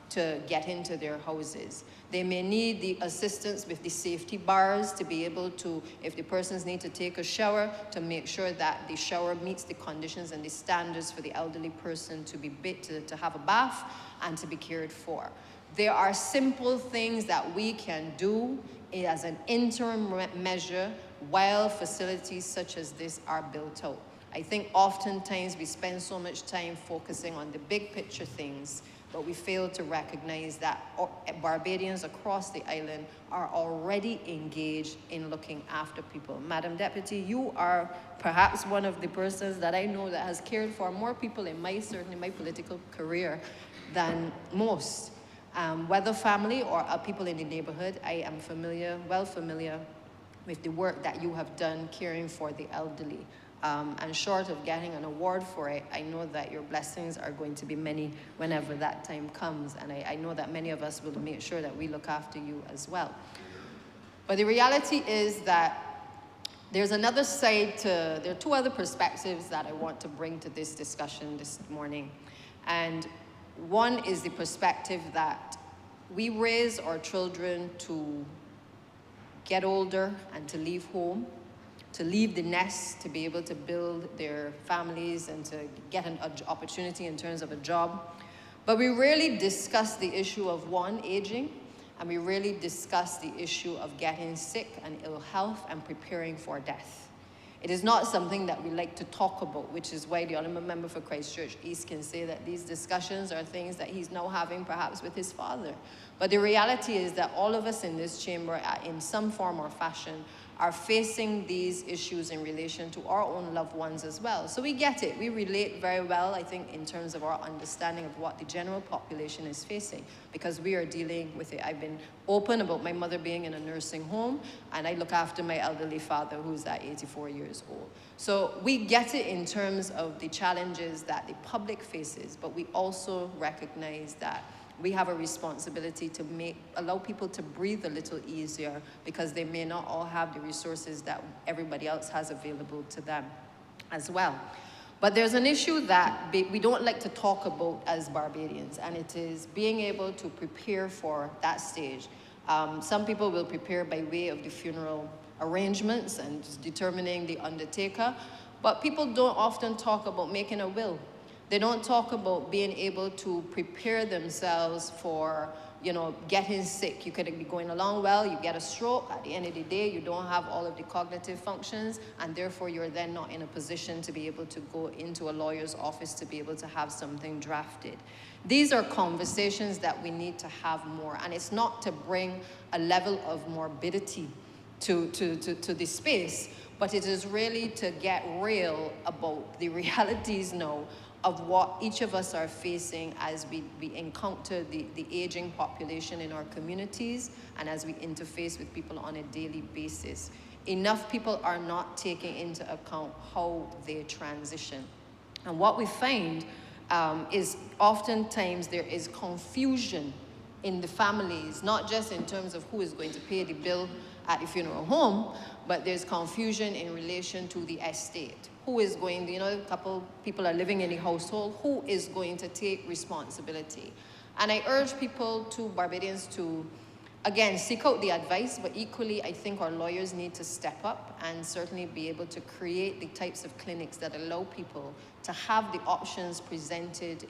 to get into their houses. They may need the assistance with the safety bars to be able to, if the persons need to take a shower, to make sure that the shower meets the conditions and the standards for the elderly person to be to have a bath and to be cared for. There are simple things that we can do as an interim measure while facilities such as this are built out. I think oftentimes we spend so much time focusing on the big picture things, but we fail to recognize that Barbadians across the island are already engaged in looking after people. Madam Deputy, you are perhaps one of the persons that I know that has cared for more people in certainly my political career than most. Whether family or people in the neighborhood, I am well familiar with the work that you have done caring for the elderly. And short of getting an award for it, I know that your blessings are going to be many whenever that time comes. And I know that many of us will make sure that we look after you as well. But the reality is that there's another side there are two other perspectives that I want to bring to this discussion this morning. And one is the perspective that we raise our children to get older and to leave home, to leave the nest, to be able to build their families and to get an opportunity in terms of a job. But we rarely discuss the issue of aging, and we rarely discuss the issue of getting sick and ill health and preparing for death. It is not something that we like to talk about, which is why the Honourable Member for Christchurch East can say that these discussions are things that he's now having perhaps with his father. But the reality is that all of us in this chamber, in some form or fashion, are facing these issues in relation to our own loved ones as well. So we get it. We relate very well, I think, in terms of our understanding of what the general population is facing, because we are dealing with it. I've been open about my mother being in a nursing home, and I look after my elderly father, who's at 84 years old. So we get it in terms of the challenges that the public faces, but we also recognize that we have a responsibility to allow people to breathe a little easier, because they may not all have the resources that everybody else has available to them as well. But there's an issue that we don't like to talk about as Barbadians, and it is being able to prepare for that stage. Some people will prepare by way of the funeral arrangements and determining the undertaker, but people don't often talk about making a will. They don't talk about being able to prepare themselves for, you know, getting sick. You could be going along well, you get a stroke, at the end of the day, you don't have all of the cognitive functions, and therefore you're then not in a position to be able to go into a lawyer's office to be able to have something drafted. These are conversations that we need to have more, and it's not to bring a level of morbidity to the space, but it is really to get real about the realities now of what each of us are facing as we encounter the aging population in our communities and as we interface with people on a daily basis. Enough people are not taking into account how they transition. And what we find is oftentimes there is confusion in the families, not just in terms of who is going to pay the bill at the funeral home, but there's confusion in relation to the estate. Who is going, you know, a couple people are living in the household, who is going to take responsibility? And I urge people, Barbadians, to, again, seek out the advice, but equally, I think our lawyers need to step up and certainly be able to create the types of clinics that allow people to have the options presented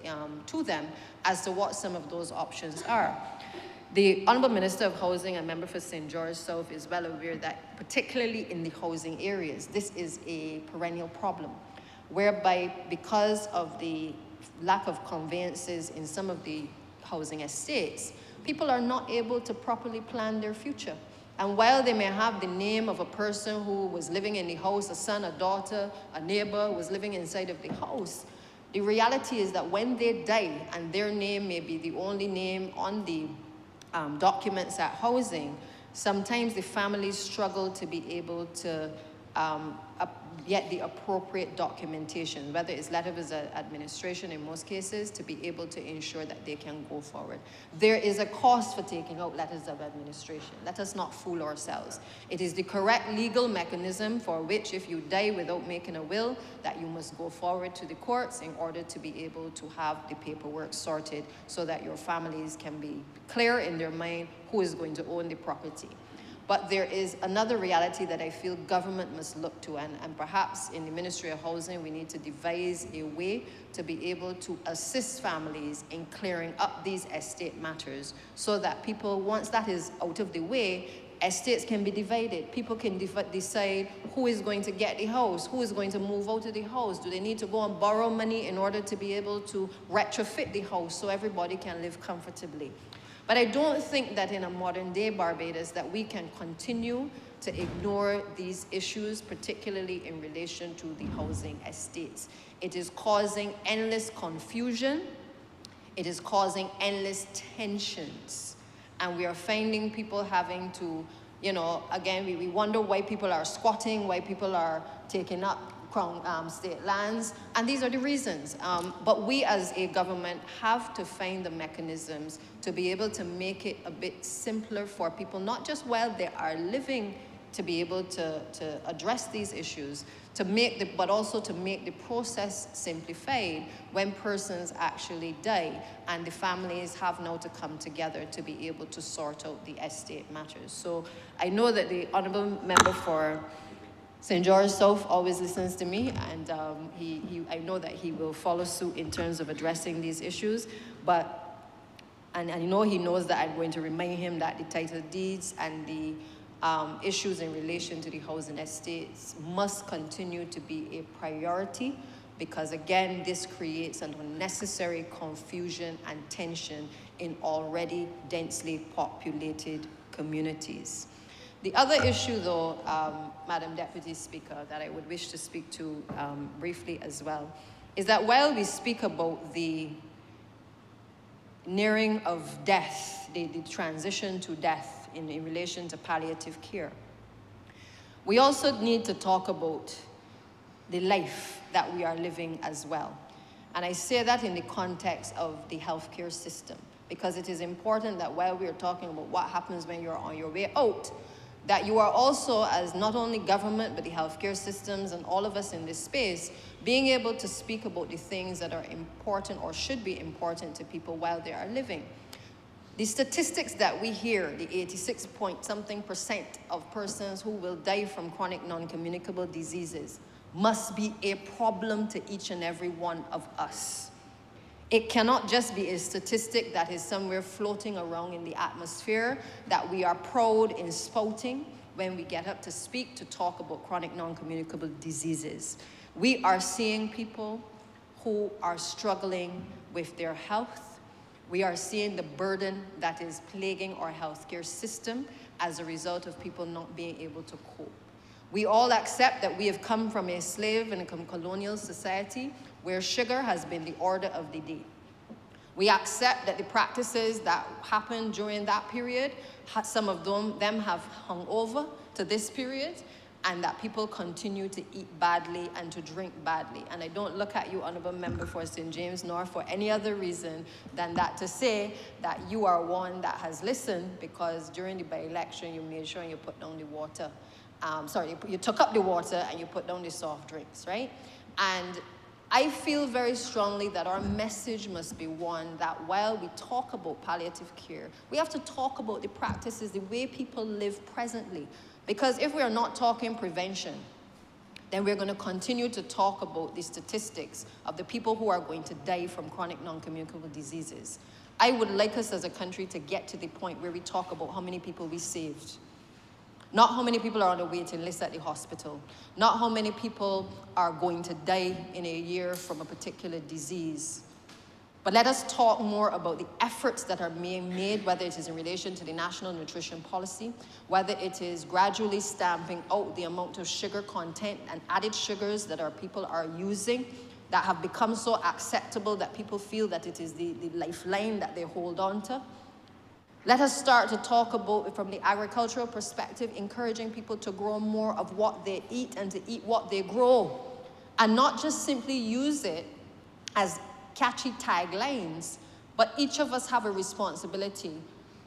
to them as to what some of those options are. The Honourable Minister of Housing and member for St. George South is well aware that, particularly in the housing areas, this is a perennial problem, whereby because of the lack of conveyances in some of the housing estates, people are not able to properly plan their future. And while they may have the name of a person who was living in the house, a son, a daughter, a neighbor was living inside of the house, the reality is that when they die, and their name may be the only name on the documents at housing, sometimes the families struggle to be able to get the appropriate documentation, whether it's letters of administration in most cases, to be able to ensure that they can go forward. There is a cost for taking out letters of administration. Let us not fool ourselves. It is the correct legal mechanism for which, if you die without making a will, that you must go forward to the courts in order to be able to have the paperwork sorted so that your families can be clear in their mind who is going to own the property. But there is another reality that I feel government must look to, and perhaps in the Ministry of Housing, we need to devise a way to be able to assist families in clearing up these estate matters so that people, once that is out of the way, estates can be divided. People can decide who is going to get the house, who is going to move out of the house. Do they need to go and borrow money in order to be able to retrofit the house so everybody can live comfortably? But I don't think that in a modern day Barbados that we can continue to ignore these issues, particularly in relation to the housing estates. It is causing endless confusion. It is causing endless tensions. And we are finding people having to, you know, again, we wonder why people are squatting, why people are taking up Crown state lands, and these are the reasons. But we as a government have to find the mechanisms to be able to make it a bit simpler for people, not just while they are living, to be able to address these issues, but also to make the process simplified when persons actually die and the families have now to come together to be able to sort out the estate matters. So I know that the Honourable Member for St. George South always listens to me, and I know that he will follow suit in terms of addressing these issues, and I know he knows that I'm going to remind him that the title deeds and the issues in relation to the housing estates must continue to be a priority, because again, this creates an unnecessary confusion and tension in already densely populated communities. The other issue, though, Madam Deputy Speaker, that I would wish to speak to briefly as well, is that while we speak about the nearing of death, the transition to death in relation to palliative care, we also need to talk about the life that we are living as well. And I say that in the context of the healthcare system. because it is important that while we are talking about what happens when you're on your way out, that you are also, as not only government, but the healthcare systems and all of us in this space, being able to speak about the things that are important or should be important to people while they are living. The statistics that we hear, the 86-point-something% of persons who will die from chronic non-communicable diseases, must be a problem to each and every one of us. It cannot just be a statistic that is somewhere floating around in the atmosphere that we are proud in spouting when we get up to speak, to talk about chronic non-communicable diseases. We are seeing people who are struggling with their health. We are seeing the burden that is plaguing our healthcare system as a result of people not being able to cope. We all accept that we have come from a slave and a colonial society where sugar has been the order of the day. We accept that the practices that happened during that period, some of them have hung over to this period, and that people continue to eat badly and to drink badly. And I don't look at you, Honourable Member for St. James, nor for any other reason than that to say that you are one that has listened, because during the by-election you made sure you put down the water. You took up the water and you put down the soft drinks, right? And I feel very strongly that our message must be one that while we talk about palliative care, we have to talk about the practices, the way people live presently. Because if we are not talking prevention, then we're going to continue to talk about the statistics of the people who are going to die from chronic non-communicable diseases. I would like us as a country to get to the point where we talk about how many people we saved. Not how many people are on the waiting list at the hospital. Not how many people are going to die in a year from a particular disease. But let us talk more about the efforts that are being made, whether it is in relation to the National Nutrition Policy, whether it is gradually stamping out the amount of sugar content and added sugars that our people are using that have become so acceptable that people feel that it is the lifeline that they hold on to. Let us start to talk about, from the agricultural perspective, encouraging people to grow more of what they eat and to eat what they grow, and not just simply use it as catchy taglines, but each of us have a responsibility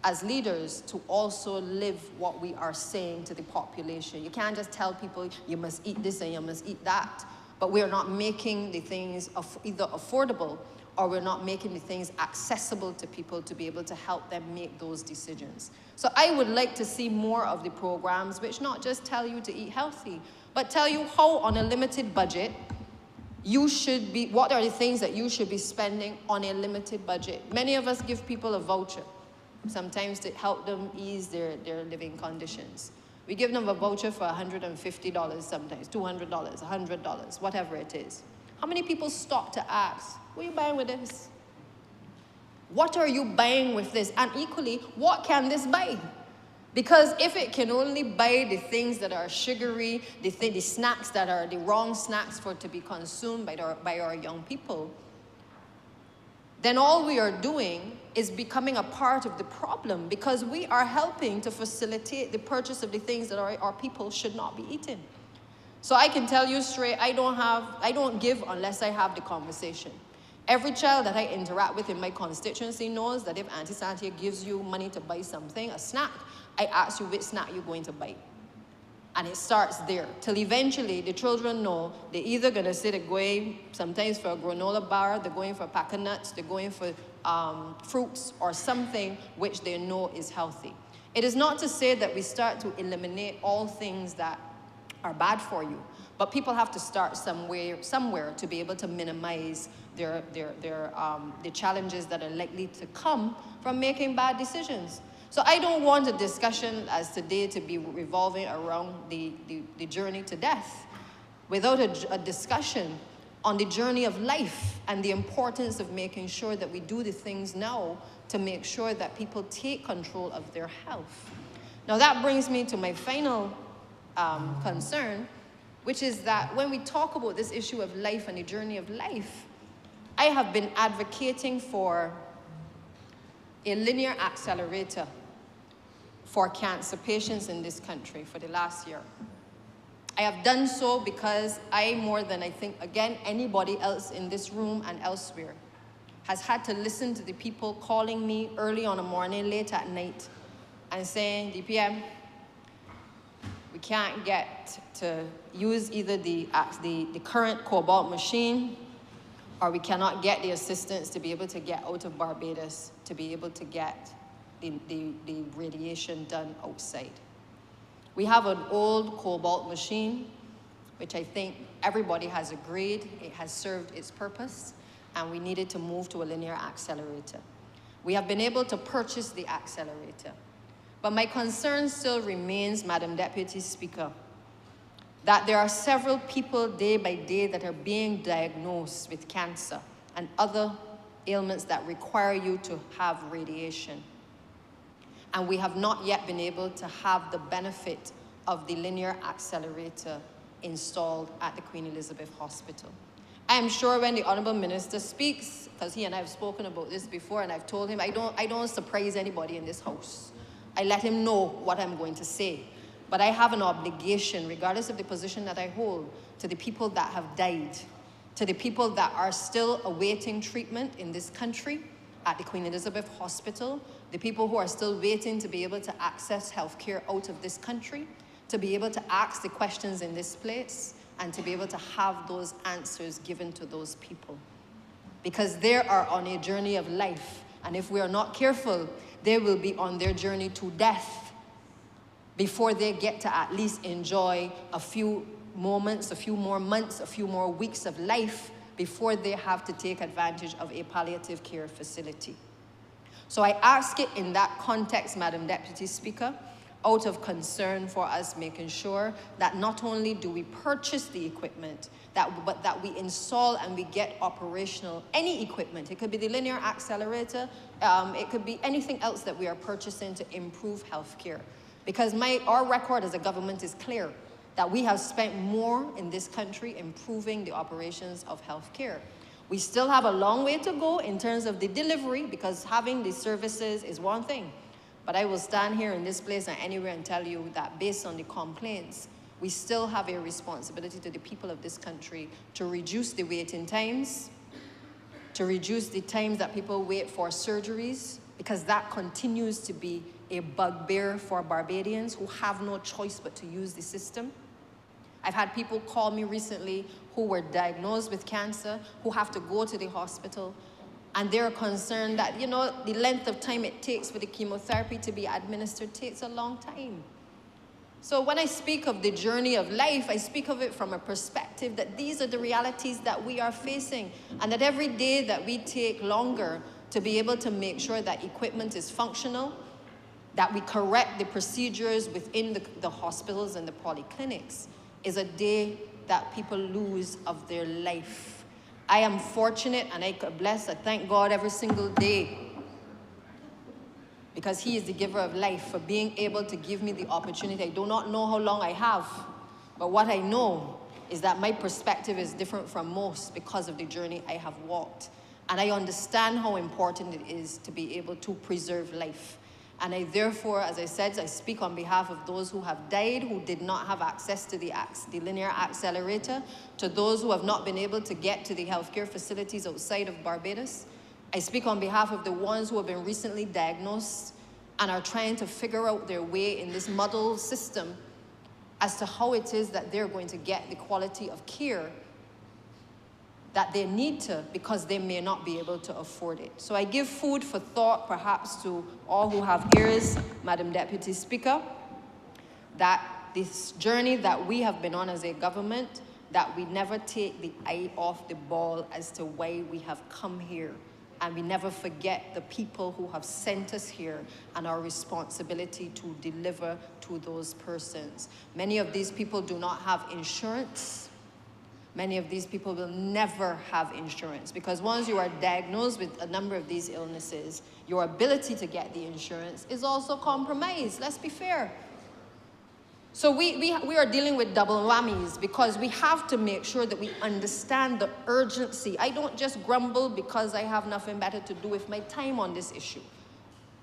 as leaders to also live what we are saying to the population. You can't just tell people you must eat this and you must eat that, but we're not making the things either affordable or we're not making the things accessible to people to be able to help them make those decisions. So I would like to see more of the programs which not just tell you to eat healthy, but tell you how on a limited budget, what are the things that you should be spending on a limited budget. Many of us give people a voucher, sometimes to help them ease their living conditions. We give them a voucher for $150 sometimes, $200, $100, whatever it is. How many people stop to ask, what are you buying with this? What are you buying with this? And equally, what can this buy? Because if it can only buy the things that are sugary, the snacks that are the wrong snacks for to be consumed by our young people, then all we are doing is becoming a part of the problem, because we are helping to facilitate the purchase of the things that our people should not be eating. So I can tell you straight, I don't give unless I have the conversation. Every child that I interact with in my constituency knows that if Auntie Santia gives you money to buy something, a snack, I ask you which snack you're going to buy. And it starts there, till eventually the children know they're either gonna say they're going sometimes for a granola bar, they're going for a pack of nuts, they're going for fruits or something which they know is healthy. It is not to say that we start to eliminate all things that are bad for you, but people have to start somewhere to be able to minimize the challenges that are likely to come from making bad decisions. So I don't want a discussion as today to be revolving around the journey to death without a discussion on the journey of life and the importance of making sure that we do the things now to make sure that people take control of their health. Now that brings me to my final concern, which is that when we talk about this issue of life and the journey of life, I have been advocating for a linear accelerator for cancer patients in this country for the last year. I have done so because I, more than I think, again, anybody else in this room and elsewhere, has had to listen to the people calling me early on the morning, late at night, and saying, DPM, we can't get to use either the current cobalt machine, or we cannot get the assistance to be able to get out of Barbados to be able to get the radiation done outside. We have an old cobalt machine, which I think everybody has agreed it has served its purpose, and we needed to move to a linear accelerator. We have been able to purchase the accelerator. But my concern still remains, Madam Deputy Speaker, that there are several people day by day that are being diagnosed with cancer and other ailments that require you to have radiation. And we have not yet been able to have the benefit of the linear accelerator installed at the Queen Elizabeth Hospital. I am sure when the Honourable Minister speaks, because he and I have spoken about this before, and I've told him I don't surprise anybody in this house. I let him know what I'm going to say. But I have an obligation, regardless of the position that I hold, to the people that have died, to the people that are still awaiting treatment in this country at the Queen Elizabeth Hospital, the people who are still waiting to be able to access health care out of this country, to be able to ask the questions in this place, and to be able to have those answers given to those people. Because they are on a journey of life, and if we are not careful, they will be on their journey to death before they get to at least enjoy a few moments, a few more months, a few more weeks of life before they have to take advantage of a palliative care facility. So I ask it in that context, Madam Deputy Speaker, out of concern for us making sure that not only do we purchase the equipment, but that we install and we get operational any equipment. It could be the linear accelerator, it could be anything else that we are purchasing to improve healthcare. Because our record as a government is clear that we have spent more in this country improving the operations of healthcare. We still have a long way to go in terms of the delivery, because having the services is one thing. But I will stand here in this place and anywhere and tell you that based on the complaints, we still have a responsibility to the people of this country to reduce the waiting times, to reduce the times that people wait for surgeries, because that continues to be a bugbear for Barbadians who have no choice but to use the system. I've had people call me recently who were diagnosed with cancer, who have to go to the hospital, and they're concerned that, you know, the length of time it takes for the chemotherapy to be administered takes a long time. So when I speak of the journey of life, I speak of it from a perspective that these are the realities that we are facing, and that every day that we take longer to be able to make sure that equipment is functional, that we correct the procedures within the hospitals and the polyclinics, is a day that people lose of their life. I am fortunate and I bless, I thank God every single day, because He is the giver of life, for being able to give me the opportunity. I do not know how long I have, but what I know is that my perspective is different from most because of the journey I have walked. And I understand how important it is to be able to preserve life. And I therefore, as I said, I speak on behalf of those who have died, who did not have access to the linear accelerator, to those who have not been able to get to the healthcare facilities outside of Barbados. I speak on behalf of the ones who have been recently diagnosed and are trying to figure out their way in this muddled system as to how it is that they're going to get the quality of care that they need to, because they may not be able to afford it. So I give food for thought, perhaps, to all who have ears, Madam Deputy Speaker, that this journey that we have been on as a government, that we never take the eye off the ball as to why we have come here. And we never forget the people who have sent us here and our responsibility to deliver to those persons. Many of these people do not have insurance. Many of these people will never have insurance, because once you are diagnosed with a number of these illnesses, your ability to get the insurance is also compromised. Let's be fair. So we are dealing with double whammies, because we have to make sure that we understand the urgency. I don't just grumble because I have nothing better to do with my time on this issue.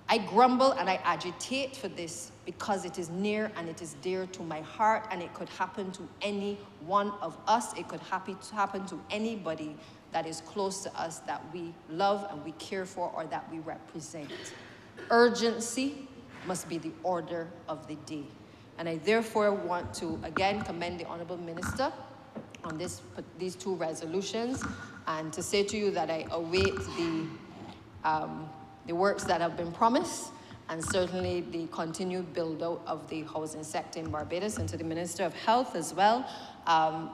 I grumble and I agitate for this because it is near and it is dear to my heart, and it could happen to any one of us. It could happen to anybody that is close to us, that we love and we care for, or that we represent. Urgency must be the order of the day. And I therefore want to again commend the Honourable Minister on these two resolutions, and to say to you that I await the works that have been promised, and certainly the continued build-out of the housing sector in Barbados, and to the Minister of Health as well,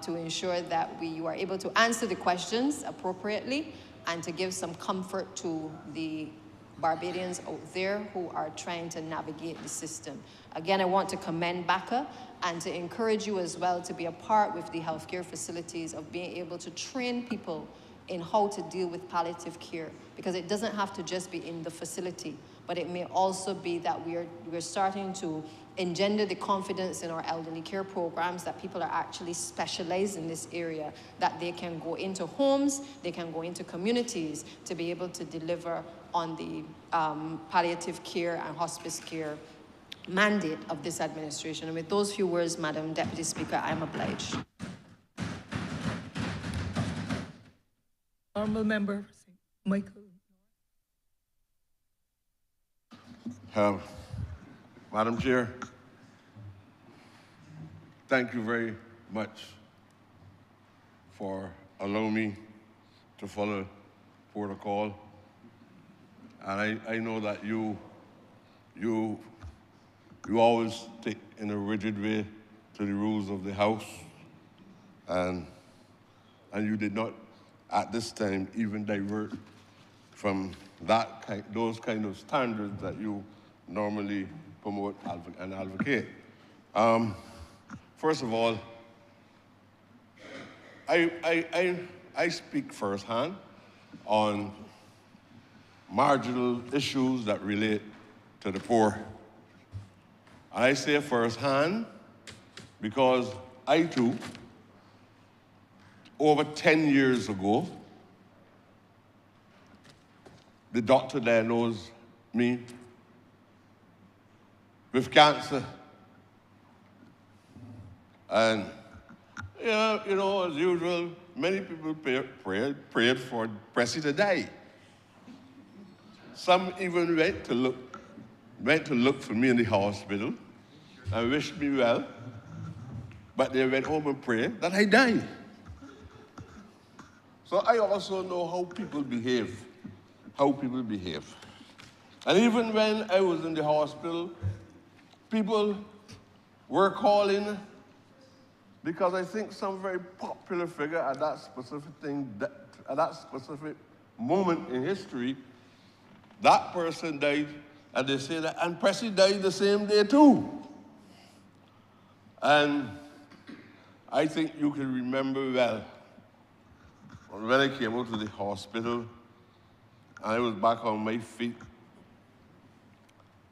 to ensure that you are able to answer the questions appropriately and to give some comfort to the Barbadians out there who are trying to navigate the system. Again, I want to commend BACA and to encourage you as well to be a part with the healthcare facilities of being able to train people in how to deal with palliative care, because it doesn't have to just be in the facility, but it may also be that we're starting to engender the confidence in our elderly care programs that people are actually specialized in this area, that they can go into homes, they can go into communities to be able to deliver on the palliative care and hospice care mandate of this administration. And with those few words, Madam Deputy Speaker, I am obliged. Honourable Member Michael. Madam Chair, thank you very much for allowing me to follow protocol. And I know that you always stick in a rigid way to the rules of the House, and you did not at this time even divert from those kind of standards that you normally promote and advocate. First of all, I speak firsthand on marginal issues that relate to the poor. And I say firsthand because I too, over 10 years ago, the doctor diagnosed me with cancer. And, you know, as usual, many people prayed for Pressy to die. Some even went to look for me in the hospital and wished me well, but they went home and prayed that I die. So I also know how people behave. And even when I was in the hospital, people were calling because I think some very popular figure at that specific moment in history, that person died, and they say that, and Pressy died the same day too. And I think you can remember well, when I came out of the hospital, and I was back on my feet,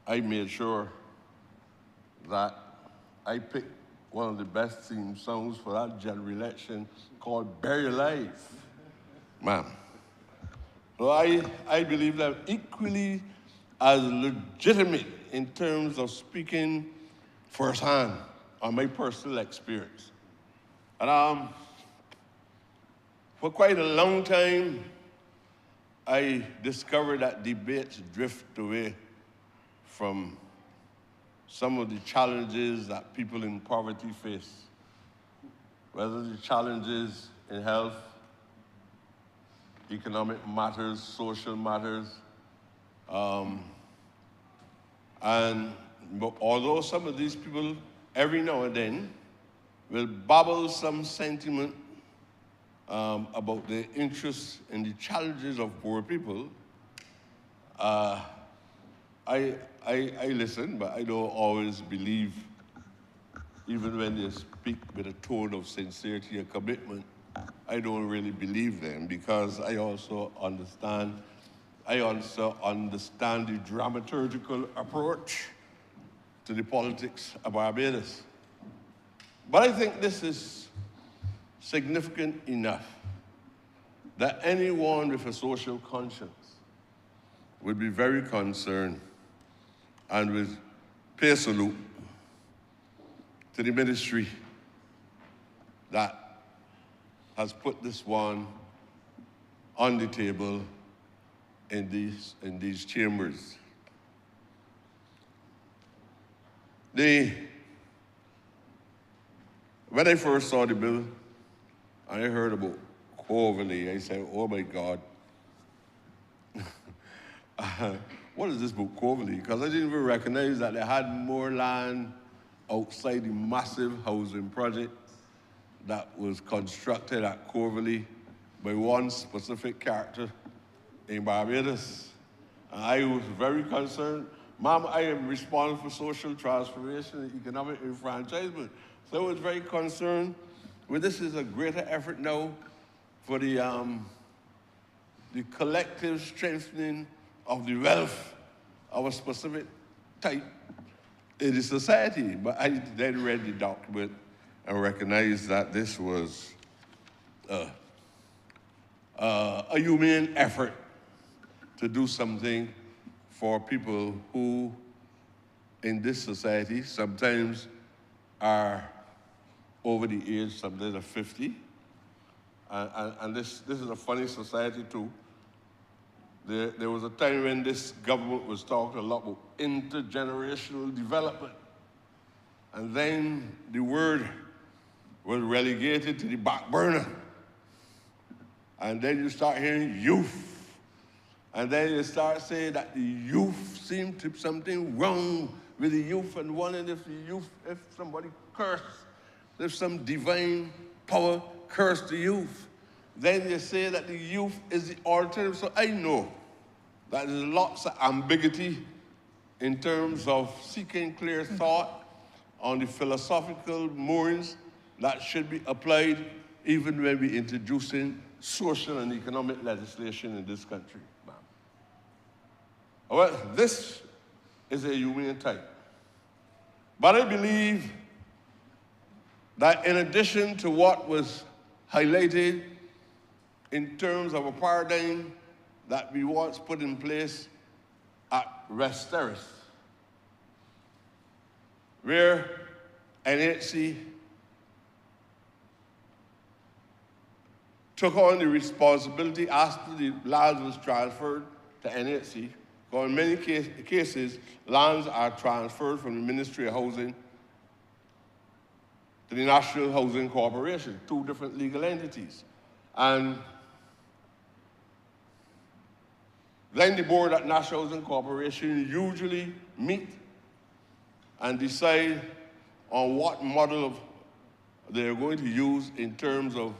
I made sure that I picked one of the best theme songs for that general election called Bury Alive, ma'am. So I believe that equally as legitimate in terms of speaking firsthand on my personal experience. And for quite a long time, I discovered that debates drift away from some of the challenges that people in poverty face, whether the challenges in health, economic matters, social matters. And although some of these people, every now and then, will babble some sentiment about their interests in the challenges of poor people, I listen, but I don't always believe, even when they speak with a tone of sincerity and commitment, I don't really believe them, because I also understand the dramaturgical approach to the politics of Barbados. But I think this is significant enough that anyone with a social conscience would be very concerned and with pay salute to the ministry that has put this one on the table in these chambers. When I first saw the bill and I heard about Coverley, I said, oh my God, what is this about Coverley? Because I didn't even recognize that they had more land outside the massive housing project that was constructed at Coverley by one specific character in Barbados. And I was very concerned. Ma'am, I am responsible for social transformation and economic enfranchisement. So I was very concerned. Well, this is a greater effort now for the collective strengthening of the wealth of a specific type in the society. But I then read the document and recognized that this was a humane effort to do something for people who, in this society, sometimes are over the age, sometimes of 50. And this is a funny society too. There was a time when this government was talking a lot about intergenerational development. And then the word was relegated to the back burner. And then you start hearing youth. And then you start saying that the youth seem to be something wrong with the youth, and wondering if the youth, if somebody cursed, if some divine power cursed the youth. Then you say that the youth is the alternative. So I know that there's lots of ambiguity in terms of seeking clear thought on the philosophical moorings that should be applied even when we're introducing social and economic legislation in this country. Well, this is a humane type. But I believe that in addition to what was highlighted in terms of a paradigm that we once put in place at West Terrace, where NHC took on the responsibility after the land was transferred to NHC. Because in many cases, lands are transferred from the Ministry of Housing to the National Housing Corporation, two different legal entities. And then the board at National Housing Corporation usually meet and decide on what model they're going to use in terms of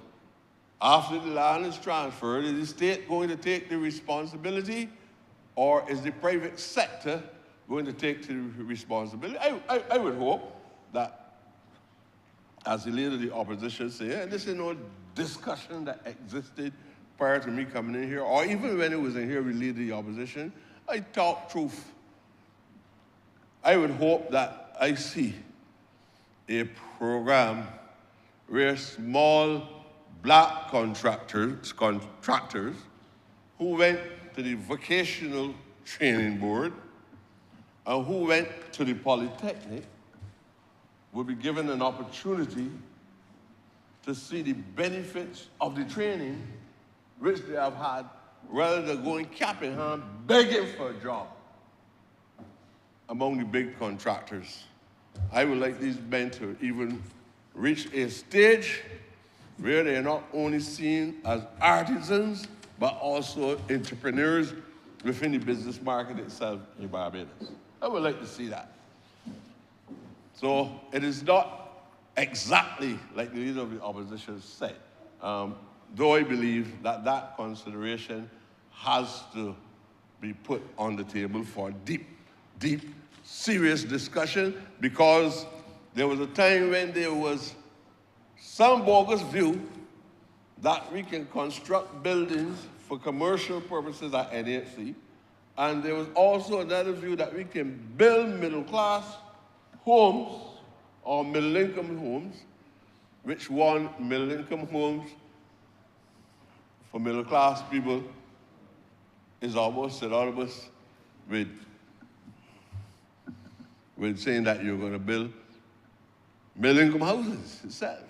after the land is transferred, is the state going to take the responsibility, or is the private sector going to take the responsibility? I would hope that, as the leader of the opposition said, and this is no discussion that existed prior to me coming in here, or even when it was in here with the leader of the opposition, I talk truth. I would hope that I see a program where small black contractors who went to the vocational training board and who went to the Polytechnic will be given an opportunity to see the benefits of the training which they have had, rather than going cap in hand begging for a job among the big contractors. I would like these men to even reach a stage where they are not only seen as artisans, but also entrepreneurs within the business market itself in Barbados. I would like to see that. So it is not exactly like the leader of the opposition said, though I believe that that consideration has to be put on the table for deep, serious discussion, because there was a time when there was some bogus view that we can construct buildings for commercial purposes at NHC, and there was also another view that we can build middle-class homes or middle-income homes, which one, middle-income homes for middle-class people is almost synonymous with with saying that you're going to build middle-income houses itself.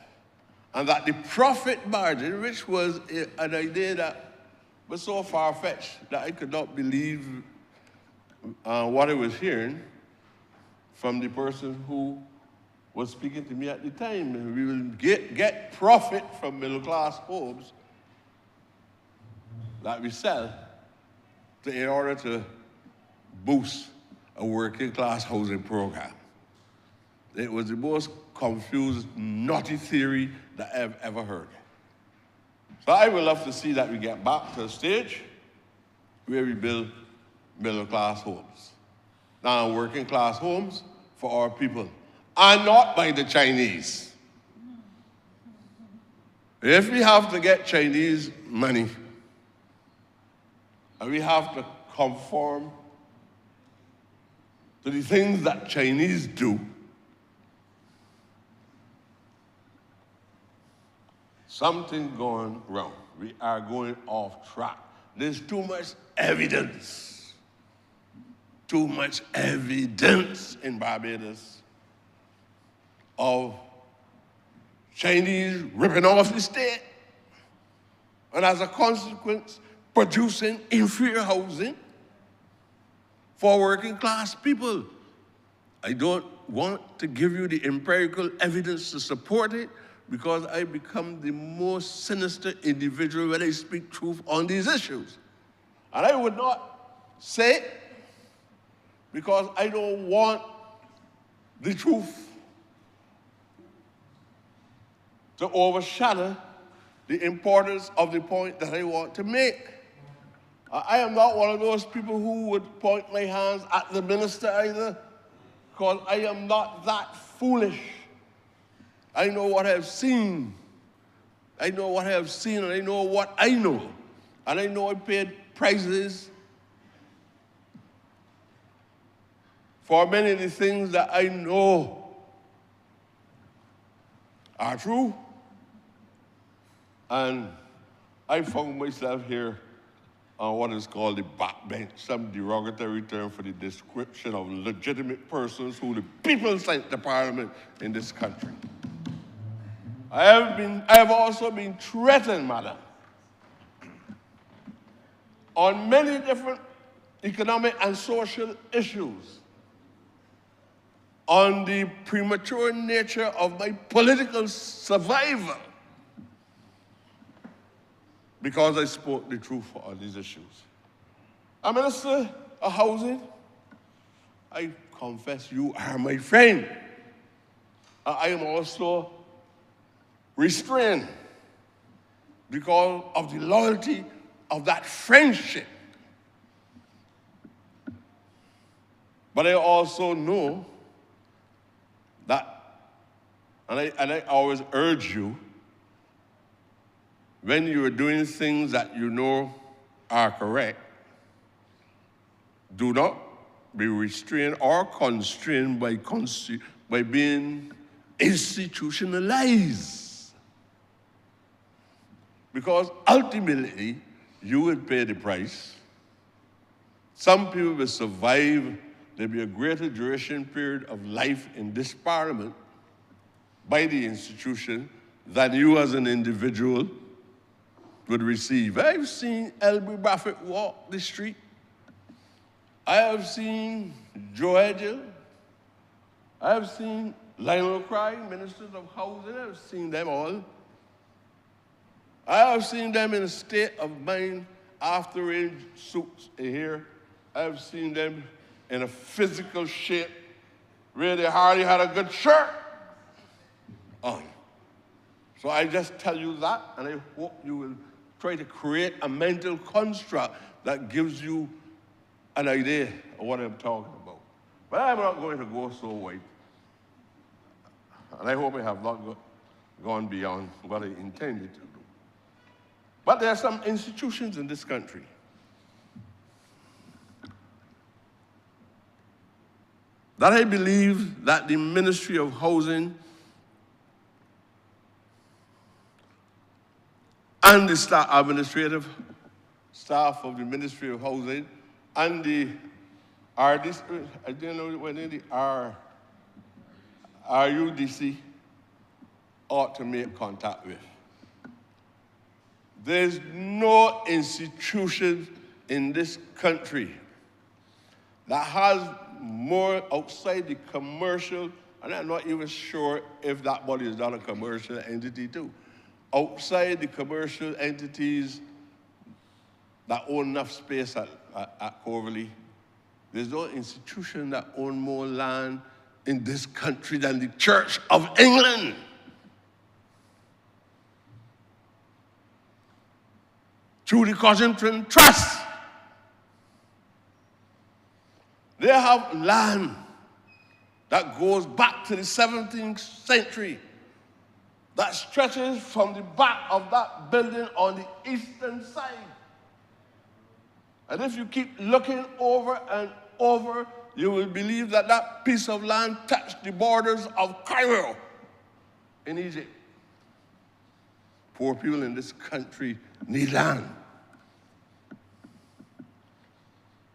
And that the profit margin, which was an idea that was so far-fetched that I could not believe what I was hearing from the person who was speaking to me at the time. And we will get profit from middle-class homes that we sell in order to boost a working-class housing program. It was the most confused, naughty theory that I've ever heard. So I would love to see that we get back to a stage where we build middle-class homes. Now, working-class homes for our people, and not by the Chinese. If we have to get Chinese money, and we have to conform to the things that Chinese do, something going wrong. We are going off track. There's too much evidence. Too much evidence in Barbados of Chinese ripping off the state. And as a consequence, producing inferior housing for working class people. I don't want to give you the empirical evidence to support it, because I become the most sinister individual when I speak truth on these issues. And I would not say it because I don't want the truth to overshadow the importance of the point that I want to make. I am not one of those people who would point my hands at the minister either, because I am not that foolish. I know what I have seen. I know what I have seen, and I know what I know. And I know I paid prices for many of the things that I know are true. And I found myself here on what is called the backbench, some derogatory term for the description of legitimate persons who the people sent to Parliament in this country. I have also been threatened, madam, on many different economic and social issues, on the premature nature of my political survival, because I spoke the truth on these issues. A minister of housing, I confess you are my friend. I am also restrained because of the loyalty of that friendship. But I also know that, and I always urge you, when you are doing things that you know are correct, do not be restrained or constrained by being institutionalized. Because ultimately, you will pay the price. Some people will survive. There'll be a greater duration period of life in this parliament by the institution than you as an individual would receive. I've seen Elby Buffett walk the street. I have seen Joe Edgell. I have seen Lionel Cry, ministers of housing. I've seen them all. I have seen them in a state of mind after wearing suits here. I've seen them in a physical shape where they hardly had a good shirt on. So I just tell you that, and I hope you will try to create a mental construct that gives you an idea of what I'm talking about. But I'm not going to go so wide. And I hope I have not gone beyond what I intended to do. But there are some institutions in this country that I believe that the Ministry of Housing and the administrative staff of the Ministry of Housing and the I didn't know whether the RUDC ought to make contact with. There's no institution in this country that has more outside the commercial, and I'm not even sure if that body is not a commercial entity too. Outside the commercial entities that own enough space at Coverley, there's no institution that owns more land in this country than the Church of England. Through the Cossington Trust, they have land that goes back to the 17th century, that stretches from the back of that building on the eastern side. And if you keep looking over and over, you will believe that that piece of land touched the borders of Cairo in Egypt. Poor people in this country need land.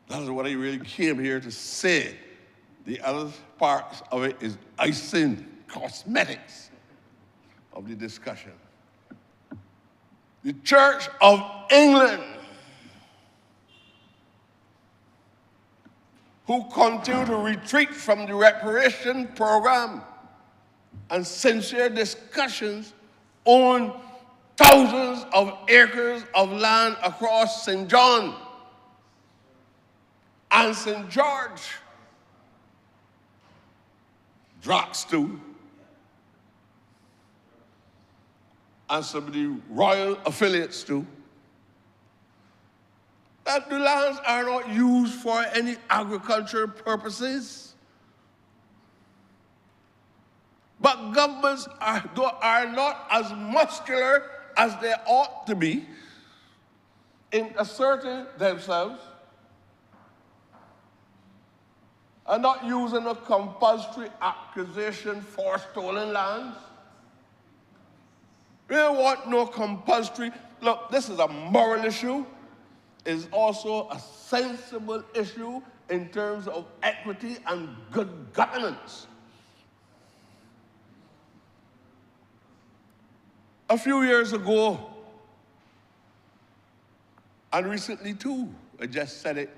That is what I really came here to say. The other parts of it is icing, cosmetics of the discussion. The Church of England, who continue to retreat from the reparation program and sincere discussions, own thousands of acres of land across St. John and St. George, Drax too, and some of the royal affiliates too, that the lands are not used for any agricultural purposes. But governments are not as muscular as they ought to be in asserting themselves and not using a compulsory acquisition for stolen lands. We don't want no compulsory. Look, this is a moral issue. It's also a sensible issue in terms of equity and good governance. A few years ago, and recently too, I just said it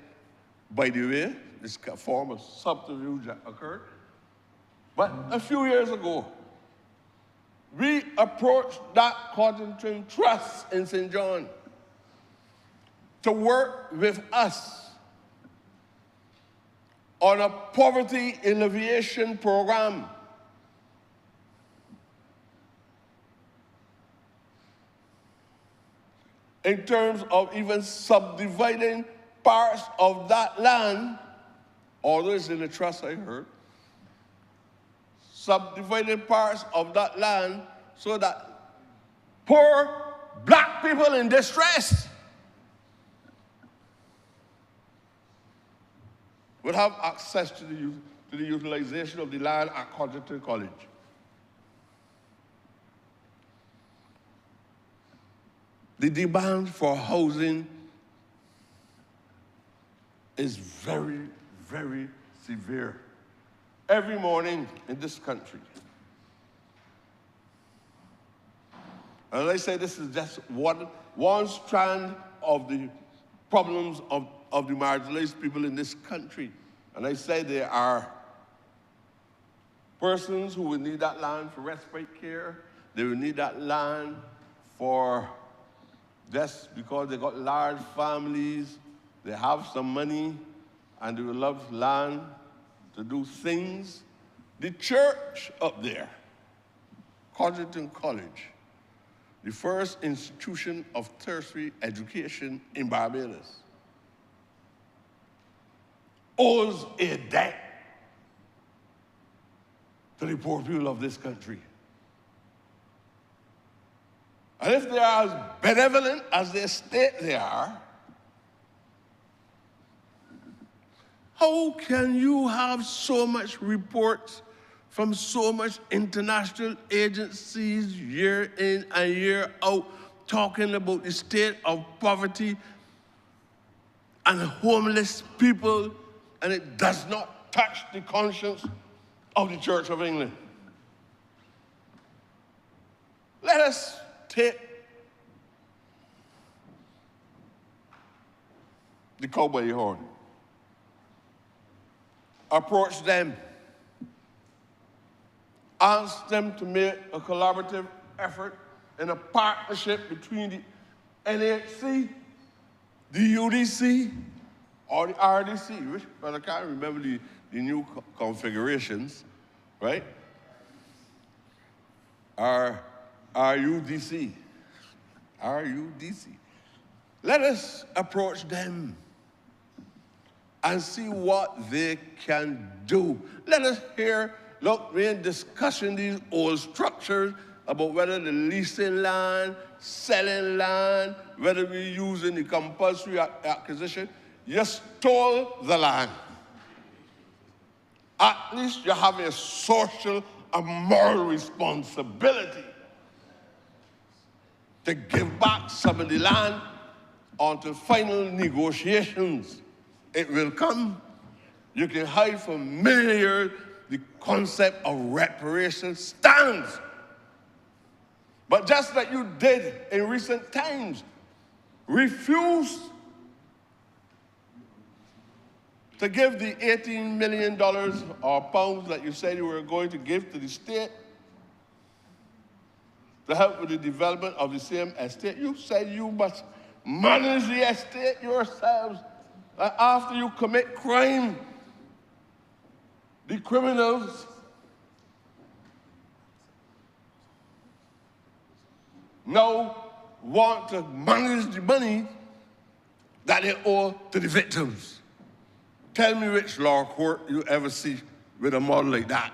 by the way, this form of subterfuge that occurred, but a few years ago, we approached that Cossington Trust in St. John to work with us on a poverty alleviation program. In terms of even subdividing parts of that land, although it's in the trust, I heard, subdividing parts of that land so that poor black people in distress would have access to the utilization of the land at Cossington College. The demand for housing is very, very severe. Every morning in this country. As I say, this is just one strand of the problems of the marginalized people in this country. And I say there are persons who will need that land for respite care. They will need that land for just because they got large families, they have some money, and they will love land to do things. The church up there, Cossington College, the first institution of tertiary education in Barbados, owes a debt to the poor people of this country. And if they are as benevolent as they state they are, how can you have so much reports from so much international agencies year in and year out talking about the state of poverty and homeless people and it does not touch the conscience of the Church of England. Let us take the cowboy horn, approach them, ask them to make a collaborative effort in a partnership between the NHC, the UDC, or the RDC, which, but I can't remember the new configurations, right? RUDC. Let us approach them and see what they can do. Let us hear, look, we're in discussion these old structures about whether the leasing land, selling land, whether we're using the compulsory acquisition. You stole the land. At least you have a social and moral responsibility to give back some of the land until final negotiations. It will come. You can hide for many years. The concept of reparation stands. But just like you did in recent times, refuse to give the $18 million or pounds that you said you were going to give to the state to help with the development of the same estate. You said you must manage the estate yourselves. After you commit crime, the criminals now want to manage the money that they owe to the victims. Tell me which law court you ever see with a model like that.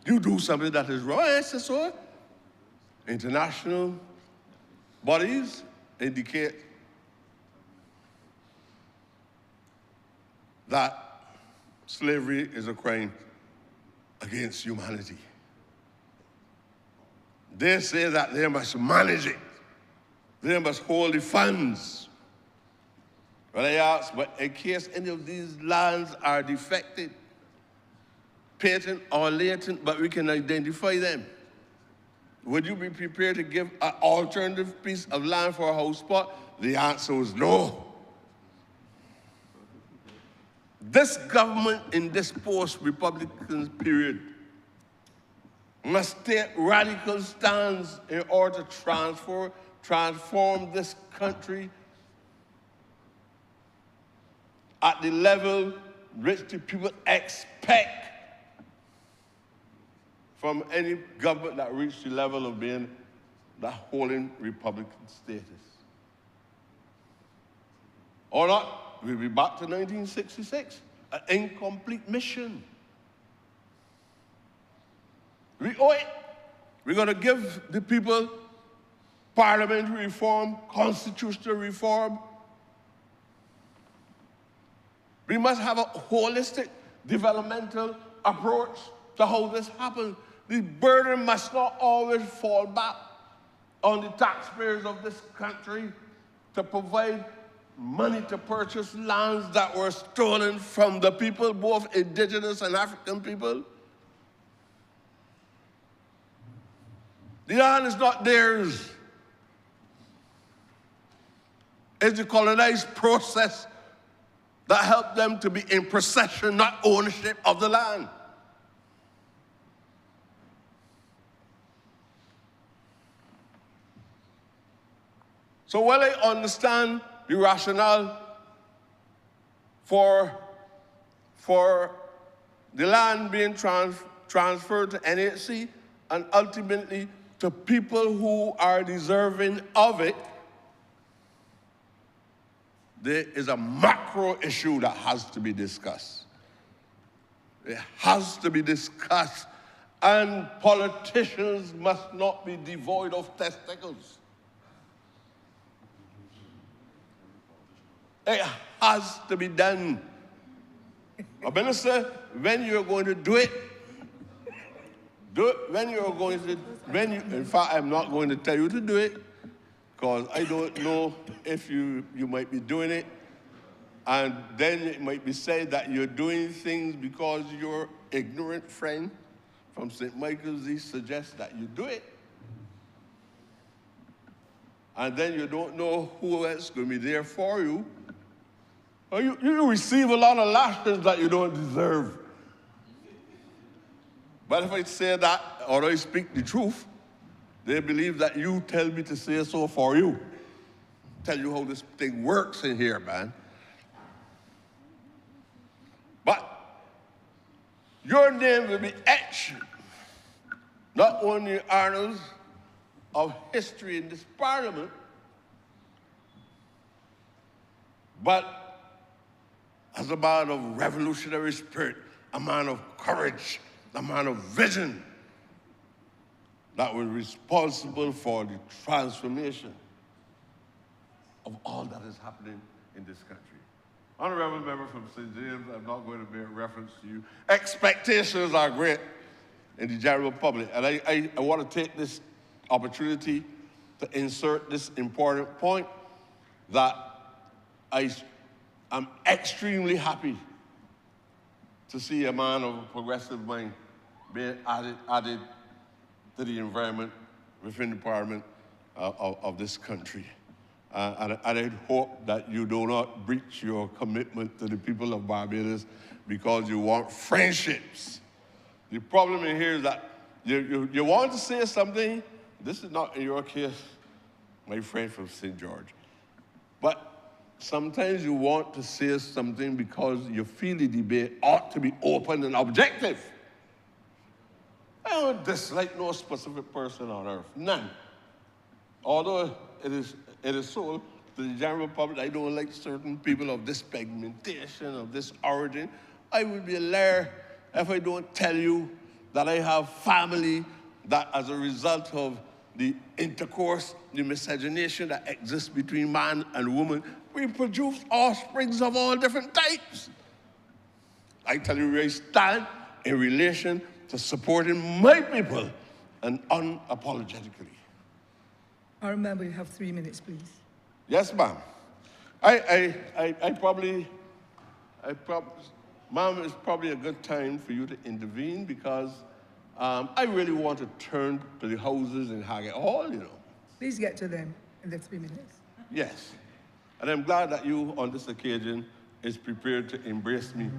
You do something that is wrong, yes, so international bodies indicate that slavery is a crime against humanity. They say that they must manage it. They must hold the funds. Well, I ask, but in case any of these lands are defected, patent or latent, but we can identify them, would you be prepared to give an alternative piece of land for a house spot? The answer was no. This government in this post-Republican period must take radical stands in order to transform this country at the level which the people expect from any government that reached the level of being the holding Republican status. Or not, we'll be back to 1966, an incomplete mission. We owe it. We're going to give the people parliamentary reform, constitutional reform. We must have a holistic developmental approach to how this happens. The burden must not always fall back on the taxpayers of this country to provide money to purchase lands that were stolen from the people, both indigenous and African people. The land is not theirs. It's the colonized process that helped them to be in possession, not ownership of the land. So while I understand the rationale for the land being transferred to NHC and ultimately to people who are deserving of it, there is a macro issue that has to be discussed. It has to be discussed, and politicians must not be devoid of testicles. It has to be done. Minister, when you're going to do it when you're going to, in fact, I'm not going to tell you to do it, because I don't know if you might be doing it And then it might be said that you're doing things because your ignorant friend from St. Michael's East suggests that you do it. And then you don't know who else is going to be there for you. Or you receive a lot of lashes that you don't deserve. But if I say that, or I speak the truth, they believe that you tell me to say so for you. Tell you how this thing works in here, man. But your name will be etched, not only in the annals of history in this parliament, but as a man of revolutionary spirit, a man of courage, a man of vision that was responsible for the transformation of all that is happening in this country. Honourable member from St. James, I'm not going to make reference to you. Expectations are great in the general public, and I want to take this opportunity to insert this important point that I'm extremely happy to see a man of a progressive mind being added to the environment within the parliament of this country. And I hope that you do not breach your commitment to the people of Barbados because you want friendships. The problem in here is that you want to say something. This is not in your case, my friend from St. George. But sometimes you want to say something because you feel the debate ought to be open and objective. I don't dislike no specific person on earth, none. Although it is so to the general public, I don't like certain people of this pigmentation, of this origin. I would be a liar if I don't tell you that I have family that as a result of the intercourse, the miscegenation that exists between man and woman, we produce offsprings of all different types. I tell you where I stand in relation to supporting my people and unapologetically. Honourable member, you have 3 minutes, please. Yes, ma'am. Ma'am, it's probably a good time for you to intervene because I really want to turn to the houses in Haggett Hall, you know. Please get to them in the 3 minutes. Yes. And I'm glad that you, on this occasion, is prepared to embrace me.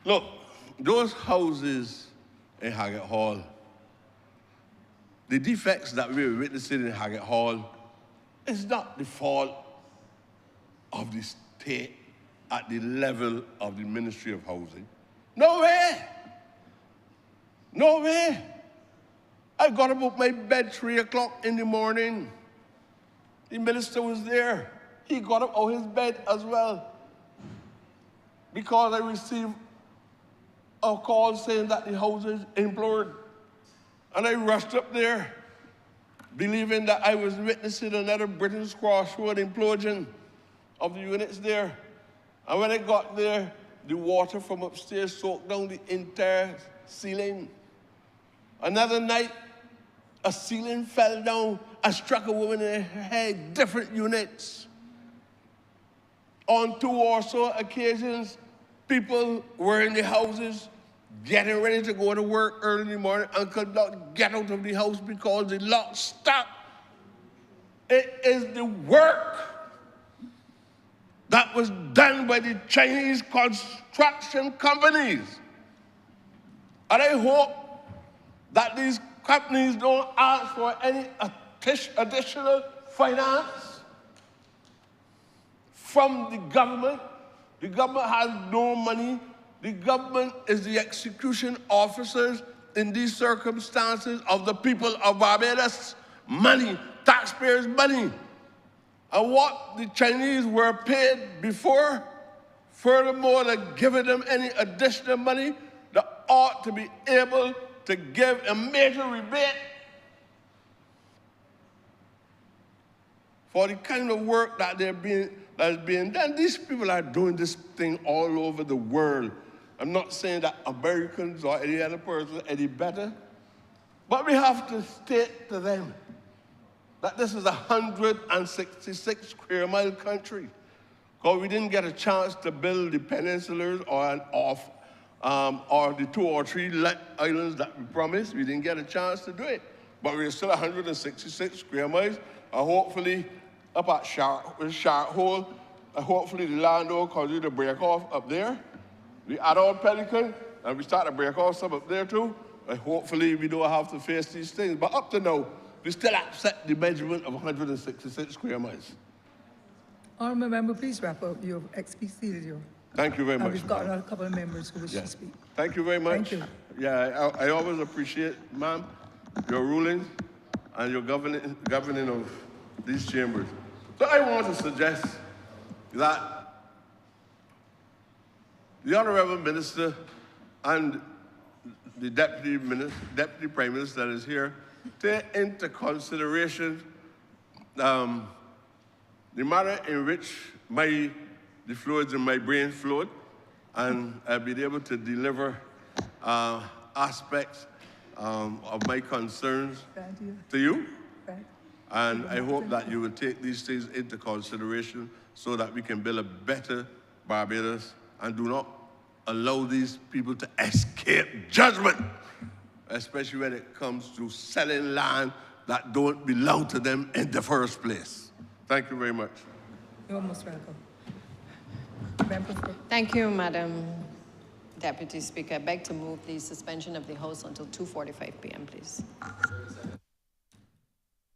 Look, those houses in Haggett Hall, the defects that we're witnessing in Haggett Hall is not the fault of the state at the level of the Ministry of Housing. No way. No way. I got up out my bed 3 o'clock in the morning. The minister was there. He got up out his bed as well. Because I received a call saying that the house is implored. And I rushed up there, believing that I was witnessing another Britain's Crossroad implosion of the units there. And when I got there, the water from upstairs soaked down the entire ceiling. Another night, a ceiling fell down and struck a woman in her head, different units. On 2 or so occasions, people were in the houses getting ready to go to work early in the morning and could not get out of the house because the lock stopped. It is the work that was done by the Chinese construction companies. And I hope that these companies don't ask for any additional finance from the government. The government has no money. The government is the execution officers in these circumstances of the people of Barbados. Money, taxpayers' money. And what the Chinese were paid before, furthermore, than giving them any additional money, they ought to be able to give a major rebate for the kind of work that is being done. These people are doing this thing all over the world. I'm not saying that Americans or any other person are any better, but we have to state to them that this is a 166 square mile country. Because we didn't get a chance to build the peninsulas or the 2 or 3 islands that we promised. We didn't get a chance to do it. But we're still 166 square miles. And hopefully, up at Shark Hole, hopefully the landlord causes you to break off up there. We add on Pelican, and we start to break off some up there too. And hopefully we don't have to face these things. But up to now, we still accept the measurement of 166 square miles. Honourable member, please wrap up. You've exceeded your. Thank you very much. And we've got a couple of members who wish to speak. Thank you very much. Thank you. Yeah, I always appreciate, ma'am, your rulings and your governing of these chambers. So I want to suggest that the Honourable Minister and the Deputy Prime Minister that is here take into consideration the manner in which the fluids in my brain flowed, and I've been able to deliver aspects of my concerns to you. And I hope that you will take these things into consideration so that we can build a better Barbados and do not allow these people to escape judgment, especially when it comes to selling land that don't belong to them in the first place. Thank you very much. You're most welcome. Thank you, Madam Deputy Speaker. I beg to move the suspension of the House until 2:45 p.m., please.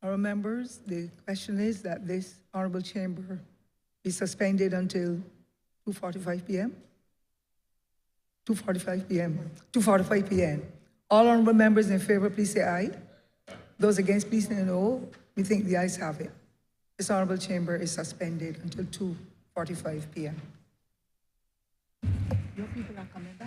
Honourable members, the question is that this honourable chamber be suspended until 2:45 p.m. 2:45 p.m. 2:45 p.m. All honourable members in favour, please say aye. Those against, please say no. We think the ayes have it. This honourable chamber is suspended until 2:45 p.m. Your people are coming back.